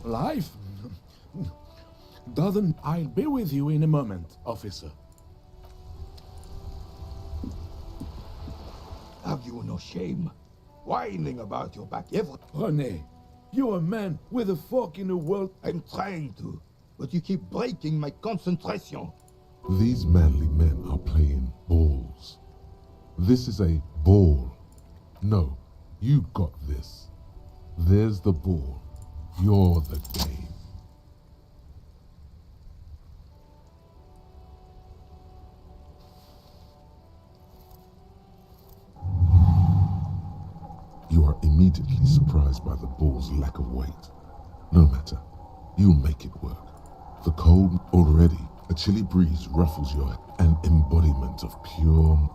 Life? Doesn't... I'll be with you in a moment, officer. Have you no shame? Whining about your back every... René, you're a man with a fork in the world. I'm trying to, but you keep breaking my concentration. These manly men are playing balls. This is a ball. No, you got this. There's the ball. You're the game. You are immediately surprised by the ball's lack of weight. No matter, you'll make it work. The cold already, a chilly breeze ruffles your head, an embodiment of pure...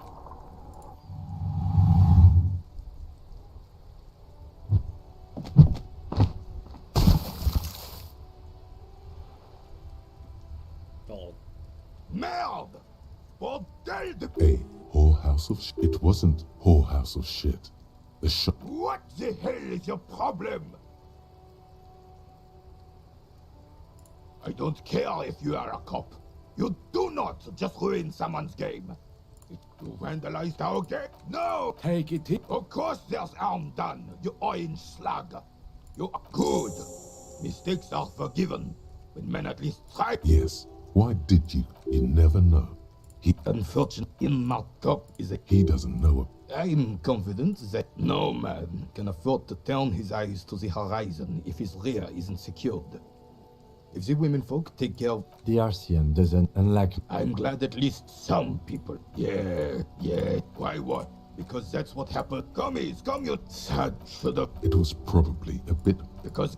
Merde! Bordel de... A whorehouse of shit. It wasn't whorehouse of shit. The shop... What the hell is your problem? I don't care if you are a cop. You do not just ruin someone's game. You vandalized our game? No! Take it in. Of course there's harm done, you orange slug. You are good. Mistakes are forgiven. When men at least try... Yes. Why did you? You never know. He... Unfortunately, my cop is a... He doesn't know. I'm confident that no man can afford to turn his eyes to the horizon if his rear isn't secured. If the women folk take care of... The RCM doesn't unlike... I'm glad at least some people... Yeah. Why what? Because that's what happened. Come, you sad shut up. It was probably a bit... Because,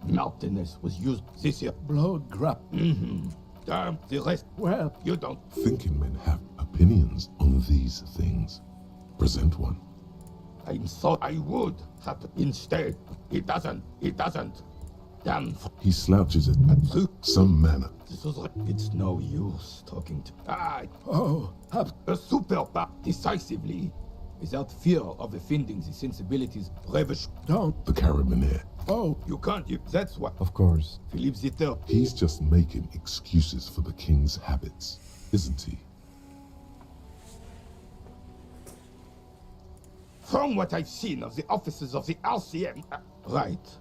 Martinez was used this year. Blood grab. Damn, the rest... Well... You don't. Thinking men have opinions on these things. Present one. I thought I would happen. Instead, it doesn't. Damn. He slouches at some manner. It's no use talking to... a super decisively, without fear of offending the sensibilities. Don't. The Carabinier. Oh, you can't. That's what. Of course. Philippe Zitter. He's just making excuses for the king's habits, isn't he? From what I've seen of the officers of the RCM... right.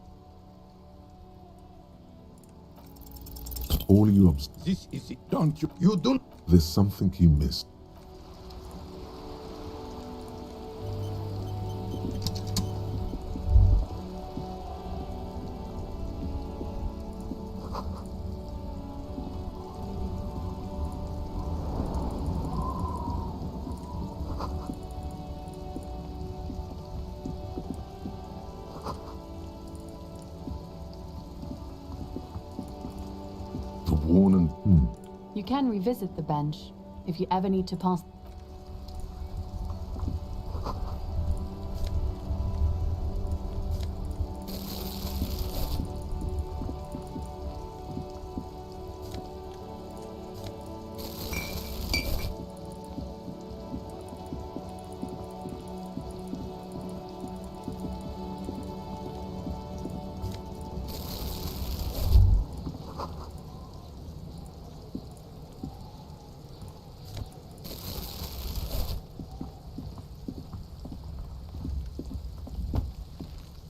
All you This is it. Don't you... You don't... There's something you missed. You can revisit the bench if you ever need to pass.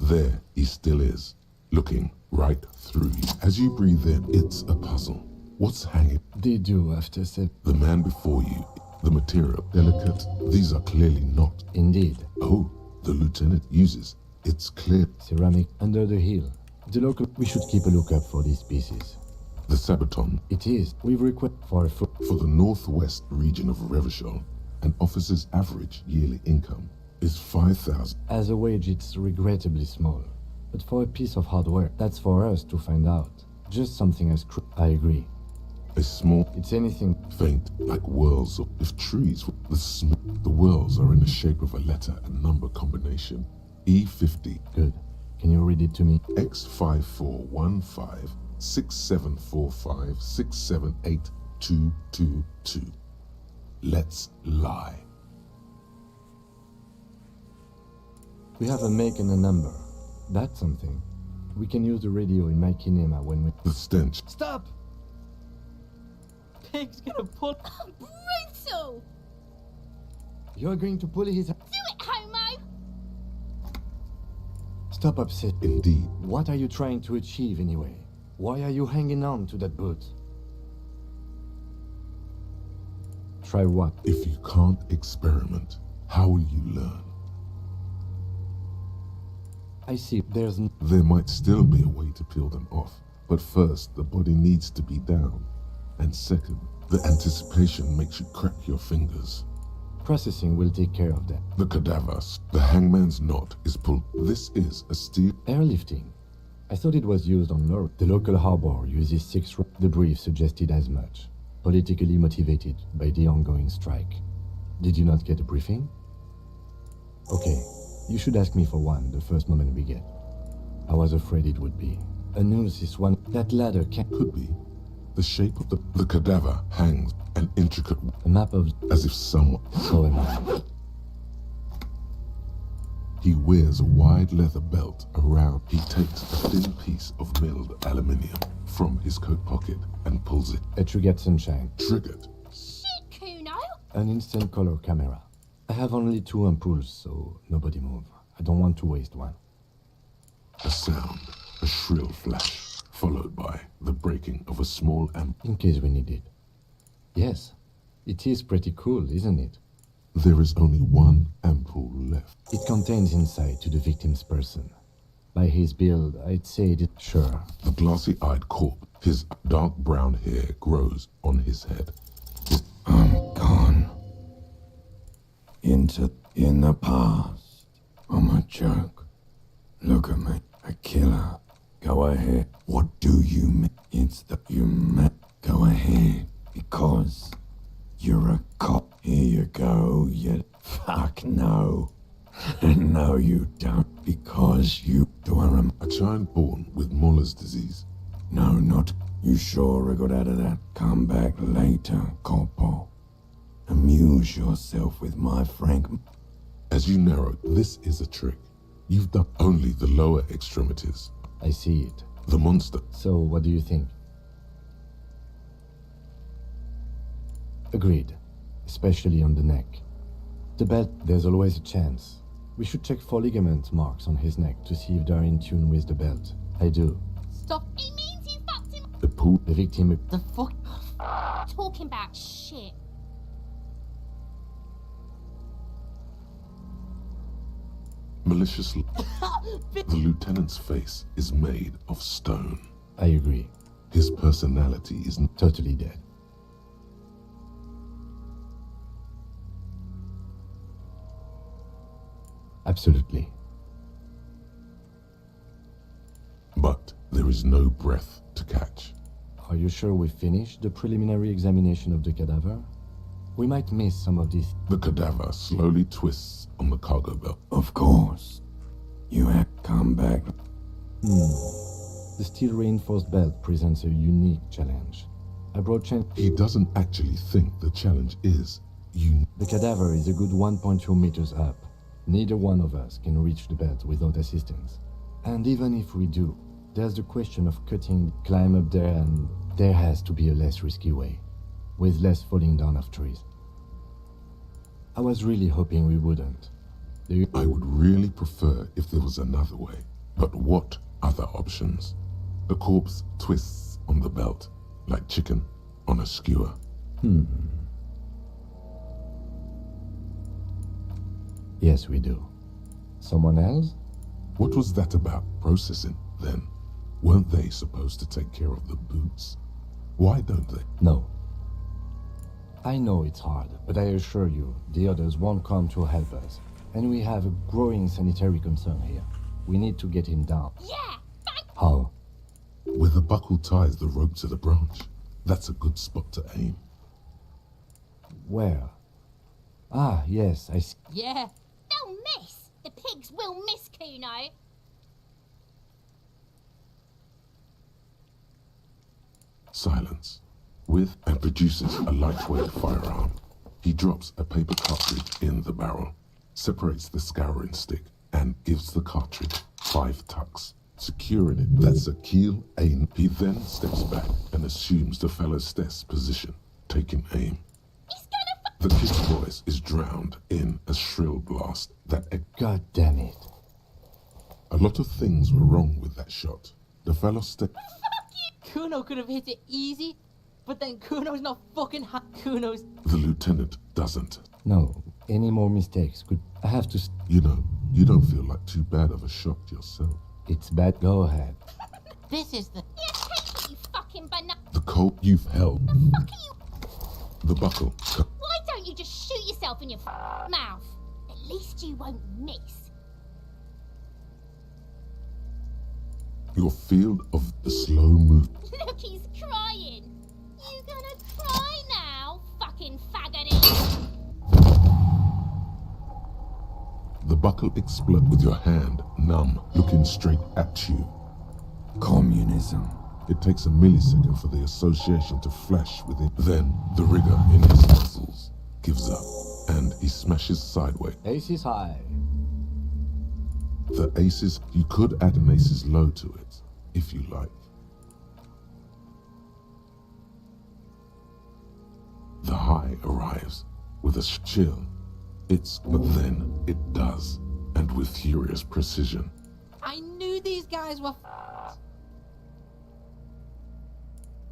There he still is, looking right through you. As you breathe in, it's a puzzle. What's hanging? They do have to say... The man before you, The material delicate. These are clearly not. Indeed. Oh, the lieutenant uses. It's clear. Ceramic under the hill. The local. We should keep a lookout for these pieces. The Sabaton. It is. We've requested for a foot. For the northwest region of Revachol, an officer's average yearly income is 5,000. As a wage, it's regrettably small. But for a piece of hard work, that's for us to find out. Just something as I agree. A small. It's anything faint, like whirls of. If trees, the whirls are in the shape of a letter and number combination. E50. Good. Can you read it to me? X5415 6745 678222. Let's lie. We have a make and a number. That's something. We can use the radio in my kinema when we... The stench. Stop! Pig's gonna pull... Brutal! You're going to pull his... Do it, homo! Stop upset. Indeed. What are you trying to achieve anyway? Why are you hanging on to that boot? Try what? If you can't experiment, how will you learn? I see. There might still be a way to peel them off, but first, the body needs to be down. And second, the anticipation makes you crack your fingers. Processing will take care of that. The cadavers. The hangman's knot is pulled. This is a steel... Airlifting. I thought it was used on Lore. The local harbor uses 6... The brief suggested as much. Politically motivated by the ongoing strike. Did you not get a briefing? Okay. You should ask me for one the first moment we get. I was afraid it would be. A noose is one... That ladder could be. The shape of the cadaver hangs an intricate... A map of... As if someone... So am I. He wears a wide leather belt around. He takes a thin piece of milled aluminium from his coat pocket and pulls it. A triggered sunshine. Triggered. Shit, Kuno! An instant color camera. I have only 2 ampoules, so nobody move. I don't want to waste one. A sound, a shrill flash, followed by the breaking of a small amp. In case we need it. Yes, it is pretty cool, isn't it? There is only one ampoule left. It contains insight to the victim's person. By his build, I'd say it... Sure. The glassy-eyed corpse, his dark brown hair grows on his head. I'm gone. In the past. I'm a joke. Look at me. A killer. Go ahead. What do you mean? It's the... You met. Go ahead. Because... You're a cop. Here you go, you... Fuck no. No, you don't. Because you... Do I A child born with Muller's disease. No, not... You sure I got out of that? Come back later, Corpo. Amuse yourself with my Frank... As you narrow, this is a trick. You've done only the lower extremities. I see it. The monster. So, what do you think? Agreed. Especially on the neck. The belt, there's always a chance. We should check for ligament marks on his neck to see if they're in tune with the belt. I do. Stop. It means you fucked him. The victim... The fuck? Talking about shit. Maliciously. The lieutenant's face is made of stone. I agree. His personality is totally dead. Absolutely. But there is no breath to catch. Are you sure we finished the preliminary examination of the cadaver? We might miss some of these. The cadaver slowly twists on the cargo belt. Of course. You have come back. The steel-reinforced belt presents a unique challenge. I brought He doesn't actually think the challenge is unique. The cadaver is a good 1.2 meters up. Neither one of us can reach the belt without assistance. And even if we do, there's the question of climb up there, and there has to be a less risky way, with less falling down of trees. I was really hoping we wouldn't. I would really prefer if there was another way. But what other options? The corpse twists on the belt, like chicken on a skewer. Yes, we do. Someone else? What was that about processing, then? Weren't they supposed to take care of the boots? Why don't they? No. I know it's hard, but I assure you, the others won't come to help us. And we have a growing sanitary concern here. We need to get him down. Yeah! How? Where the buckle ties the rope to the branch. That's a good spot to aim. Where? Ah, yes, I see. Yeah! They'll miss! The pigs will miss, Kuno! Silence. With and produces a lightweight firearm. He drops a paper cartridge in the barrel, separates the scouring stick, and gives the cartridge 5 tucks, securing it. That's a keel aim. He then steps back and assumes the fellow's test position, taking aim. The kid's voice is drowned in a shrill blast that... God damn it. A lot of things were wrong with that shot. The fellow stepped... Kuno could have hit it easy, but then Kuno's not fucking Kuno's... The lieutenant doesn't. No, any more mistakes could... I have to... You know, you don't feel like too bad of a shot yourself. It's bad. Go ahead. This is the... Yeah, take it, you fucking banana... The coat you've held. The fuck are you... The buckle. Why don't you just shoot yourself in your mouth? At least you won't miss. Your field of the slow move. Look, he's crying. You gonna cry now, fucking faggoty? The buckle explodes with your hand, numb, looking straight at you. Communism. It takes a millisecond for the association to flash within. Then, the rigor in his muscles gives up, and he smashes sideways. Aces high. The aces, you could add an aces low to it, if you like. The high arrives with a chill. But then it does, and with furious precision. I knew these guys were...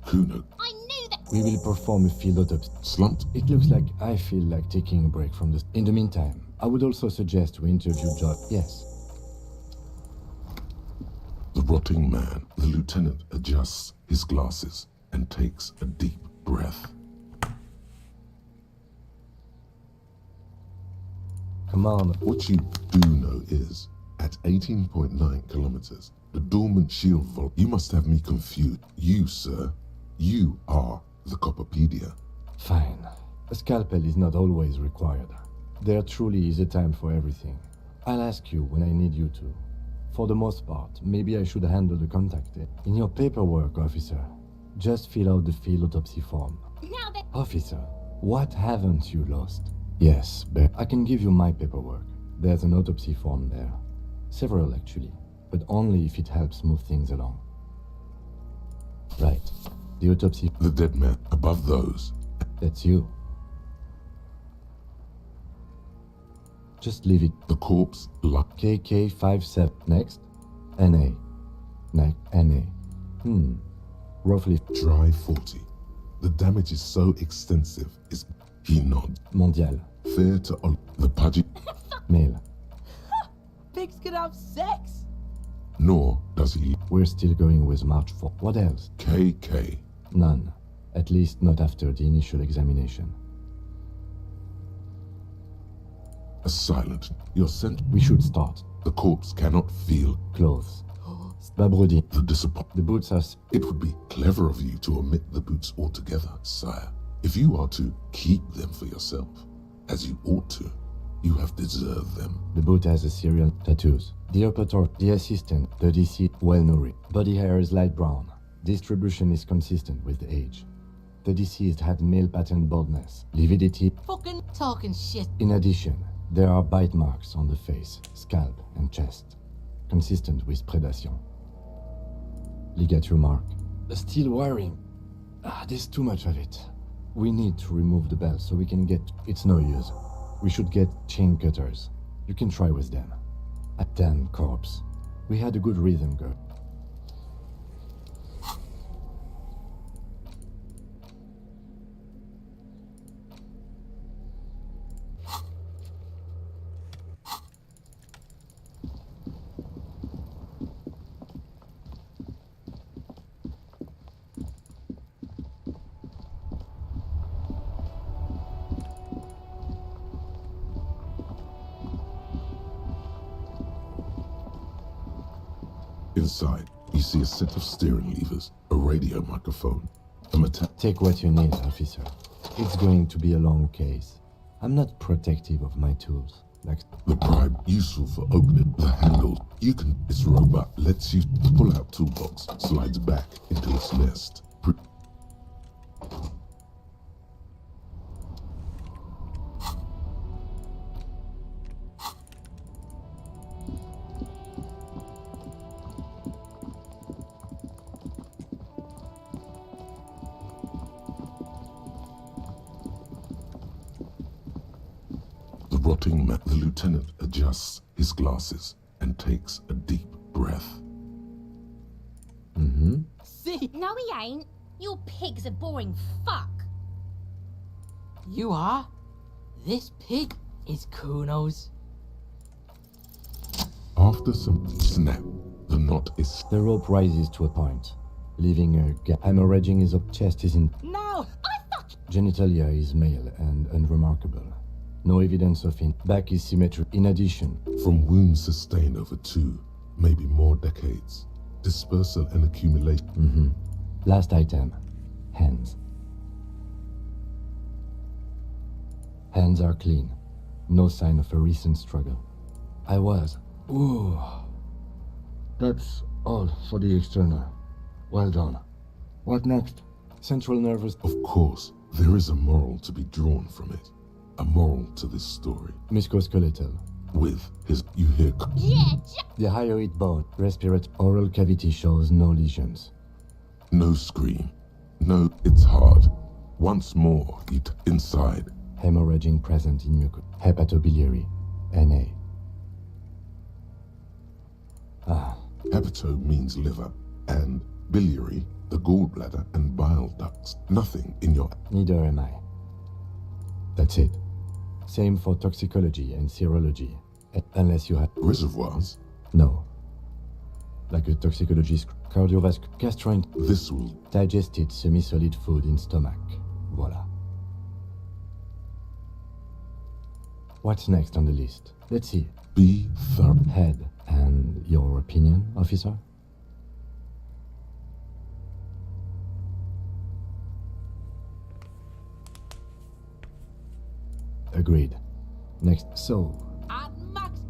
Kuno. I knew that... We will perform a field autopsy. Slumped? It looks like I feel like taking a break from this. In the meantime, I would also suggest we interview John. Yes. The rotting man. The lieutenant adjusts his glasses and takes a deep breath. Commander. What you do know is, at 18.9 kilometers, the dormant shield vault. You must have me confused. You, sir, you are the Copperpedia. Fine. A scalpel is not always required. There truly is a time for everything. I'll ask you when I need you to. For the most part, maybe I should handle the contact. In your paperwork, officer, just fill out the field autopsy form. Now that... Officer, what haven't you lost? Yes, but I can give you my paperwork. There's an autopsy form there. Several, actually, but only if it helps move things along. Right. The autopsy... The dead man above those. That's you. Just leave it. The corpse, KK57. Next. NA. NA. Roughly. Dry 40. The damage is so extensive, he nods. Mondial. Fair to all. The pudgy. Male. Pigs can have sex? Nor does he. We're still going with March 4. What else? KK. None. At least not after the initial examination. A silent. You're sent. We should start. The corpse cannot feel. Clothes. Babrodi. The disappointment. The boots are... It would be clever of you to omit the boots altogether, sire. If you are to keep them for yourself, as you ought to, you have deserved them. The boot has a serial tattoos. The operator, the assistant, the DC, well nourished. Body hair is light brown. Distribution is consistent with the age. The deceased had male pattern baldness, lividity. Fucking talking shit. In addition, there are bite marks on the face, scalp, and chest, consistent with predation. Ligature mark. Still wiring. There's too much of it. We need to remove the bell so we can get... It's no use. We should get chain cutters. You can try with them. A damn corpse. We had a good rhythm, girl. Inside, you see a set of steering levers, a radio microphone, a Take what you need, officer. It's going to be a long case. I'm not protective of my tools. Like the prime useful for opening the handle. This robot lets you pull out toolbox, slides back into its nest. The lieutenant adjusts his glasses and takes a deep breath. See? No, he ain't. Your pig's a boring fuck. You are? This pig is Kuno's. After some snap, the knot is... The rope rises to a point, leaving a gap. Hemorrhaging his chest is in... No! Genitalia is male and unremarkable. No evidence of back is symmetric. In addition, from wounds sustained over 2, maybe more decades, dispersal and accumulation. Last item, hands. Hands are clean. No sign of a recent struggle. Ooh. That's all for the external. Well done. What next? Central nervous... Of course, there is a moral to be drawn from it. A moral to this story. Musculoskeletal. With his... You hear... The hyoid bone, respiratory, oral cavity shows no lesions. No scream. No, it's hard. Once more, inside. Hemorrhaging present in mucus. Hepatobiliary. NA. Hepato means liver, and biliary, the gallbladder and bile ducts. Nothing in your... Neither am I. That's it. Same for toxicology and serology. Unless you have... Reservoirs? No. Like a toxicologist, cardiovascular, gastrointestinal... This will... Digested semi-solid food in stomach. Voila. What's next on the list? Let's see. Be thorough. Head. And your opinion, officer? Agreed. Next, so...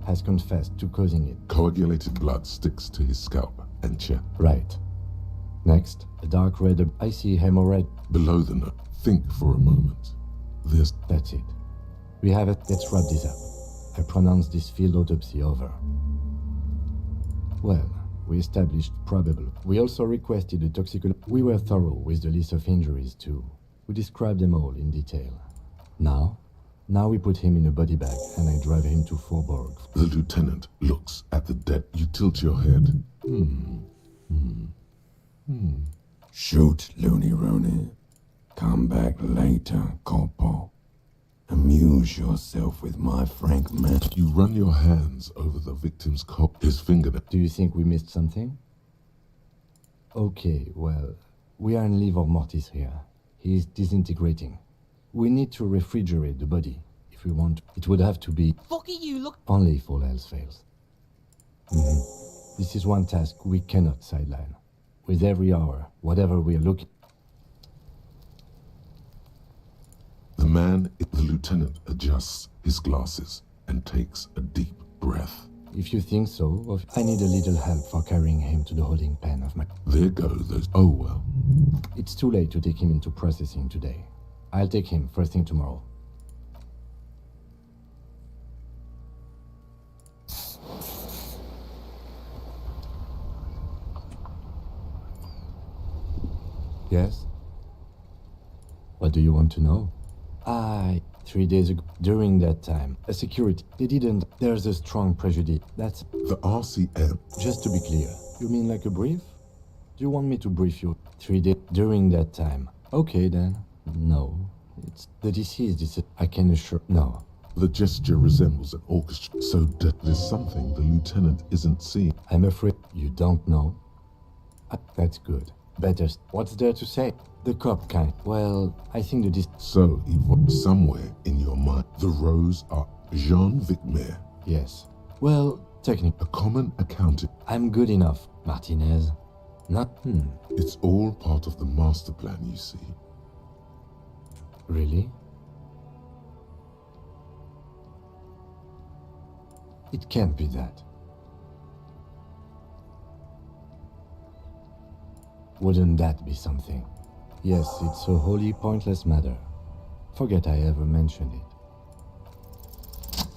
has confessed to causing it. Coagulated blood sticks to his scalp and chest. Right. Next, a dark red, icy hemorrhage. Below the nose. Think for a moment. That's it. We have it. Let's wrap this up. I pronounce this field autopsy over. Well, we established probable. We also requested a toxicology. We were thorough with the list of injuries too. We described them all in detail. Now we put him in a body bag and I drive him to Faubourg. The lieutenant looks at the dead. You tilt your head. Shoot, Looney Rooney. Come back later, Corporal. Amuse yourself with my frank man. You run your hands over the victim's coat, his fingernail. Do you think we missed something? Okay, well, we are in livor mortis here. He is disintegrating. We need to refrigerate the body. If we want, it would have to be... Fuck you, look... Only if all else fails. This is one task we cannot sideline. With every hour, whatever we are looking... The lieutenant adjusts his glasses and takes a deep breath. If you think so, I need a little help for carrying him to the holding pen of my... There go those... Oh well. It's too late to take him into processing today. I'll take him first thing tomorrow. Yes? What do you want to know? 3 days ago, during that time, a security, they didn't, there's a strong prejudice. That's... The RCM. Just to be clear, you mean like a brief? Do you want me to brief you? 3 days, during that time. Okay then. No. It's the deceased, I can assure... No. The gesture resembles an orchestra, so there's something the lieutenant isn't seeing. I'm afraid you don't know. That's good. Better. What's there to say? The cop kind. Well, I think the So, somewhere in your mind, the Rose are Jean Vicmer. Yes. Well, technique. A common accounting. I'm good enough, Martinez. Not. It's all part of the master plan, you see. Really? It can't be that. Wouldn't that be something? Yes, it's a wholly pointless matter. Forget I ever mentioned it.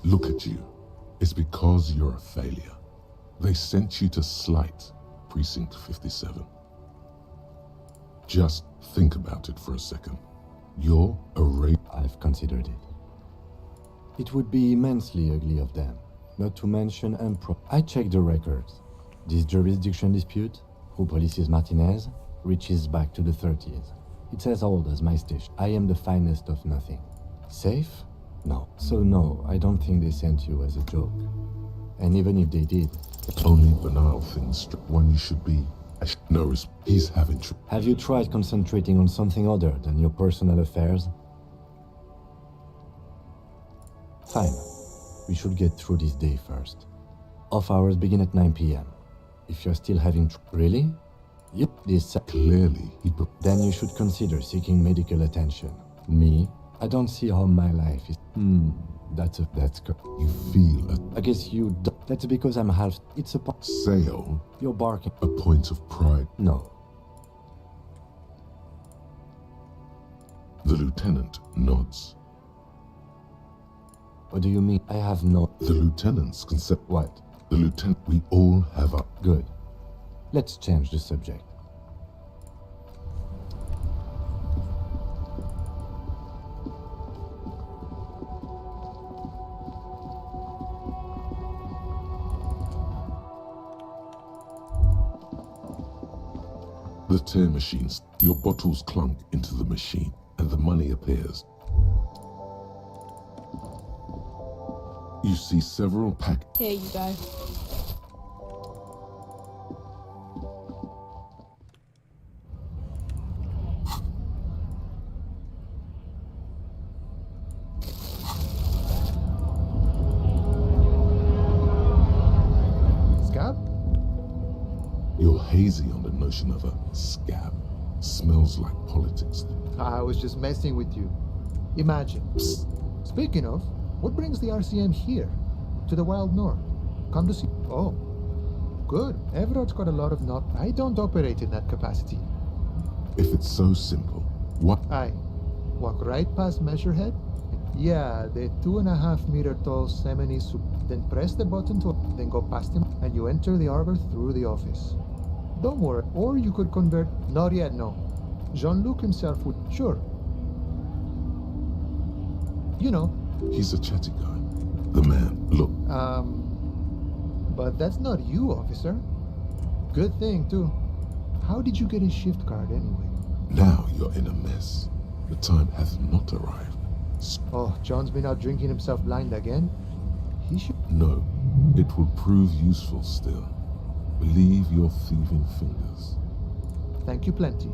Look at you. It's because you're a failure. They sent you to Slight, Precinct 57. Just think about it for a second. You're a I've considered it. It would be immensely ugly of them, not to mention I checked the records. This jurisdiction dispute, who polices Martinez, reaches back to the 30s. It's as old as my station. I am the finest of nothing. Safe? No. So no, I don't think they sent you as a joke. And even if they did... Only banal things, one you should be. No, he's having Have you tried concentrating on something other than your personal affairs? Fine. We should get through this day first. Off hours begin at 9 p.m. If you're still having Really? Yep, this... Clearly, Then you should consider seeking medical attention. Me? I don't see how my life is... That's You feel it. I guess you do. That's because I'm half... It's a... Sale. You're barking. A point of pride. No. The lieutenant nods. What do you mean? I have no... The lieutenant's concept... What? The lieutenant... We all have a... Good. Let's change the subject. The tear machines. Your bottles clunk into the machine, and the money appears. You see several Here you go. Scab? You're hazy on the notion of a scab. Smells like politics. I was just messing with you. Imagine. Psst. Speaking of, what brings the RCM here? To the Wild North? Come to see... Oh. Good. Everard's got a lot of not... I don't operate in that capacity. If it's so simple, what... Aye. Walk right past Measurehead. Yeah, the 2.5 meter tall Semini soup. Then press the button to... Then go past him, and you enter the arbor through the office. Don't worry. Or you could convert... Not yet, no. Jean-Luc himself would... Sure. You know. He's a chatty guy. The man, look. But that's not you, officer. Good thing, too. How did you get his shift card, anyway? Now you're in a mess. The time hath not arrived. Oh, John's been out drinking himself blind again? He should... No, it will prove useful still. Believe your thieving fingers. Thank you plenty.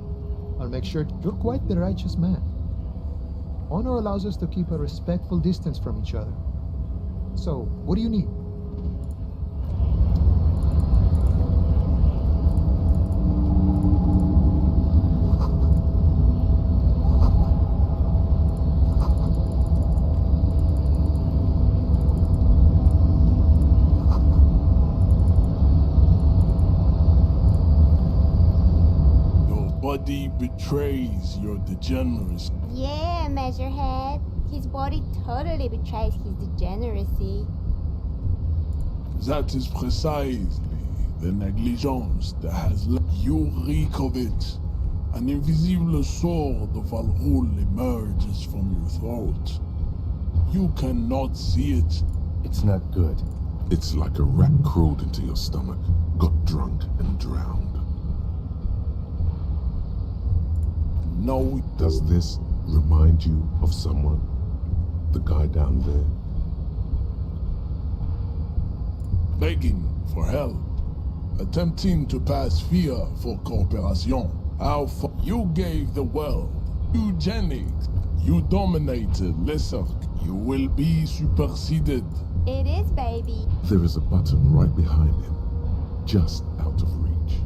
I'll make sure you're quite the righteous man. Honor allows us to keep a respectful distance from each other. So, what do you need? Body betrays your degeneracy. Yeah, Measurehead. His body totally betrays his degeneracy. That is precisely the negligence that has led you reek of it. An invisible sword of Valrul emerges from your throat. You cannot see it. It's not good. It's like a rat crawled into your stomach, got drunk and drowned. No. Does this remind you of someone? The guy down there? Begging for help. Attempting to pass fear for cooperation. How far you gave the world eugenics. You dominated Lesser. You will be superseded. It is, baby. There is a button right behind him, just out of reach.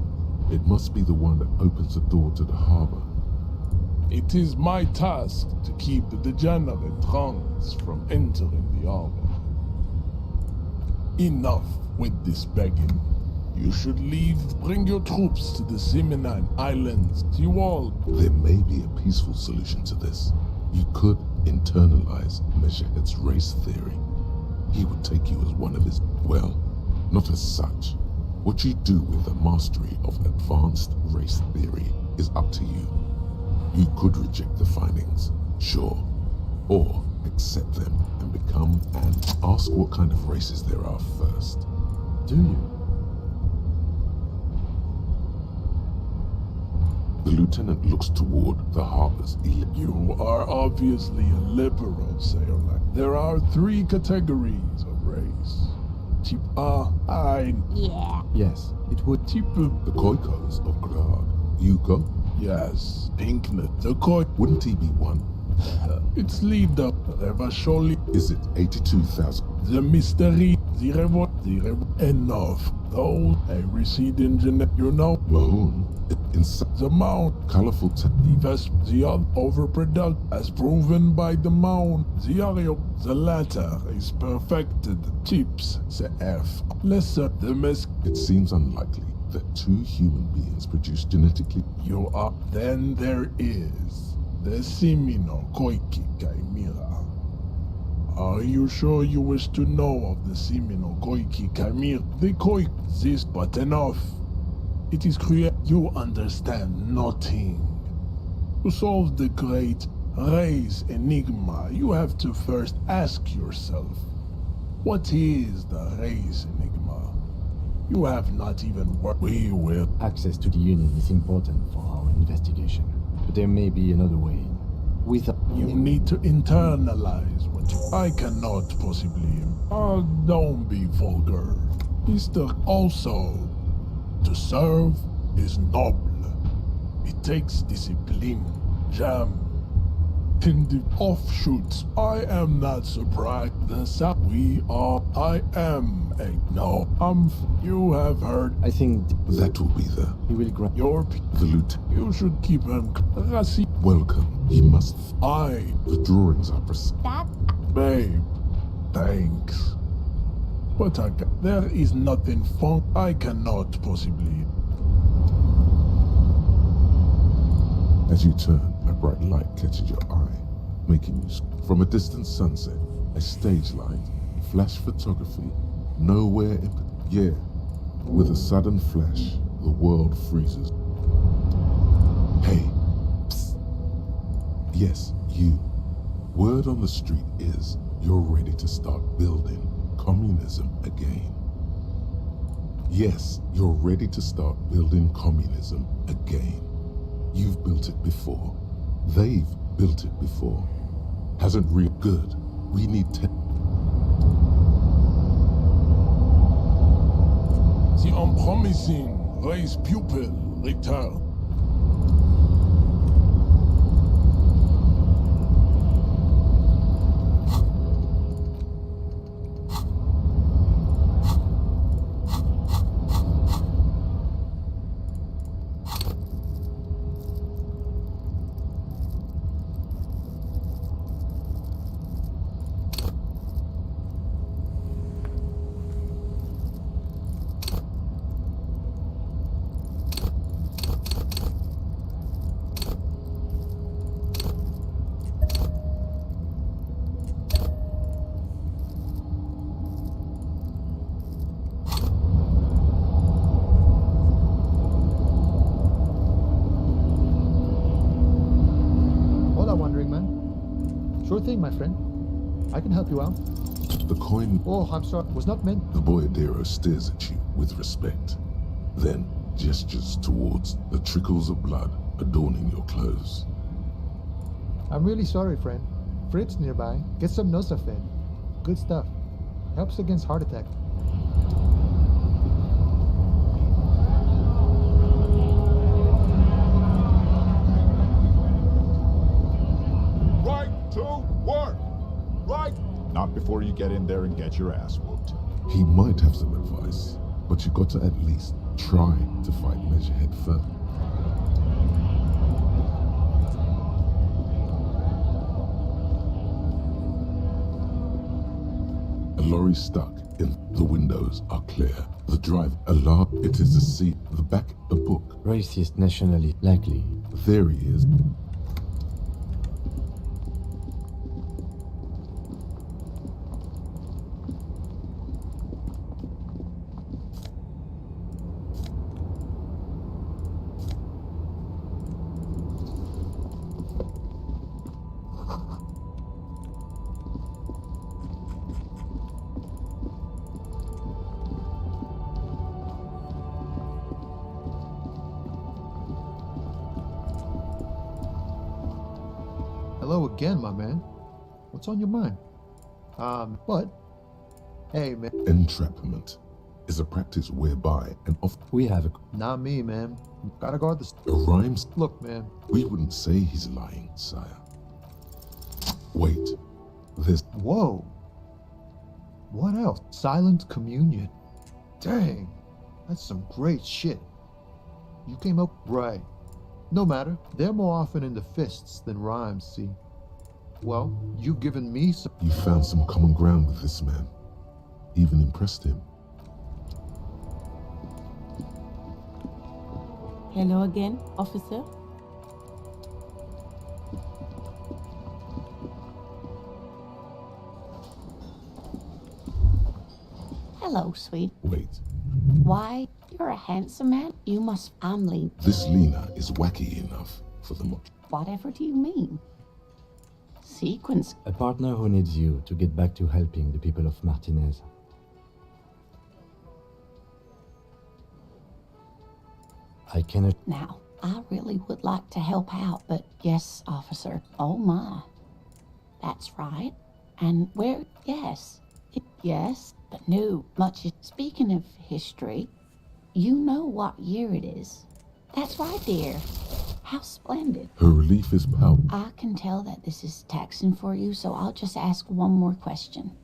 It must be the one that opens the door to the harbor. It is my task to keep the degenerate tongues from entering the harbor. Enough with this begging. You should leave. Bring your troops to the Simonine Islands. You all. There may be a peaceful solution to this. You could internalize Measurehead's race theory. He would take you as one of his, well, not as such. What you do with the mastery of advanced race theory is up to you. You could reject the findings, sure, or accept them and become and ask what kind of races there are first. Do you? The lieutenant looks toward the harbor's You are obviously a liberal, sailor. There are 3 categories of race. Type A, I. Yeah. Yes, it would. Type the Koikos of Grad. You go? Yes, Pinknet, the Koi. Wouldn't he be one? Its leader, Revacholi. Is it 82,000? The mystery, the revolt, enough. Though I recede in Genet, you know. Mahone, the mount, colorful the vesp, the overproduct, as proven by the mount, the ario, the latter is perfected. Chips, the F, lesser, the mes. It seems unlikely that 2 human beings produce genetically. You are. Then there is the Simino Koiki Chimera. Are you sure you wish to know of the Simino Koiki Chimera? The Koik exists, but enough. It is created. You understand nothing. To solve the great race enigma, you have to first ask yourself, what is the race enigma? You have not even worked. We will. Access to the Union is important for our investigation, but there may be another way. You need to internalize what you. I cannot possibly. Don't be vulgar. Mr. Also, to serve is noble. It takes discipline, jam. In the offshoots, I am not surprised. The South, we are. I am a no. You have heard. I think that will be the. He will grant your. The lieutenant. You should keep him. Welcome. He must. The drawings are precise. Babe, thanks. But there is nothing fun. I cannot possibly. As you turn, a bright light catches your eye, making you from a distant sunset, a stage light, flash photography, nowhere in. Yeah, with a sudden flash, the world freezes. Hey, psst. Yes, you. Word on the street is you're ready to start building communism again. Yes, you're ready to start building communism again. You've built it before. They've built it before. Hasn't real good. We need The unpromising race pupil return. Sure thing, my friend. I can help you out. The coin. Oh, I'm sorry. Was not meant. The boyadero stares at you with respect, then gestures towards the trickles of blood adorning your clothes. I'm really sorry, friend. Fritz nearby. Get some Nosafed. Good stuff. Helps against heart attack. Right to work! Right Not before you get in there and get your ass whooped. He might have some advice, but you got to at least try to fight Measurehead first. A lorry stuck in the windows are clear. The drive alarm. It is a seat. The back a book. Racist nationally, likely. There he is. Hello again, my man. What's on your mind? But, hey, man. Entrapment is a practice whereby an we have a... Not me, man. Gotta guard the... rhymes. Look, man. We wouldn't say he's lying, sire. Wait. There's... Whoa. What else? Silent communion. Dang. That's some great shit. You came up right. No matter. They're more often in the fists than rhymes, see. Well, you've given me some... You found some common ground with this man. Even impressed him. Hello again, officer. Hello, sweet. Wait. Why? You're a handsome man. You must... I'm Lee. This Lena is wacky enough for the much. Whatever do you mean? Sequence. A partner who needs you to get back to helping the people of Martinez. I cannot... Now, I really would like to help out, but yes, officer. Oh my. That's right. And where... Yes. Yes, but no, much... Speaking of history, you know what year it is. That's right, dear. How splendid. Her relief is palpable. I can tell that this is taxing for you, so I'll just ask one more question.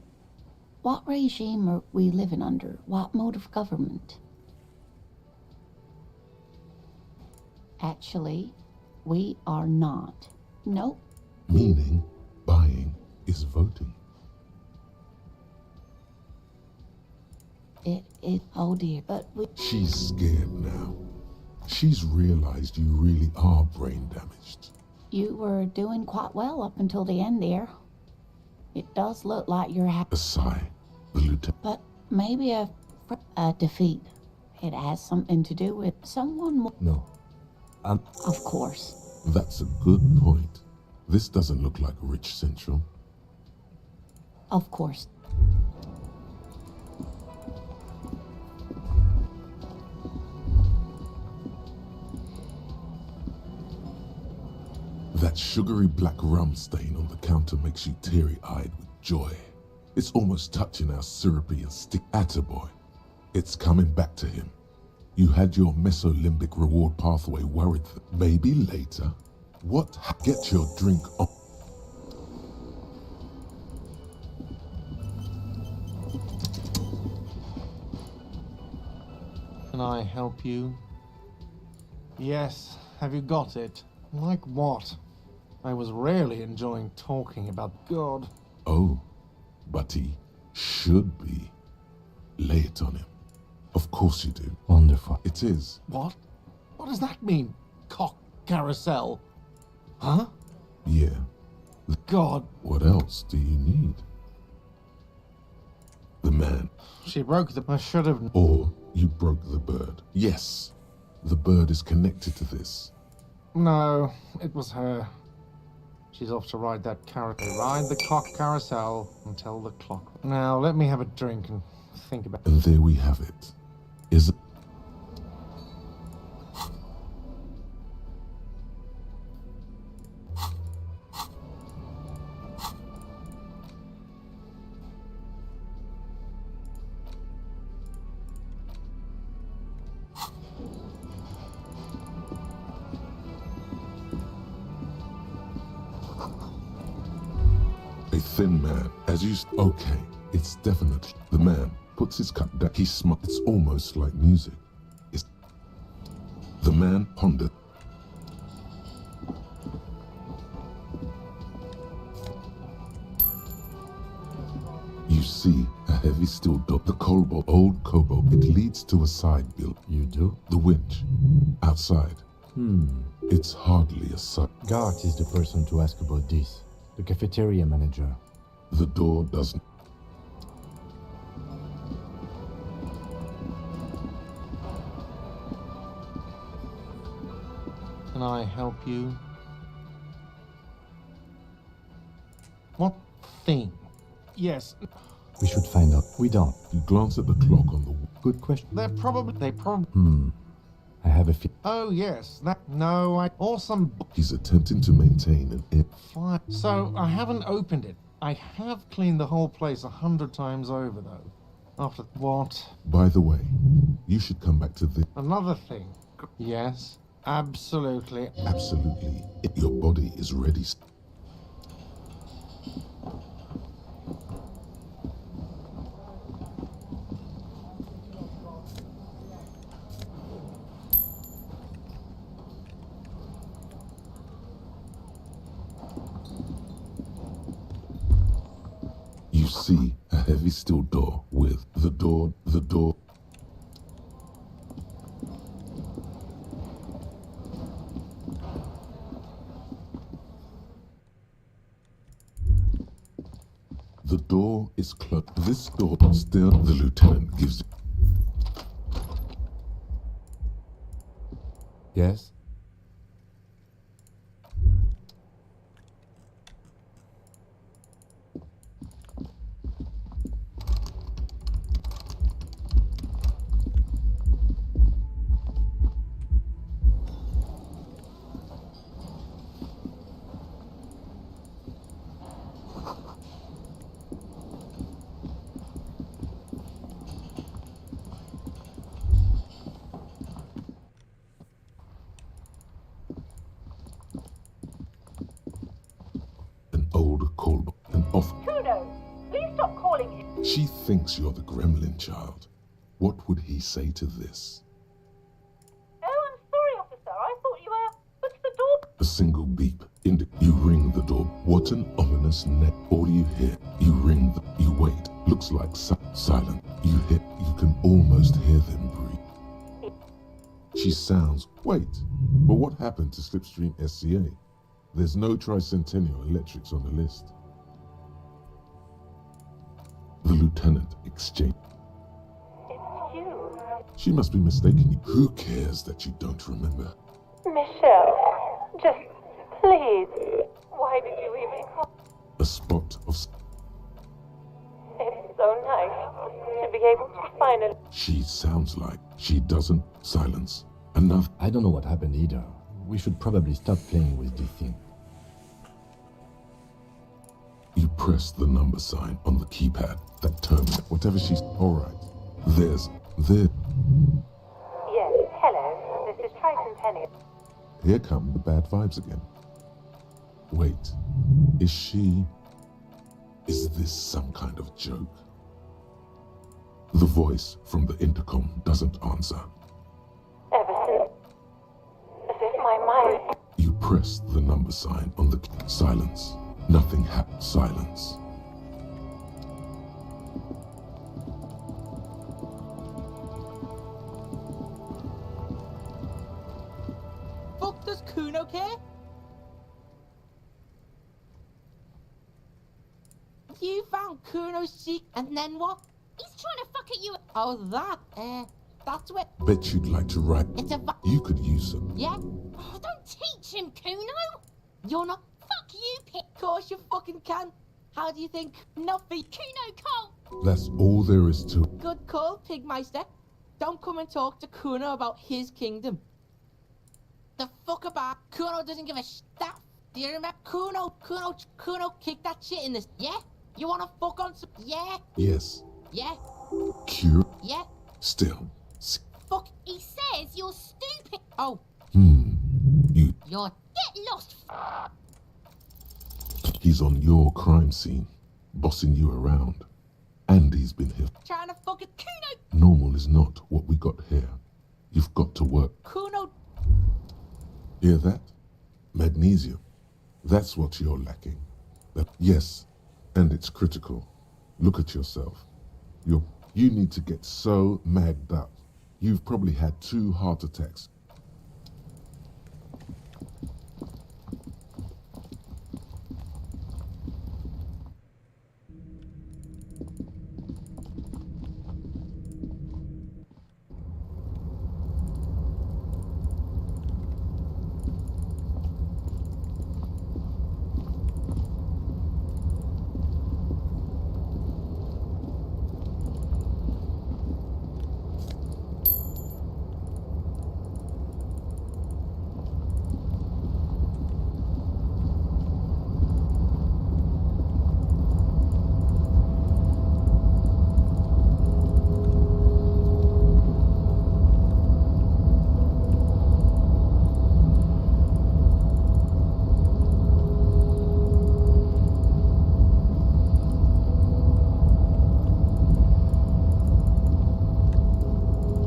What regime are we living under? What mode of government? Actually, we are not. Nope. Meaning, buying is voting. Oh dear, but we... She's scared now. She's realized you really are brain damaged. You were doing quite well up until the end there. It does look like you're A sigh. The lieutenant. But maybe a defeat. It has something to do with someone more... No. Of course. That's a good point. This doesn't look like Rich Central. Of course. That sugary black rum stain on the counter makes you teary-eyed with joy. It's almost touching our syrupy and stick attaboy. It's coming back to him. You had your mesolimbic reward pathway worried that maybe later. What? Get your drink on. Can I help you? Yes, have you got it? Like what? I was rarely enjoying talking about God. Oh, but he should be. Lay it on him. Of course you do. Wonderful. It is. What? What does that mean? Cock carousel? Huh? Yeah. God. What else do you need? The man. She broke the... I should have... Or you broke the bird. Yes. The bird is connected to this. No, it was her. She's off to ride that carousel. Ride the cock carousel until the clock. Now, let me have a drink and think about it. And there we have it. Is it? thin man. As you... Okay, it's definitely... The man puts his cup down. He smiles. It's almost like music. It's... The man pondered. You see a heavy steel door. The old cobalt. It leads to a side build. You do? The winch. Outside. It's hardly a side. Gart is the person to ask about this. The cafeteria manager. The door doesn't. Can I help you? What thing? Yes. We should find out. We don't. You glance at the clock on the wall. Good question. They probably... I have a Oh, yes. Awesome. He's attempting to maintain an air. Fine. So, I haven't opened it. I have cleaned the whole place 100 times over, though. After what? By the way, you should come back to this. Another thing. Yes, absolutely. Absolutely. Your body is ready. You see a heavy steel door with the door. The door is closed. This door still, the lieutenant gives. Yes? She thinks you're the gremlin child. What would he say to this? Oh, I'm sorry, officer. I thought you were... What's the door? A single beep. You ring the door. What an ominous neck. All you hear. You ring. You wait. Looks like silent. You hear. You can almost hear them breathe. She sounds. Wait. But what happened to Slipstream SCA? There's no Tricentennial Electrics on the list. The lieutenant exchanged. It's you. She must be mistaken you. Who cares that you don't remember? Michelle, just please. Why did you even call? A spot of... It's so nice to be able to finally... She sounds like she doesn't... Silence. Enough. I don't know what happened either. We should probably stop playing with this thing. You press the number sign on the keypad. That terminal. Whatever she's... Alright. There. Yes, hello. This is Tricentennial. Here come the bad vibes again. Wait. Is she... Is this some kind of joke? The voice from the intercom doesn't answer. Ever since... As if my mind... You press the number sign on the... Silence. Nothing happened. Silence. Fuck, does Kuno care? You found Kuno's seat, and then what? He's trying to fuck at you. Oh, that's what... Bet you'd like to write. It's a... You could use some. Yeah? Oh, don't teach him, Kuno. You're not... Fuck you, Pip. Of course you fucking can. How do you think? Nothing. Kuno can't. That's all there is to... Good call, Pigmeister. Don't come and talk to Kuno about his kingdom. The fuck about... Kuno doesn't give a that. Do you remember? Kuno kicked that shit in this. Yeah? You wanna fuck on some... Yeah? Yes. Yeah? Cure. Yeah? Still. Fuck. He says you're stupid. Oh. You're... Get lost. He's on your crime scene. bossing you around. Andy's been here. Trying to fucking Kuno. Normal is not what we got here. You've got to work. Kuno. Hear that? Magnesium. That's what you're lacking. Yes, and it's critical. Look at yourself. You need to get so magged up. You've probably had 2 heart attacks.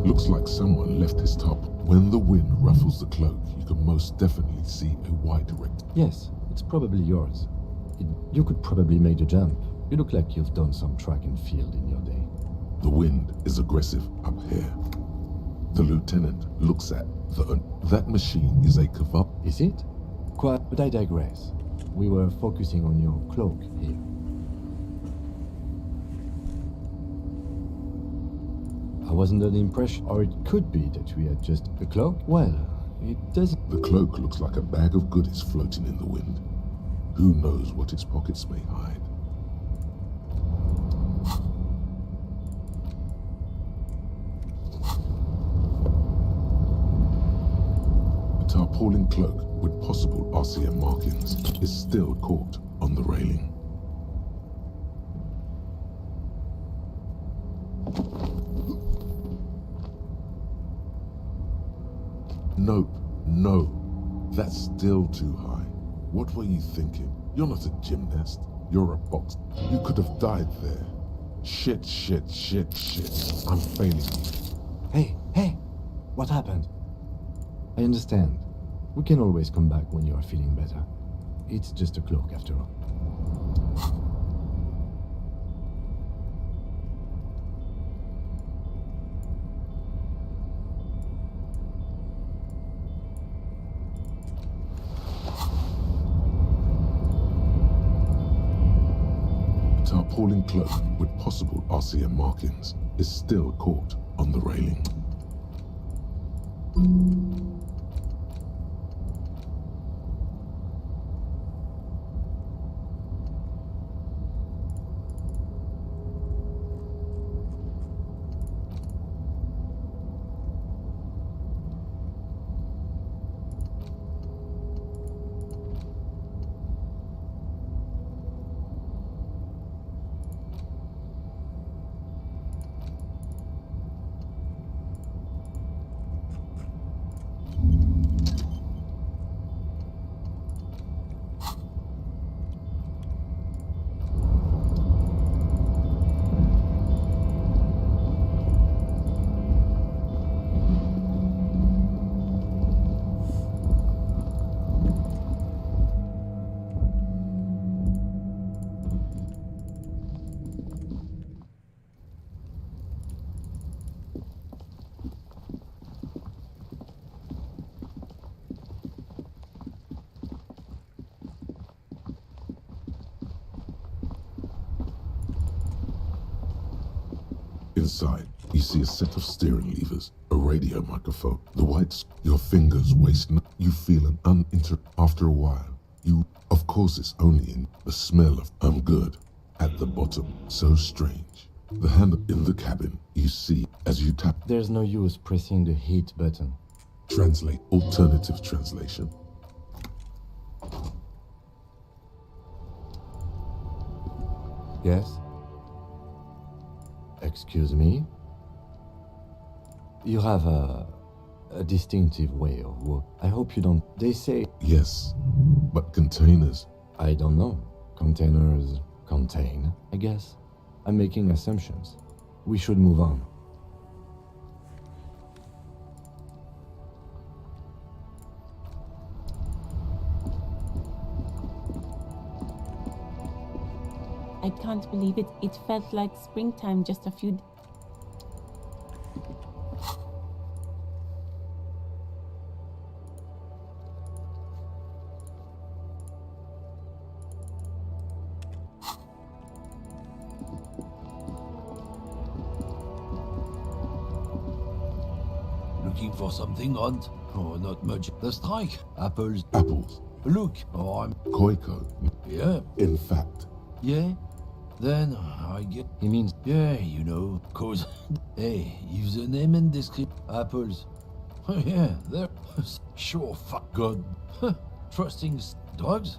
Looks like someone left his top. When the wind ruffles the cloak, you can most definitely see a white rect. Yes, it's probably yours. You could probably make the jump. You look like you've done some track and field in your day. The wind is aggressive up here. The lieutenant looks at that machine is a kebab. Is it? Quite, but I digress. We were focusing on your cloak here. I wasn't under the impression, or it could be that we had just a cloak. Well, it doesn't. The cloak looks like a bag of goodies floating in the wind. Who knows what its pockets may hide? A tarpaulin cloak with possible RCM markings is still caught on the railing. Nope, no, that's still too high. What were you thinking? You're not a gymnast, you're a box. You could have died there. Shit. I'm failing you. Hey, what happened? I understand. We can always come back when you are feeling better. It's just a cloak after all. Tarpaulin cloak with possible RCM markings is still caught on the railing. Inside, you see a set of steering levers, a radio microphone, the whites, your fingers waste. You feel an after a while. Of course it's only in the smell of I'm good at the bottom. So strange. The hand in the cabin, you see as you tap. There's no use pressing the hit button. Translate, alternative translation. Yes? Excuse me? You have a distinctive way of work. I hope you don't... They say... Yes, but containers... I don't know. Containers Contain, I guess. I'm making assumptions. We should move on. I can't believe it. It felt like springtime just a few... Looking for something, Hunt? Oh, not much. The strike. Apples. Apples. Look, oh, I'm... Koiko. Yeah. In fact. Yeah? Then I get... He means... Yeah, you know, cause... Hey, if the name and description... Apples. Oh, yeah, they're... Sure, fuck God. Trusting drugs?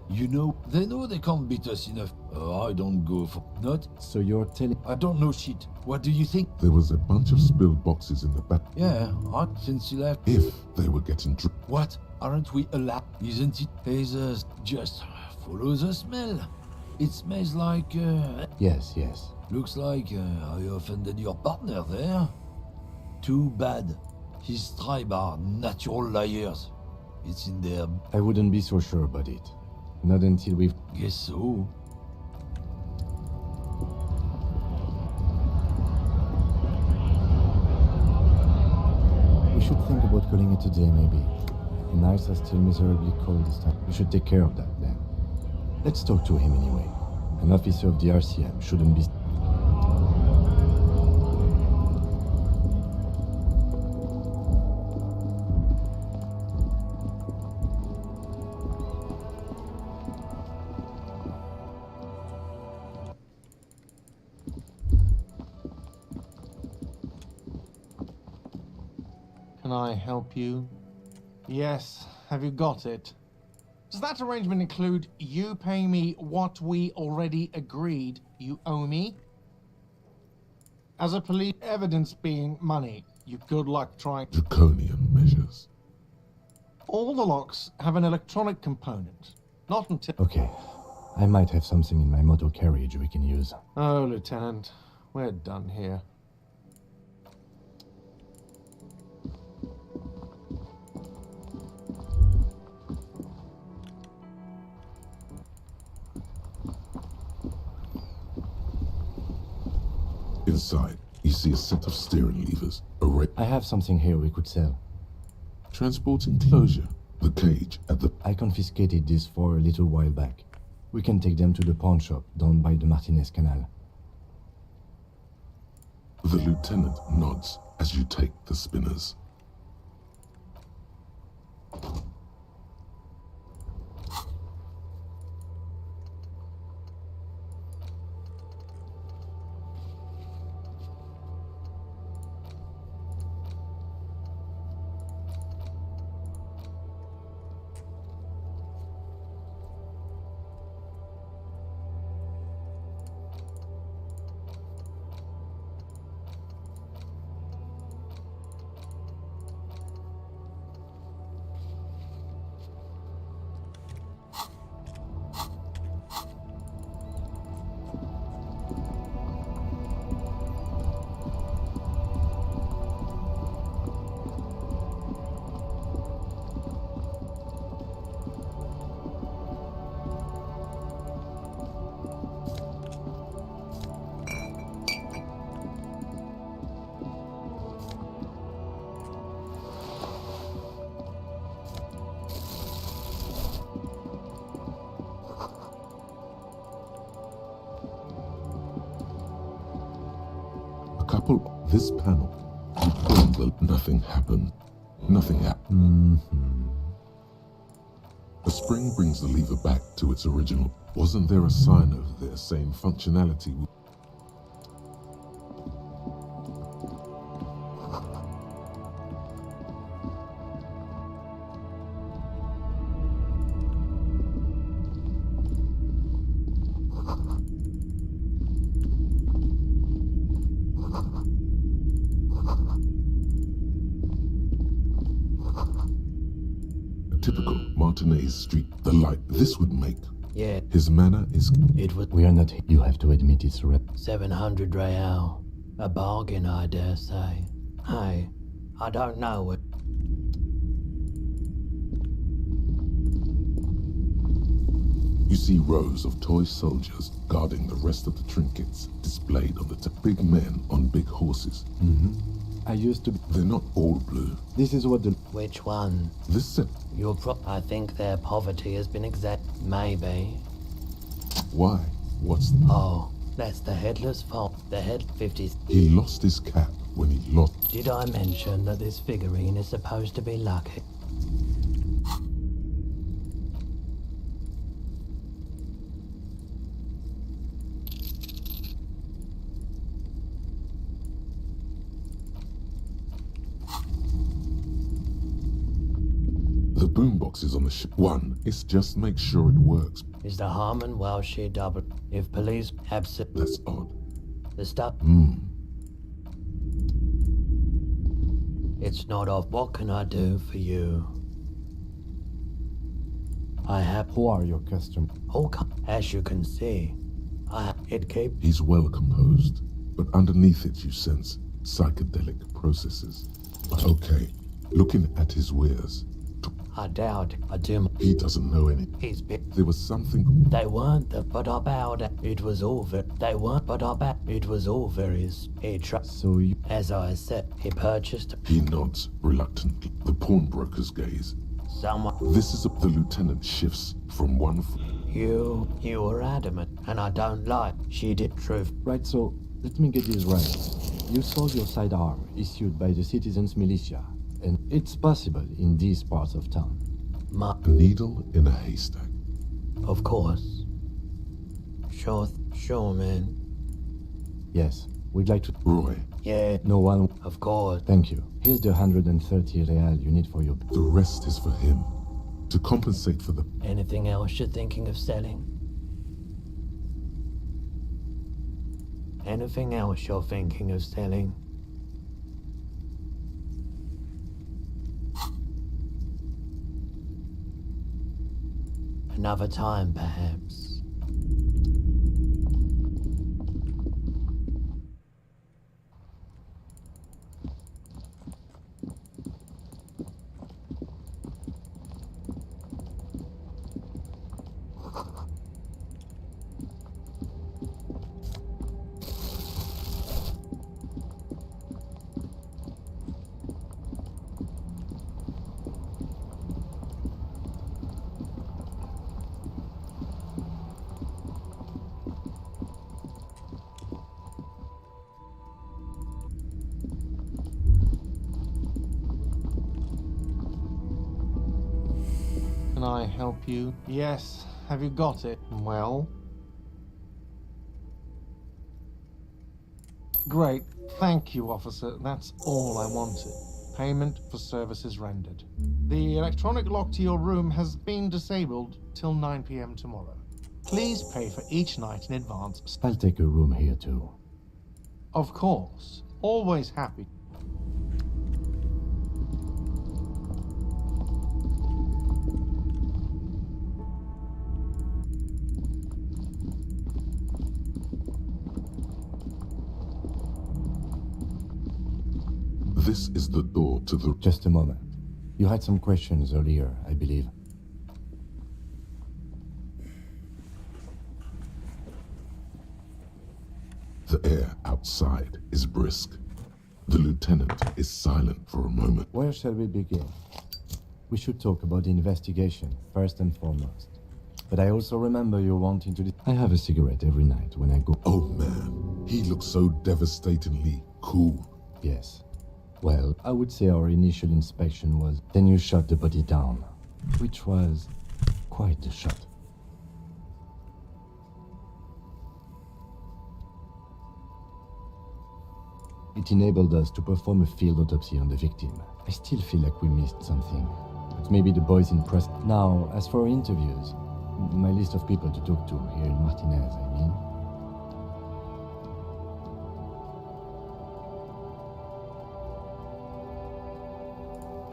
You know, they know they can't beat us enough. I don't go for... Not? So you're telling... I don't know shit. What do you think? There was a bunch of spilled boxes in the back. Yeah, since you left. If they were getting drunk. What? Aren't we allowed? Isn't it? Jesus, just follow the smell. It smells like, Yes, yes. Looks like I offended your partner there. Too bad. His tribe are natural liars. It's in their... I wouldn't be so sure about it. Not until we've... Guess so. We should think about calling it a day, maybe. The nights are still miserably cold this time. We should take care of that, then. Let's talk to him anyway. An officer of the RCM shouldn't be... Can I help you? Yes. Have you got it? Does that arrangement include you paying me what we already agreed you owe me? As a police evidence being money, you good luck trying... Draconian measures. All the locks have an electronic component. Not until... Okay. I might have something in my motor carriage we can use. Oh, Lieutenant. We're done here. Inside, you see a set of steering levers. I have something here we could sell. Transport enclosure. The cage at the... I confiscated this for a little while back. We can take them to the pawn shop down by the Martinez Canal. The lieutenant nods as you take the spinners. This panel. You pull the... Nothing happened. Nothing happened. A spring brings the lever back to its original. Wasn't there a sign over there saying functionality? Typical Martinez Street. The light. This would make Yeah. His manner is... It was We are not... You have to admit it's... 700 real. A bargain, I dare say. Hey, I don't know it. You see rows of toy soldiers guarding the rest of the trinkets displayed on the big men on big horses. I used to... They're not all blue. This is what the... Which one? Listen. I think their poverty has been Maybe. Why? What's... Oh, that's the headless fault. The head 50s. He lost his cap when he lost... Did I mention that this figurine is supposed to be lucky? The boombox is on the ship. One is just make sure it works. Is the Harmon Welsh double? If police absent... That's odd. The stuff... It's not off. What can I do for you? I have... Who are your customers? As you can see, He's well composed, but underneath it you sense psychedelic processes. Okay, looking at his wares. I doubt I do. He doesn't know any. He's big. There was something... They weren't but I bowed. It was all They weren't, but I bowed. It was all very... So you... As I said, he purchased... He nods reluctantly. The pawnbroker's gaze. Someone... This is the lieutenant shifts from one... You were adamant, and I don't lie. She did truth. Right, so, let me get this right. You sold your sidearm, issued by the citizens' militia, and it's possible in these parts of town. A needle in a haystack. Of course. Sure, man. Yes, we'd like to... Roy. Yeah. No one... Of course. Thank you. Here's the 130 real you need for your... The rest is for him. To compensate for the... Anything else you're thinking of selling? Anything else you're thinking of selling? Another time, perhaps. Can I help you? Yes. Have you got it? Well? Great. Thank you, officer. That's all I wanted. Payment for services rendered. The electronic lock to your room has been disabled till 9 p.m. tomorrow. Please pay for each night in advance. I'll take a room here too. Of course. Always happy. This is the door to the... Just a moment. You had some questions earlier, I believe. The air outside is brisk. The lieutenant is silent for a moment. Where shall we begin? We should talk about the investigation, first and foremost. But I also remember you wanting to... I have a cigarette every night when I go... Oh man, he looks so devastatingly cool. Yes. Well, I would say our initial inspection was... Then you shot the body down, which was quite a shot. It enabled us to perform a field autopsy on the victim. I still feel like we missed something. But maybe the boys in press... Now, as for interviews, my list of people to talk to here in Martinez, I mean...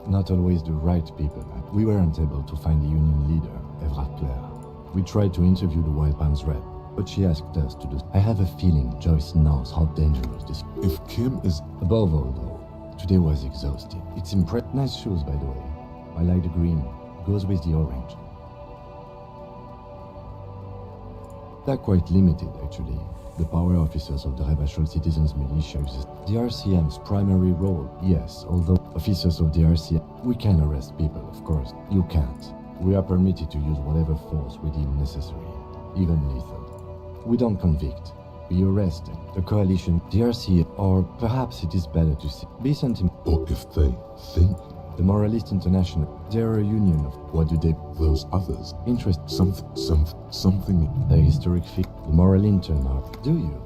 Not always the right people. We weren't able to find the union leader, Evrat Clare. We tried to interview the Wild Palms rep, but she asked us to do. I have a feeling Joyce knows how dangerous this. If Kim is above all, though, today was exhausting. It's nice shoes, by the way. I like the green. Goes with the orange. They're quite limited, actually. The power officers of the Rebachol Citizens Militia. The RCM's primary role, yes, although officers of the RCM, we can arrest people, of course. You can't. We are permitted to use whatever force we deem necessary, even lethal. We don't convict. We arrest the coalition, the RCM, or perhaps it is better to say, be sentiment. Or if they think. The Moralist International, they're a union of, what do they, those others, interest, something. The historic figure, the Moral Intern are, do you?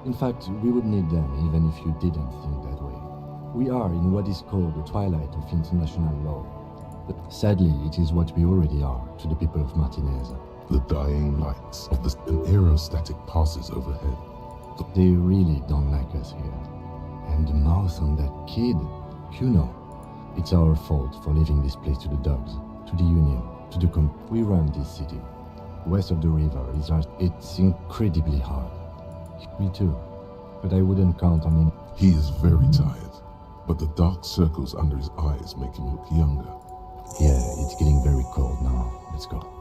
In fact, we would need them even if you didn't think that way. We are in what is called the twilight of international law. But sadly, it is what we already are to the people of Martinez. The dying lights of an aerostatic passes overhead. They really don't like us here. And the mouth on that kid, Kuno. It's our fault for leaving this place to the dogs, to the Union, to the We run this city. West of the river is ours. It's incredibly hard. Me too. But I wouldn't count on him. He is very tired, but the dark circles under his eyes make him look younger. Yeah, it's getting very cold now. Let's go.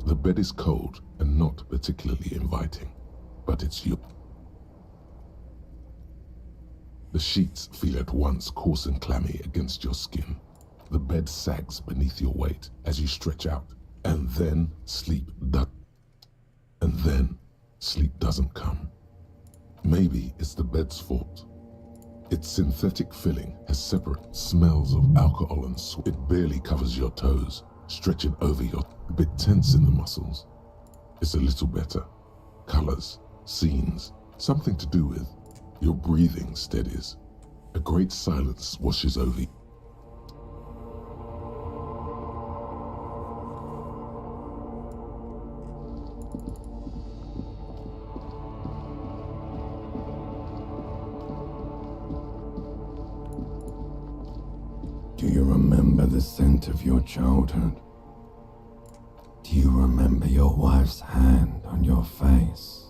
The bed is cold and not particularly inviting, but it's you. The sheets feel at once coarse and clammy against your skin. The bed sags beneath your weight as you stretch out, and then sleep doesn't come. Maybe it's the bed's fault. Its synthetic filling has separate smells of alcohol and sweat. It barely covers your toes, stretching over your a bit tense in the muscles. It's a little better. Colors, scenes, something to do with. Your breathing steadies. A great silence washes over you. Do you remember the scent of your childhood? Do you remember your wife's hand on your face?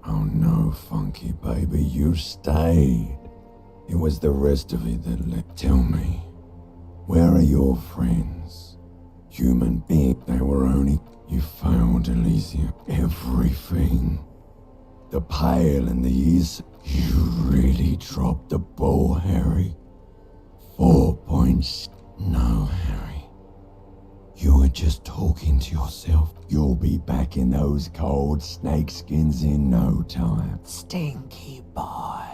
Oh no, Funky baby, you stayed. It was the rest of it that left. Tell me, where are your friends? Human beings, they were only... You failed, Elysium. Everything. The pale and the ears. You really dropped the ball, Harry. 4 points. No, Harry. You were just talking to yourself. You'll be back in those cold snakeskins in no time. Stinky boy.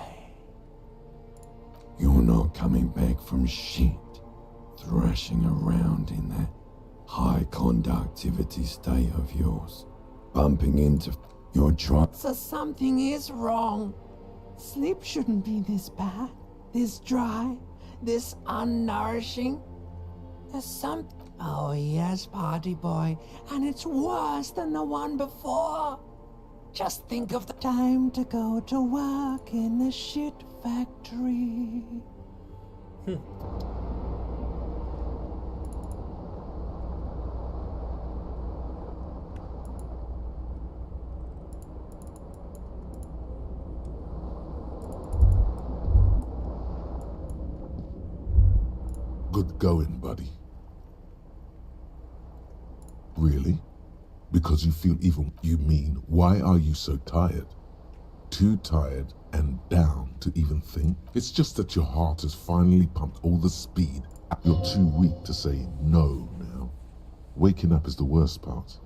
You're not coming back from shit. Thrashing around in that high conductivity state of yours. Bumping into your truck. So something is wrong. Sleep shouldn't be this bad, this dry, this unnourishing. There's some... Oh yes, party boy, and it's worse than the one before. Just think of the time to go to work in the shit factory. Good going, buddy. Really? Because you feel even... You mean, why are you so tired? Too tired and down to even think? It's just that your heart has finally pumped all the speed. You're too weak to say no now. Waking up is the worst part.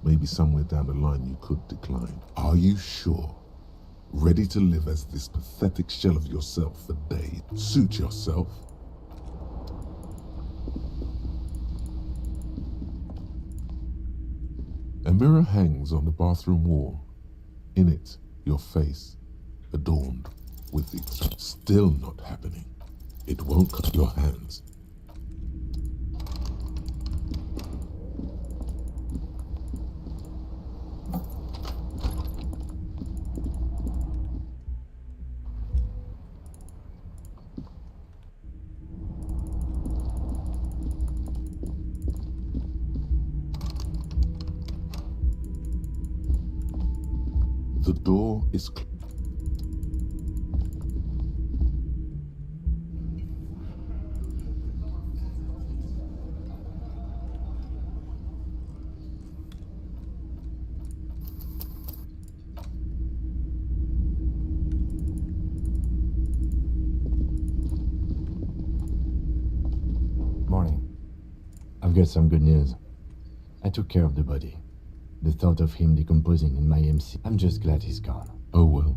Maybe somewhere down the line you could decline. Are you sure? Ready to live as this pathetic shell of yourself for days? Suit yourself? A mirror hangs on the bathroom wall. In it, your face, adorned with the... Still not happening. It won't cut your hands. The door is Morning. I've got some good news. I took care of the body. The thought of him decomposing in my MC. I'm just glad he's gone. Oh well,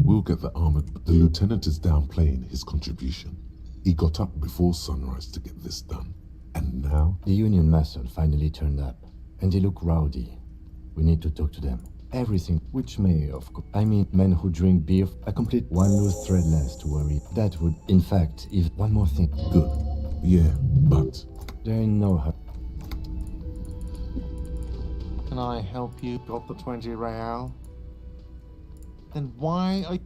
we'll get the armored... The lieutenant is downplaying his contribution. He got up before sunrise to get this done. And now? The Union muscle finally turned up. And they look rowdy. We need to talk to them. Everything, which may, of course... I mean, men who drink beer, a complete one loose thread less to worry. That would, in fact, if... One more thing. Good. Yeah, but... There ain't no hurry. Can I help you? Got the 20 real? Then why are...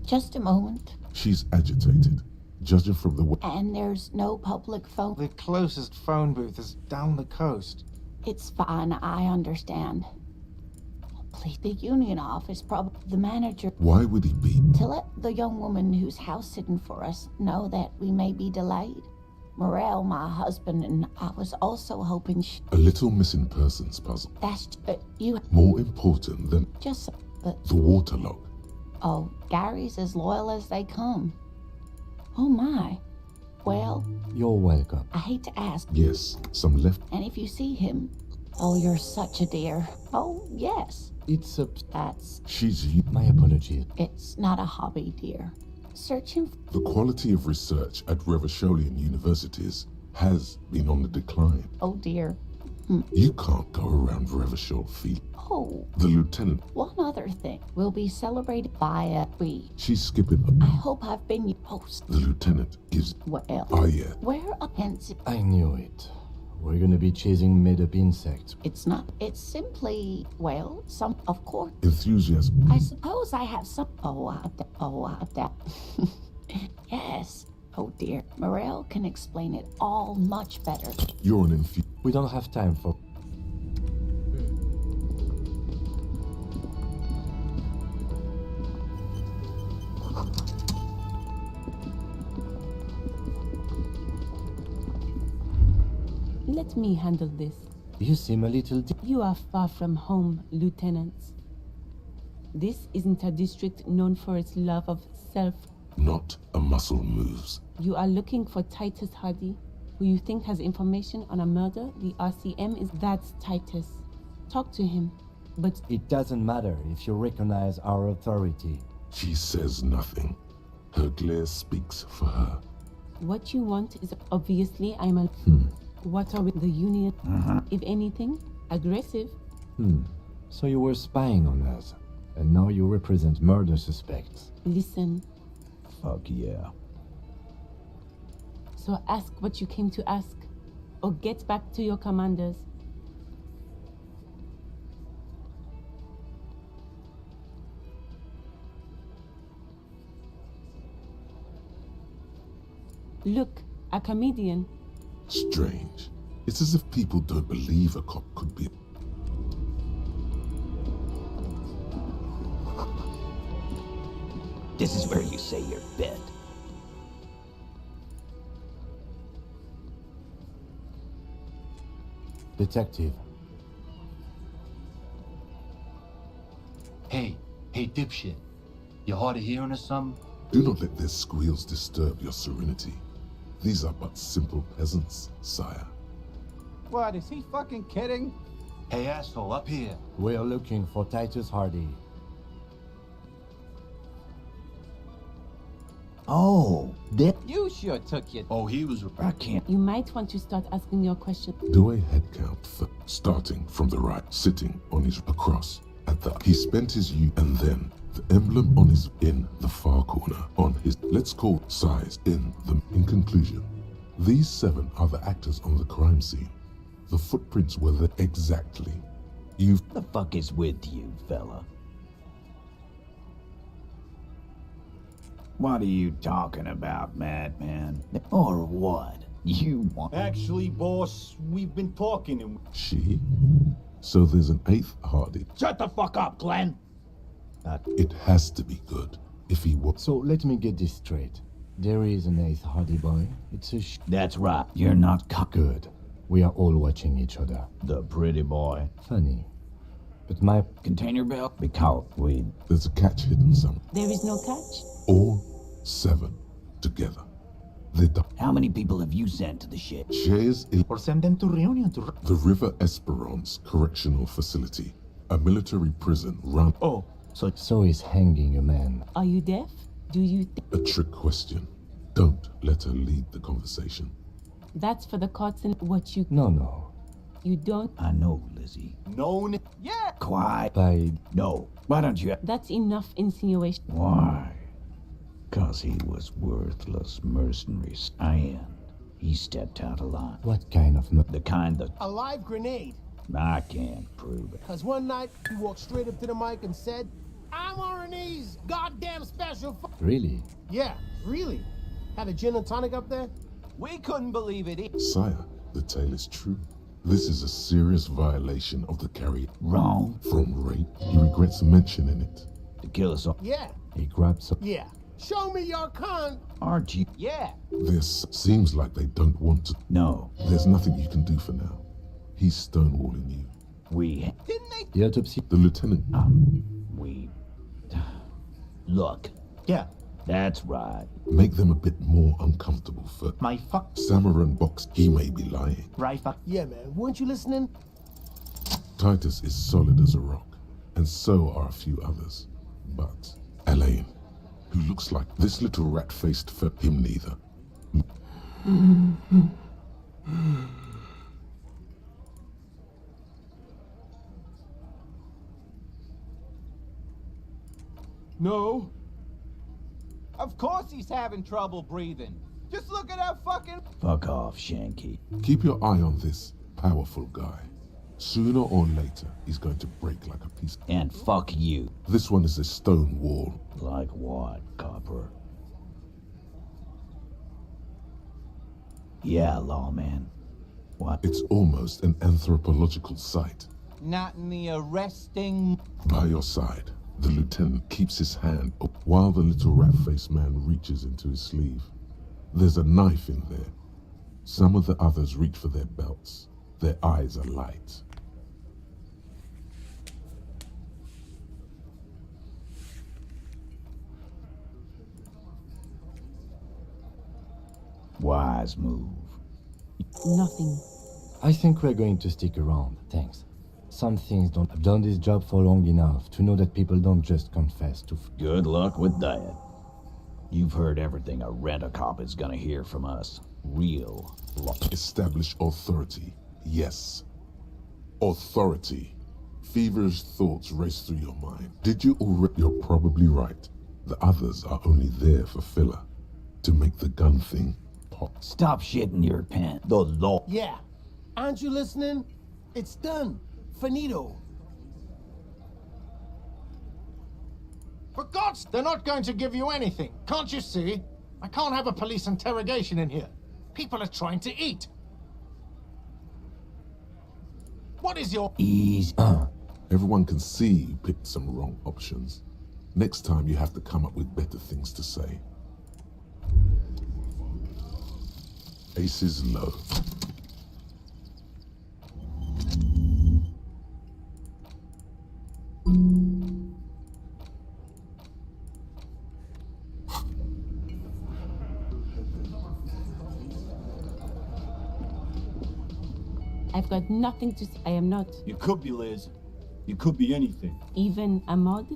Just a moment. She's agitated, judging from the way... And there's no public phone. The closest phone booth is down the coast. It's fine, I understand. Please, the union office, probably the manager... Why would he be? To let the young woman who's house sitting for us know that we may be delayed. Morel, my husband, and I was also hoping A little missing persons puzzle. That's... you... More important than... Just... The waterlock. Oh, Gary's as loyal as they come. Oh my. Well... You're welcome. I hate to ask. Yes, some left... And if you see him... Oh, you're such a dear. Oh, yes. It's a... That's... She's... My apologies. It's not a hobby, dear. Searching... The quality of research at Revacholian universities has been on the decline. Oh, dear. You can't go around Revachol feet. Oh. The lieutenant... One other thing. We'll be celebrated by a... We... She's skipping... I hope I've been your host. The lieutenant gives... Well... Ah, yeah. Where a pencil... I knew it. We're gonna be chasing made-up insects. It's not. It's simply, well, some, of course. Enthusiasm. I suppose I have some... that. Yes. Oh dear. Morel can explain it all much better. You're an We don't have time for... Let me handle this. You seem a little... You are far from home, Lieutenant. This isn't a district known for its love of self. Not a muscle moves. You are looking for Titus Hardy, who you think has information on a murder. The RCM is... That's Titus. Talk to him, but... It doesn't matter if you recognize our authority. She says nothing. Her glare speaks for her. What you want is obviously I'm a... What are we, the Union? If anything, aggressive. So you were spying on us, and now you represent murder suspects. Listen. Fuck yeah. So ask what you came to ask, or get back to your commanders. Look, a comedian. Strange. It's as if people don't believe a cop could be... This is where you say your bed. Detective. Hey, dipshit. You hard of hearing or something? Do not let their squeals disturb your serenity. These are but simple peasants, sire. What, is he fucking kidding? Hey, asshole, up here. We are looking for Titus Hardy. Oh, that you sure took your. Oh, he was. I can't. You might want to start asking your questions. Do a head count for starting from the right, sitting on his across at the. He spent his youth and then the emblem on his in the far corner on his. Let's call size in the. In conclusion, these 7 are the actors on the crime scene. The footprints were there exactly. You've. The fuck is with you, fella? What are you talking about, madman? Or what? You want... Actually, boss, we've been talking and... She? So there's an 8th Hardy. Shut the fuck up, Glenn! It has to be good. If he was... So let me get this straight. There is an 8th Hardy boy. It's a That's right. You're not good. We are all watching each other. The pretty boy. Funny. But my... Container belt? Because we... There's a catch hidden somewhere. There is no catch? All 7 together. How many people have you sent to the ship? Shares in Or send them to Reunion to... the River Esperance Correctional Facility, a military prison run. Oh, so is hanging a man. Are you deaf? Do you A trick question. Don't let her lead the conversation. That's for the courts and what you... No. You don't... I know, Lizzie. Known? Yeah! Quiet. By... No. Why don't you... That's enough insinuation. Why? 'Cause he was worthless mercenary. And he stepped out of line. What kind of... The kind that... A live grenade. I can't prove it. 'Cause one night, he walked straight up to the mic and said, I'm RNE's goddamn special Really? Yeah, really. Had a gin and tonic up there? We couldn't believe it. Sire, the tale is true. This is a serious violation of the carry. Wrong. From rape. He regrets mentioning it. To kill us all. Yeah. He grabs up. Yeah. Show me your con. Aren't you? Yeah. This seems like they don't want to. No. There's nothing you can do for now. He's stonewalling you. We... Didn't they? The autopsy. The lieutenant. We... Look. Yeah. That's right. Make them a bit more uncomfortable for My fuck. Samaran Box. He may be lying. Right fuck. Yeah, man. Weren't you listening? Titus is solid as a rock, and so are a few others. But Elaine, who looks like this little rat-faced for him neither. No. Of course he's having trouble breathing. Just look at how fucking... Fuck off, Shanky. Keep your eye on this powerful guy. Sooner or later, he's going to break like a piece. And fuck you. This one is a stone wall. Like what, Copper? Yeah, lawman. What? It's almost an anthropological site. Not in the arresting... By your side, the lieutenant keeps his hand up while the little rat-faced man reaches into his sleeve. There's a knife in there. Some of the others reach for their belts. Their eyes are light. Wise move. Nothing. I think we're going to stick around, thanks. Some things don't... I've done this job for long enough to know that people don't just confess to... Good luck with that. You've heard everything a rent-a-cop is gonna hear from us. Real. Establish authority. Yes. Authority. Feverish thoughts race through your mind. Did you already? You're probably right. The others are only there for filler. To make the gun thing pop. Stop shitting your pants. The law. Yeah. Aren't you listening? It's done. Finito. For God's... They're not going to give you anything. Can't you see? I can't have a police interrogation in here. People are trying to eat. What is your... Ease. Everyone can see you picked some wrong options. Next time you have to come up with better things to say. Aces low. I've got nothing to say. I am not You could be Liz. You could be anything. even a mod.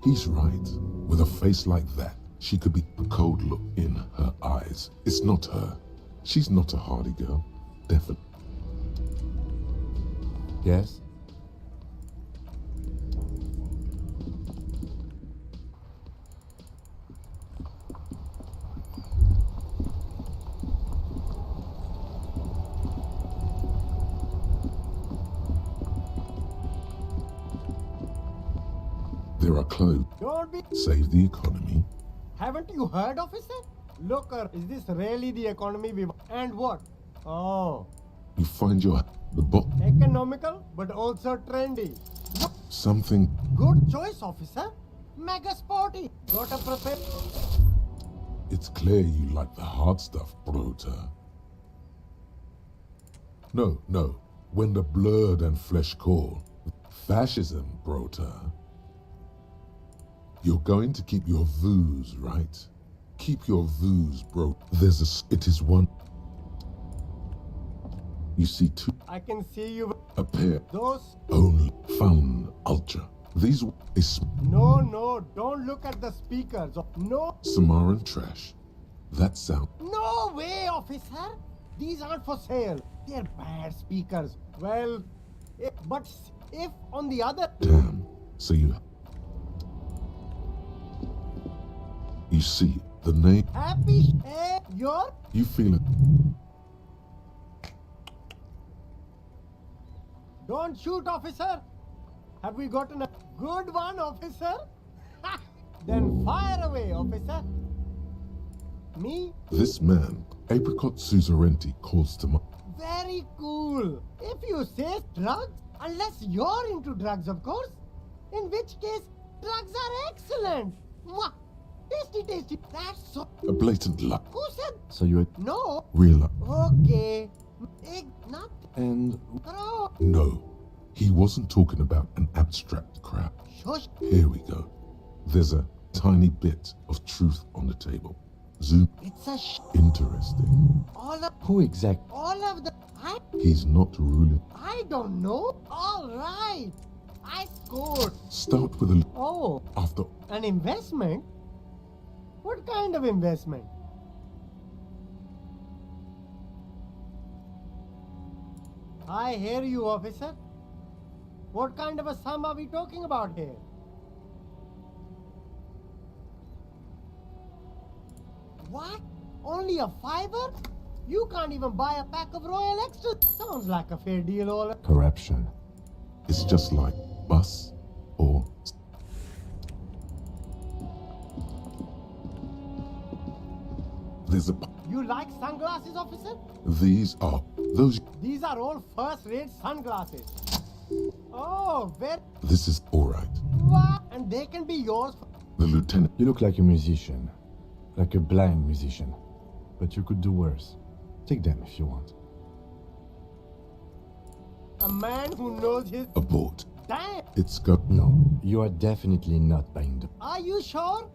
He's right. With a face like that, she could be a cold look in her eyes. It's not her. She's not a hardy girl. Definitely. Yes? There are clothes. Don't be. Save the economy. Haven't you heard, officer? Look, is this really the economy we want? And what? Oh, You find the book. economical, but also trendy. Something. Good choice, officer. Mega sporty. Gotta prepare. It's clear you like the hard stuff, Brota. No. When the blood and flesh call. Fascism, Brota. You're going to keep your views, right? Keep your views, bro. It is one. You see two. I can see you. A pair. Those. Only. Fun. Ultra. These is No, don't look at the speakers. No. Samaran trash. That sound. No way, officer. These aren't for sale. They're bad speakers. Well, if on the other. Damn. So you see the name. Happy you're. You feel it. Don't shoot, officer. Have we gotten a good one, officer? Then fire away, officer. Me? This man, Apricot Suzerainty, calls to my. Very cool. If you say drugs, unless you're into drugs, of course. In which case, drugs are excellent. Mwah. Tasty. That's so. A blatant lie. Who said? So you No. Real. Okay. Not. And Bro. No. He wasn't talking about an abstract crap. Shush. Here we go. There's a tiny bit of truth on the table. Zoom. It's a Interesting. who exactly? all of the. He's not ruling. I don't know. All right. I scored. Start with a. Oh. After. An investment? What kind of investment? I hear you, officer. What kind of a sum are we talking about here? What? Only a $5? You can't even buy a pack of Royal Extra. Sounds like a fair deal, all. Corruption. It's just like bus or. There's a. You like sunglasses, officer? These are. Those. These are all first-rate sunglasses. Oh, very. This is alright. What? And they can be yours. The lieutenant. You look like a musician. Like a blind musician. But you could do worse. Take them if you want. A man who knows his. Abort. Damn. It's go. No, you are definitely not buying them. Are you sure?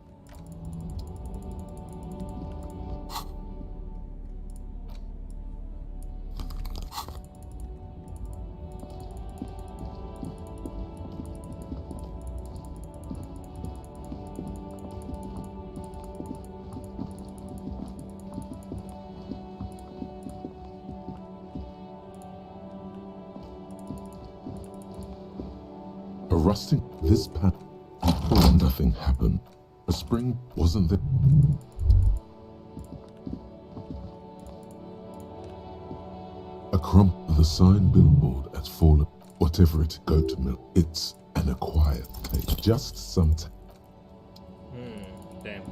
A rusting. This pat. Oh, nothing happened. A spring wasn't there. A crump. The sign billboard has fallen. Whatever it go to milk. It's an acquired taste. Just some. Damn.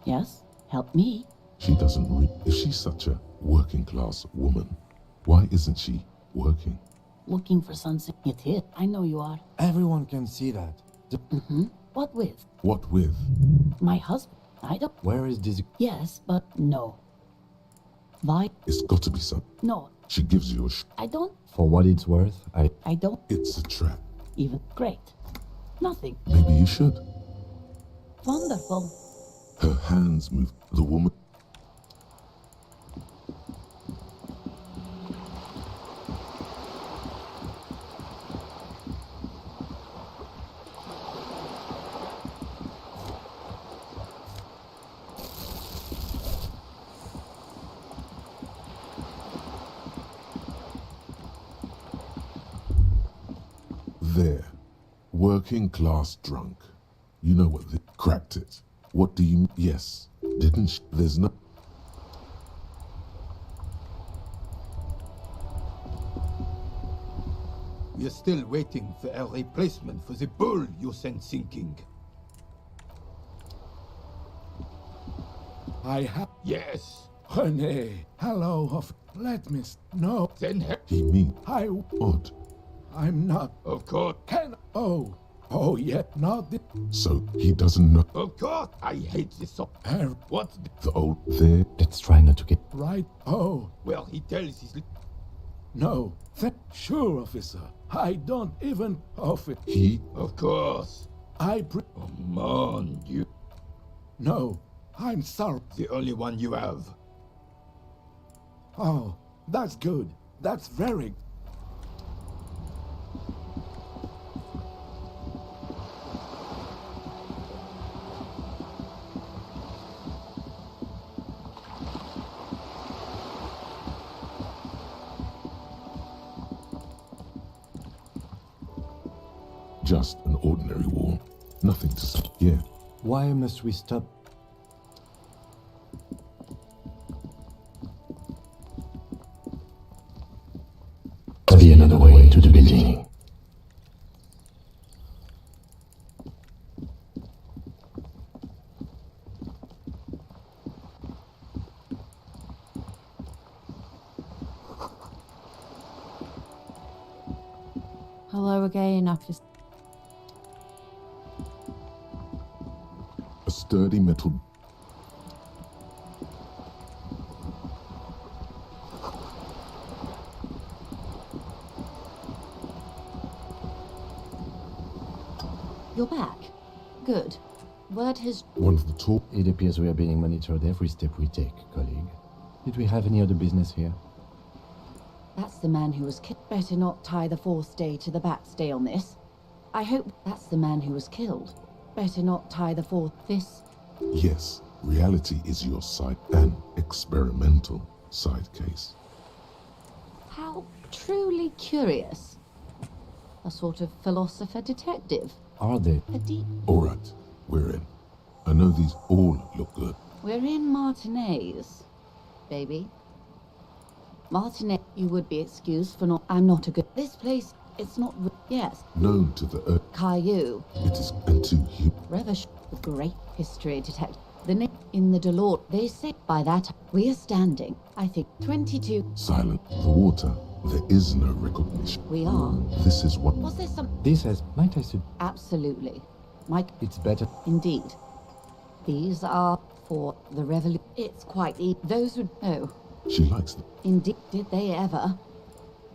Yes? Help me. She doesn't read. If she's such a working class woman, why isn't she working? Looking for something. It is. I know you are. Everyone can see that. What with? What with? My husband. I don't. Where is this? Yes, but no. Why? It's got to be something. No, She gives you a I don't. For what it's worth, I don't. It's a trap. Even. Great. Nothing. Maybe you should. Wonderful. Her hands move. The woman. There. Working class drunk. You know what? They cracked it. What do you... Yes. Didn't there's no... We are still waiting for a replacement for the bull you sent sinking. I have. Yes. René, hello. Let me know. Then He mean... I. Odd. I'm not. Of course. Can. Oh, yeah. Not the. So he doesn't know... Of course. I hate this song. What? The old... There. Let's try not to get... Right. Oh. Well, he tells his... No. Sure, officer. I don't even... He... Of course. Come on, you... No. I'm sorry. The only one you have. Oh, that's good. That's very... Just an ordinary war. Nothing to say. Yeah. Why must we stop? Be another way to the building. Hello again, officer. A sturdy metal... You're back. Good. Word has... One of the tall... It appears we are being monitored every step we take, colleague. Did we have any other business here? That's the man who was killed. Better not tie the fourth day to the backstay on this. I hope that's the man who was killed. Better not tie the fourth... This... Yes. Reality is your side. An experimental side case. How truly curious. A sort of philosopher detective. Are they? A deep... All right. We're in. I know these all look good. We're in Martinez, baby. Martinez, you would be excused for not... I'm not a good... This place, it's not... Yes. Known to the earth. Caillou. It is... And to you. Revish, the great history detective. The name in the Delort. They say by that we are standing, I think, 22... Silent. The water. There is no recognition. We are. This is what... Was there some... This has... Might I say... Absolutely. Mike... It's better... Indeed. These are for the revolution. It's quite those would know. She likes them. Indeed. Did they ever?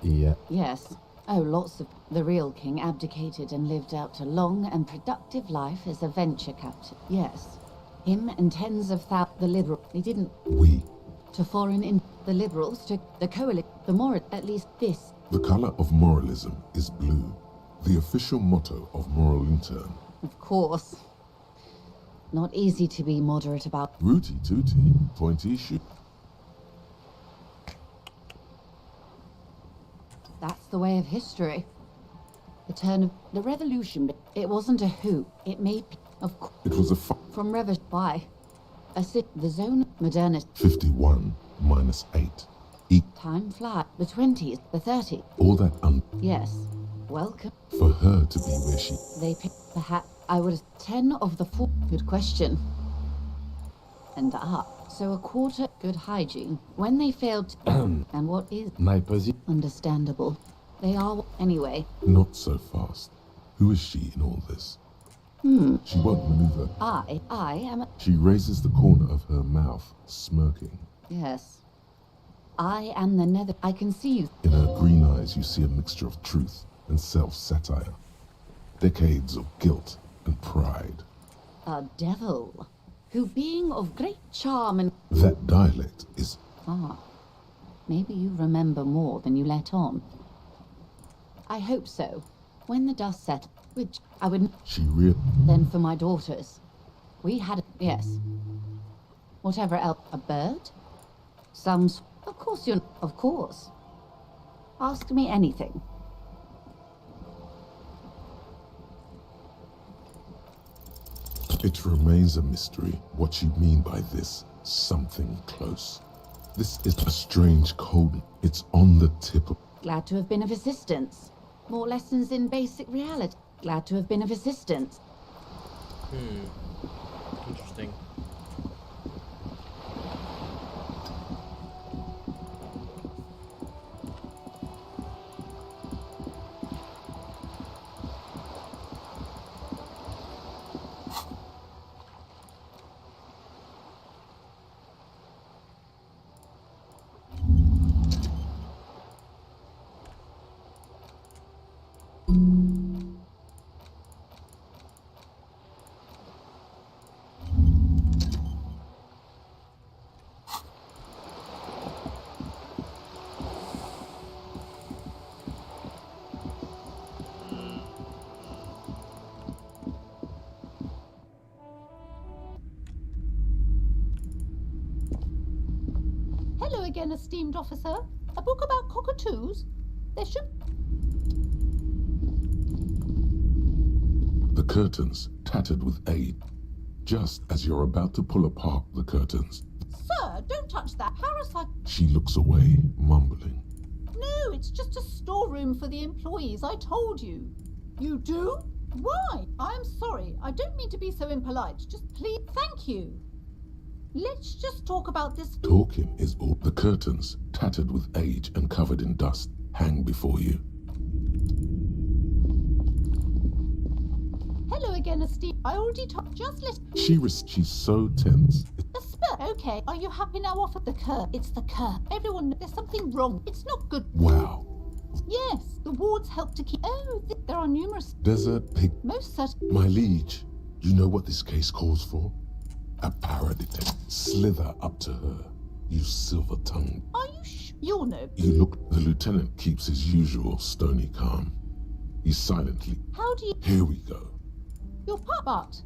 Yeah. Yes. Oh, lots of... The real king abdicated and lived out a long and productive life as a venture captain. Yes. Him and tens of thousands... The liberal... They didn't... We. To foreign in... The liberals to the coalition. The moral... At least this. The color of moralism is blue. The official motto of Moral Intern. Of course. Not easy to be moderate about. Rooty tooty. Pointy shoot. That's the way of history. The turn of the revolution. It wasn't a who. It made... Of course. It was a From why? The zone modernist. 51 minus 8. Time flies. The 20s, the 30s. All that Yes. Welcome. For her to be where she... They pick perhaps I would 10 of the 4. Good question. And up. So a quarter. Good hygiene. When they failed to... And what is... My position... Understandable. They are... Anyway. Not so fast. Who is she in all this? She won't maneuver. I am. She raises the corner of her mouth, smirking. Yes. I am the nether. I can see you. In her green eyes, you see a mixture of truth and self-satire. Decades of guilt and pride. A devil, who being of great charm and... That dialect is... Ah, maybe you remember more than you let on. I hope so. When the dust settled, which I would... She reared... Then for my daughters. We had... Yes. Whatever else. A bird? Some... Of course you're... Of course. Ask me anything. It remains a mystery what you mean by this something close. This is a strange code. It's on the tip of... Glad to have been of assistance. More lessons in basic reality. Glad to have been of assistance. Interesting. Hello again, esteemed officer. A book about cockatoos? There should... The curtains, tattered with age. Just as you're about to pull apart the curtains, Sir, don't touch that. Parasite... she looks away, mumbling. No, it's just a storeroom for the employees, I told you. You do? Why? I'm sorry. I don't mean to be so impolite. Just please... Thank you. Let's just talk about this... Talking is all. The curtains, tattered with age and covered in dust, hang before you. Hello again, esteemed... I already talked... Just let... She's so tense. A spur. Okay, are you happy now off of the curb? It's the curb. Everyone, there's something wrong. It's not good. Wow. Yes, the wards help to keep... Oh, there are numerous... Desert pig. Most certain... My liege, you know what this case calls for? A paradise. Slither up to her, you silver-tongued. Are you You'll know. You look... The lieutenant keeps his usual stony calm. He silently... How do you... Here we go. Your but...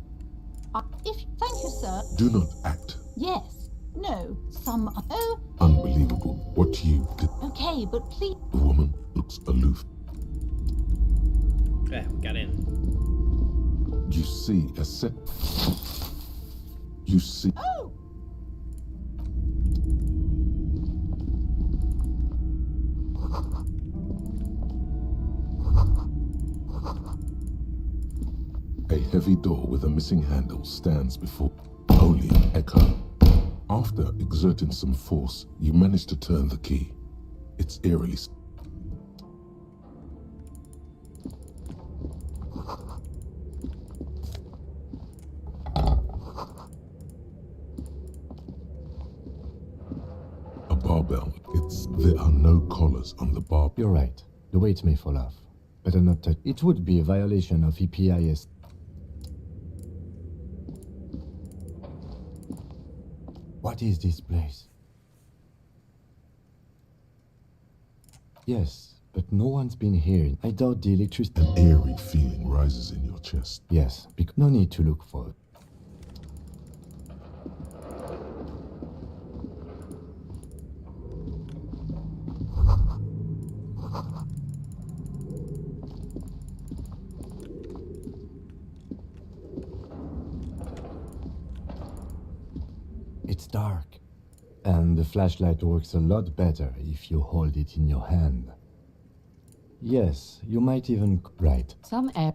if... Thank you, sir. Do not act. Yes. No. Some... Oh... Unbelievable. What you did. Okay, but please... The woman looks aloof. Yeah, we got in. You see a set... You see... Oh! A heavy door with a missing handle stands before... Only an echo. After exerting some force, you manage to turn the key. It's eerily... A barbell. There are no collars on the bar. You're right. The weight may fall off. Better not touch. It would be a violation of EPIS. What is this place? Yes, but no one's been here. I doubt the electricity... An eerie feeling rises in your chest. Yes, no need to look for it. It's dark, and the flashlight works a lot better if you hold it in your hand. Yes, you might even... Right. Some air...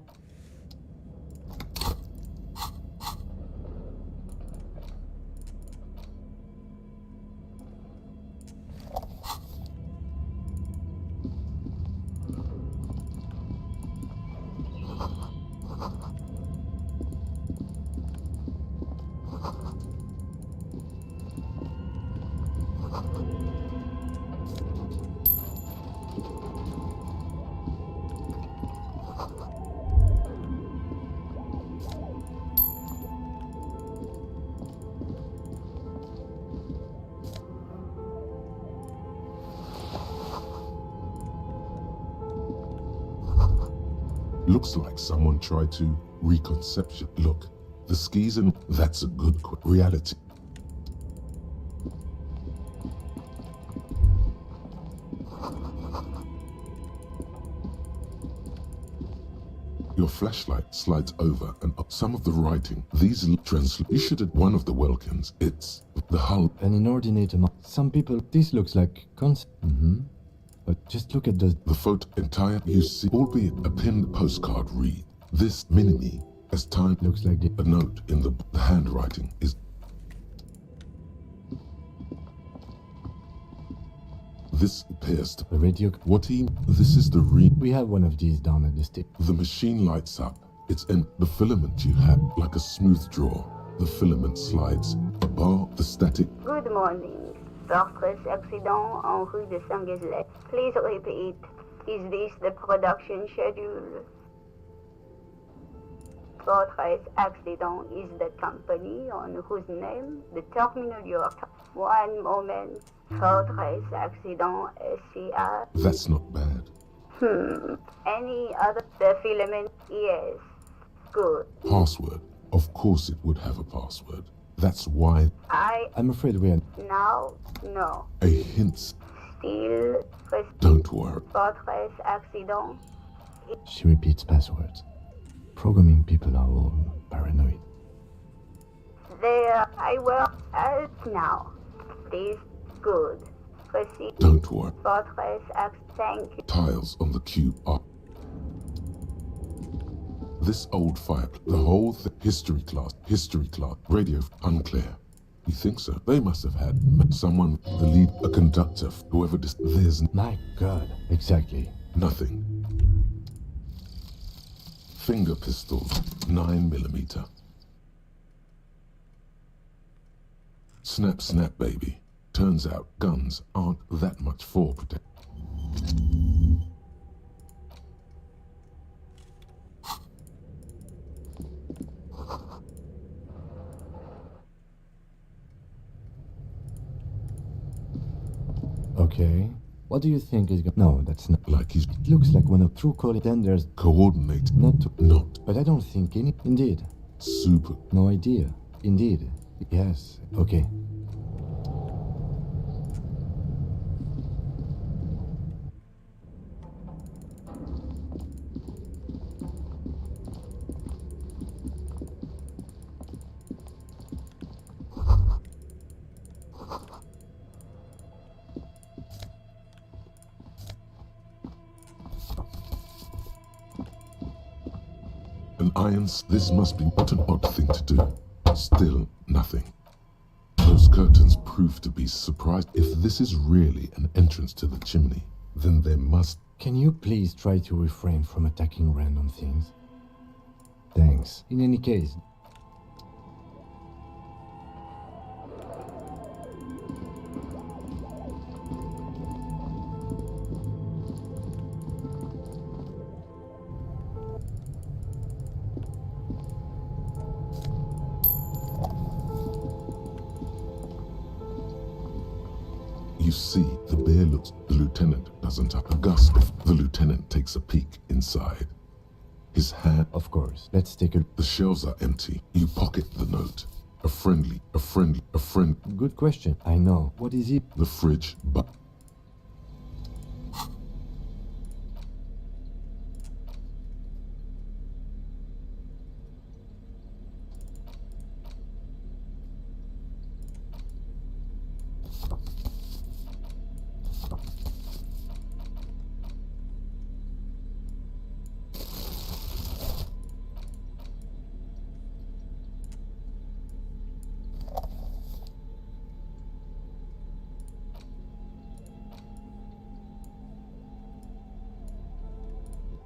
Looks like someone tried to reconception. Look, the skis and that's a good reality. Your flashlight slides over and up some of the writing. These you should at one of the Welkins. It's the hull. An inordinate amount. Some people, this looks like But just look at the photo entire you see, albeit a pinned postcard read. This mini-me as time looks like a note in the handwriting is. This appears to the radio. This is the We have one of these down at the stick. The machine lights up. It's in the filament you have like a smooth draw. The filament slides. A bar, the static. Good morning. Fortress accident en rue de Saint-Ghislain. Please repeat. Is this the production schedule? Fortress accident is the company on whose name the terminal you're. One moment. Fortress accident SCR. That's not bad. Any other? The filament? Yes. Good. Password. Of course it would have a password. That's why. I'm afraid we are. Now, no. A hint. Still. Don't worry. Fortress accident. She repeats passwords. Programming people are all paranoid. There, I work out now. Please, good. Proceed. Don't worry. Fortress thank you. Tiles on the cube are. This old fire, the whole history class, radio, unclear. You think so? They must have had someone, the lead, a conductor, whoever there's. My God, exactly. Nothing. Finger pistol, 9mm. Snap, snap, baby. Turns out guns aren't that much for protection. Okay. What do you think is going? No, that's not. Like he's. It looks like one of true contenders. Coordinate. Not. But I don't think any. Indeed. Super. No idea. Indeed. Yes. Okay. Irons, this must be what an odd thing to do. Still, nothing. Those curtains prove to be surprised. If this is really an entrance to the chimney, then there must... Can you please try to refrain from attacking random things? Thanks. In any case... You see, the bear looks. The lieutenant doesn't have a gust. The lieutenant takes a peek inside. His hand. Of course. Let's take a. The shelves are empty. You pocket the note. A friend. Good question. I know. What is it? The fridge, but.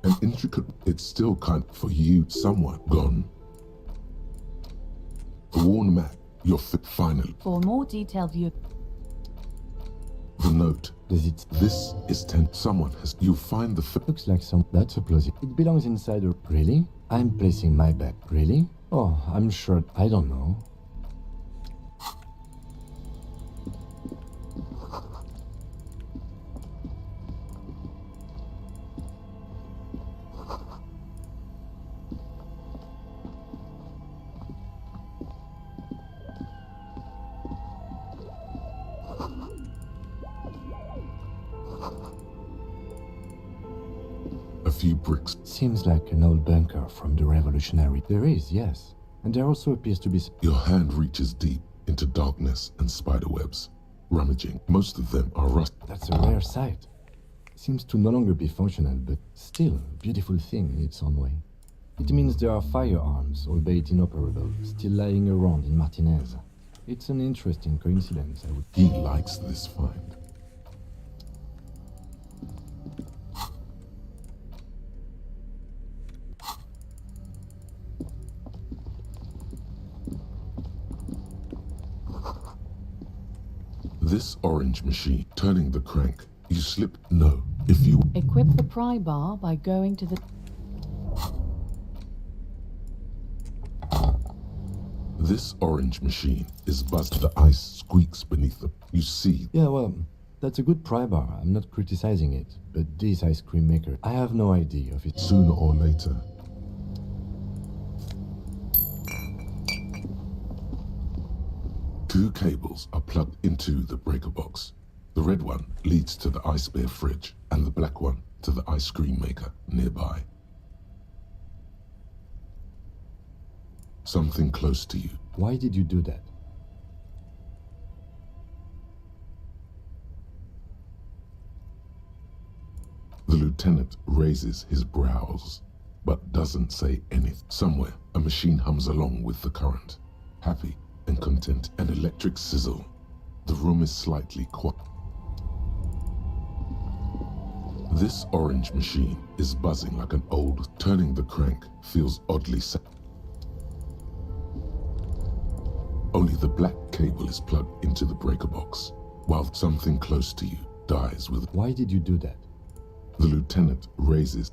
An intricate, it's still kind for you, somewhat gone. A worn map, your fit finally. For more detailed view. The note. Does it? This is 10. Someone has. You find the. Looks like some. That's a plausible. It belongs inside a. Really? I'm placing my bet. Really? Oh, I'm sure. I don't know. A few bricks. Seems like an old bunker from the Revolutionary. There is, yes. And there also appears to be... Your hand reaches deep into darkness and spiderwebs. Rummaging. Most of them are rust. That's a rare sight. Seems to no longer be functional, but still a beautiful thing in its own way. It means there are firearms, albeit inoperable, still lying around in Martinez. It's an interesting coincidence, I would... He likes this find. This orange machine, turning the crank, you slip. No, if you equip the pry bar by going to the... This orange machine is buzzed. The ice squeaks beneath the... You see... Yeah, well, that's a good pry bar. I'm not criticizing it. But this ice cream maker, I have no idea of it. Sooner or later... Two cables are plugged into the breaker box. The red one leads to the ice bear fridge, and the black one to the ice cream maker nearby. Something close to you. Why did you do that? The lieutenant raises his brows, but doesn't say anything. Somewhere, a machine hums along with the current. Happy and content, an electric sizzle. The room is slightly quiet. This orange machine is buzzing like an old. Turning the crank feels oddly sad. Only the black cable is plugged into the breaker box, while something close to you dies with... Why did you do that? The lieutenant raises...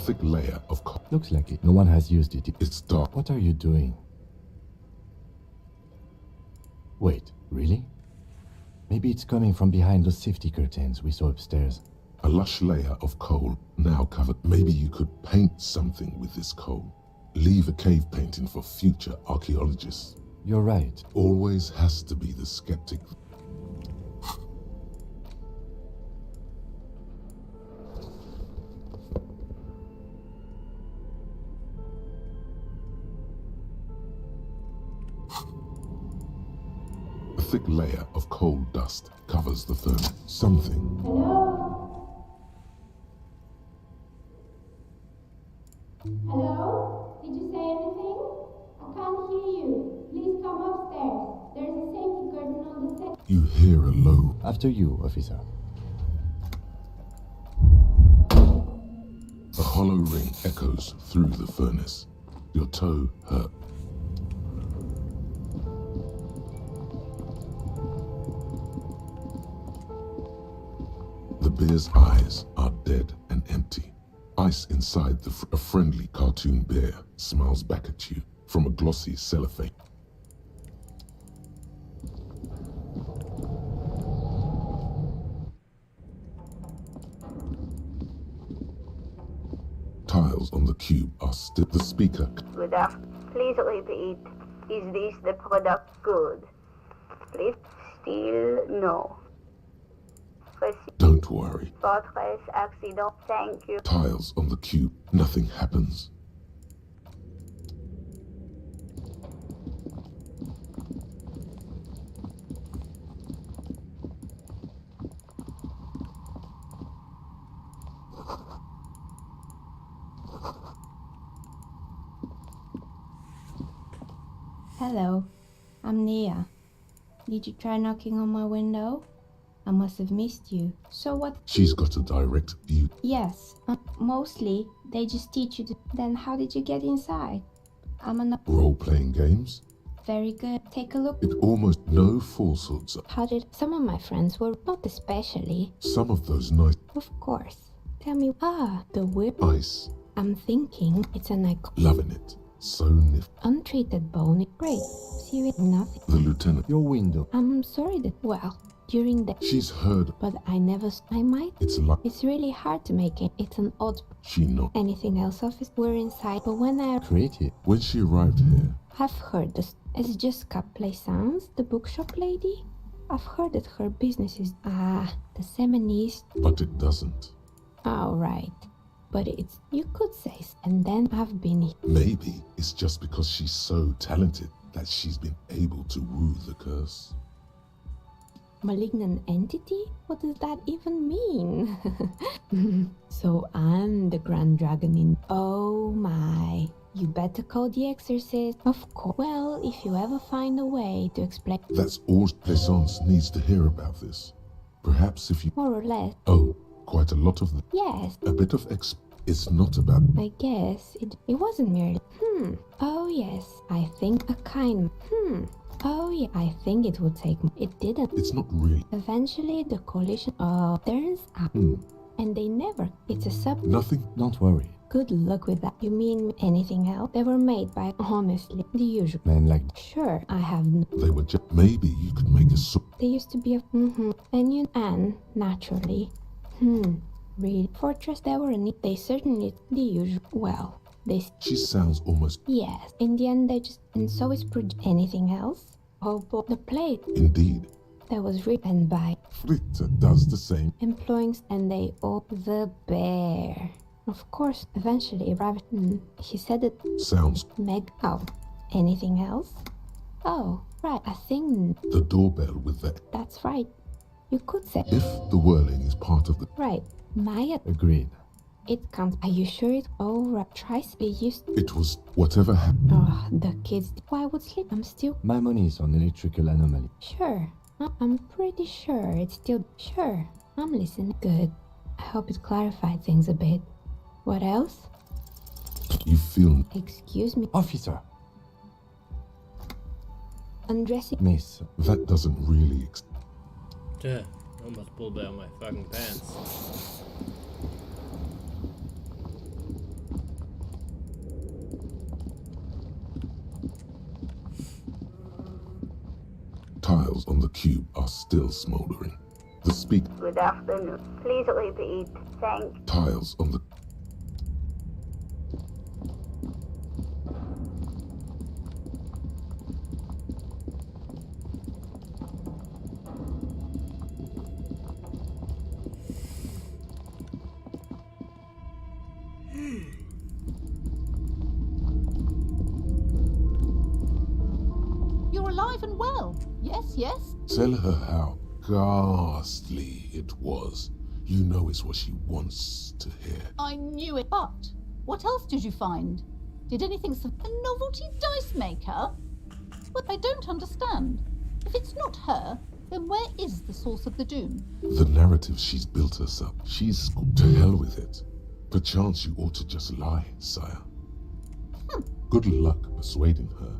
thick layer of Looks like it. No one has used it. It's dark. What are you doing? Wait, really? Maybe it's coming from behind those safety curtains we saw upstairs. A lush layer of coal, now covered. Maybe you could paint something with this coal. Leave a cave painting for future archaeologists. You're right. Always has to be the skeptic. A thick layer of coal dust covers the furnace. Something. Hello? Hello? Did you say anything? I can't hear you. Please come upstairs. There's a safety curtain on the second. You hear a low. After you, officer. A hollow ring echoes through the furnace. Your toe hurt. The bear's eyes are dead and empty. Ice inside a friendly cartoon bear smiles back at you from a glossy cellophane. Tiles on the cube are still. The speaker. Good afternoon. Please repeat. Is this the product good? Please still no. Don't worry. Fortress accident. Thank you. Tiles on the cube. Nothing happens. Hello, I'm Nia. Did you try knocking on my window? I must have missed you. So what? She's got a direct view. Yes, mostly they just teach you to. Then how did you get inside? I'm an. Role-playing games? Very good. Take a look. It almost no falsehoods. How did some of my friends were not especially. Some of those nice Of course. Tell me. The whip. ice. I'm thinking it's an icon. Loving it. So nifty. Untreated bone. Great. See with nothing. The lieutenant. Your window. I'm sorry that. Well, during the. She's heard. But I never. I might. It's like. It's really hard to make it. It's an odd. She not. Anything else, office? We're inside. But when I. Creative. When she arrived here. I've heard this. It's just Plaisance, the bookshop lady. I've heard that her business is. The Seminese. But it doesn't. Oh, right. But it's. You could say. And then I've been. Maybe it's just because she's so talented that she's been able to woo the curse. Malignant entity? What does that even mean? So I'm the Grand Dragon in. Oh my. You better call the exorcist. Of course. Well, if you ever find a way to explain. That's all Plaisance needs to hear about this. Perhaps if you. More or less. Oh, quite a lot of them. Yes. A bit of It's not about. I guess it wasn't merely. Oh yes. I think a kind. Oh yeah. I think it would take. It didn't. It's not really. Eventually, the coalition turns up. And they never. It's a sub. Nothing. Don't worry. Good luck with that. You mean anything else? They were made by, honestly, the usual. Men like. Sure, I have. They were just. Maybe you could make a soup. They used to be a. And naturally. Really. Fortress, they were neat. They certainly. The usual. Well, they. She sounds almost. Yes. In the end, they just. And so is. Anything else? Oh, the plate. Indeed. That was written by. Fritter does the same. Employing. And they all. The bear. Of course, eventually arrived. He said it. Sounds. Meg. Oh. Anything else? Oh, right. I think. The doorbell with the. That's right. You could say. If the whirling is part of the. Right. Maya. Agreed. It can't. Are you sure it? Oh, right. Try to be used. It was whatever happened. Oh, the kids. Why would sleep? I'm still. My money is on electrical anomaly. Sure. I'm pretty sure it's still. Sure. I'm listening. Good. I hope it clarified things a bit. What else? You feel. Excuse me. Officer. Undressing. Miss. That doesn't really. Duh. Almost pulled down my fucking pants. Tiles on the cube are still smoldering. The speak. Good afternoon. Please repeat. Thank. Tiles on the. You're alive and well. Yes, yes. Tell her how ghastly it was. You know it's what she wants to hear. I knew it. But what else did you find? Did anything... A novelty dice maker? What I don't understand. If it's not her, then where is the source of the doom? The narrative she's built us up. She's to hell with it. Perchance you ought to just lie, sire. Good luck persuading her.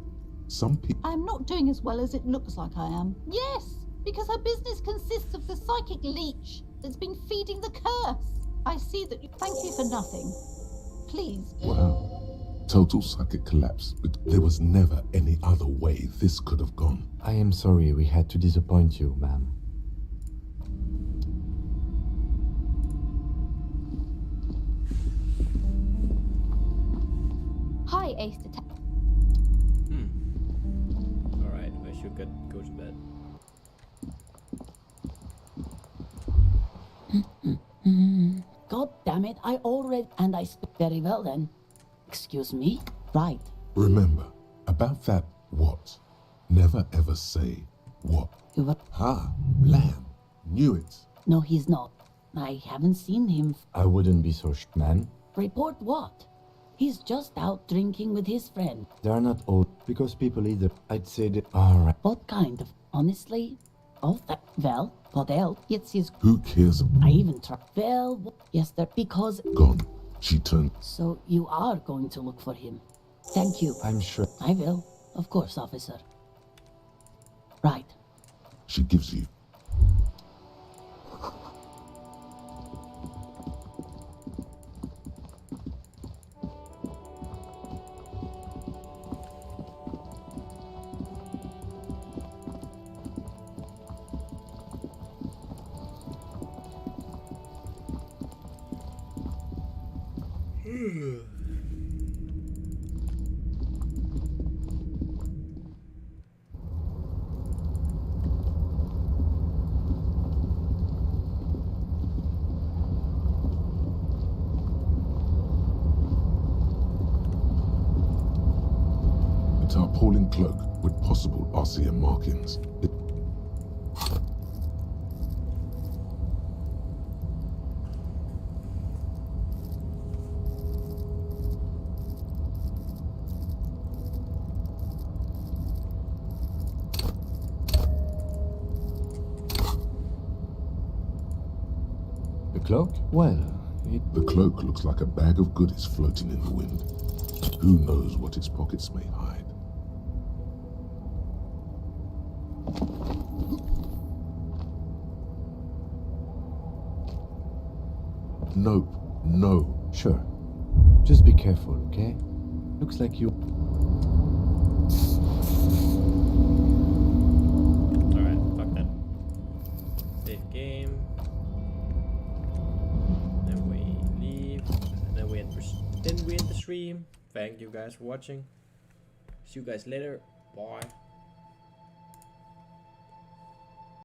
Some people. I'm not doing as well as it looks like I am. Yes, because her business consists of the psychic leech that's been feeding the curse. I see that you... Thank you for nothing. Please. Wow. Total psychic collapse, but there was never any other way this could have gone. I am sorry we had to disappoint you, ma'am. Hi, Ace Detective. Alright, I should go to bed. God damn it, I already... And I speak very well then. Excuse me? Right. Remember, about that what? Never ever say what. You were... Ha, lamb. Knew it. No, he's not. I haven't seen him. I wouldn't be so ma'am. Report what? He's just out drinking with his friend. They are not old, because people either. I'd say that. Alright. What kind of? Honestly? Oh, well, what else? It's his. Who cares about? I even tried. Well, yes, there. Because. Gone. She turned. So you are going to look for him. Thank you. I'm sure. I will. Of course, officer. Right. She gives you. A tarpaulin cloak with possible RCM markings. The cloak? Well, The cloak looks like a bag of goodies floating in the wind. Who knows what its pockets may hide? Nope. No. Sure. Just be careful, okay? Looks like you. Alright, fuck that. Save game. Then we leave. And then we end the stream. Thank you guys for watching. See you guys later. Bye.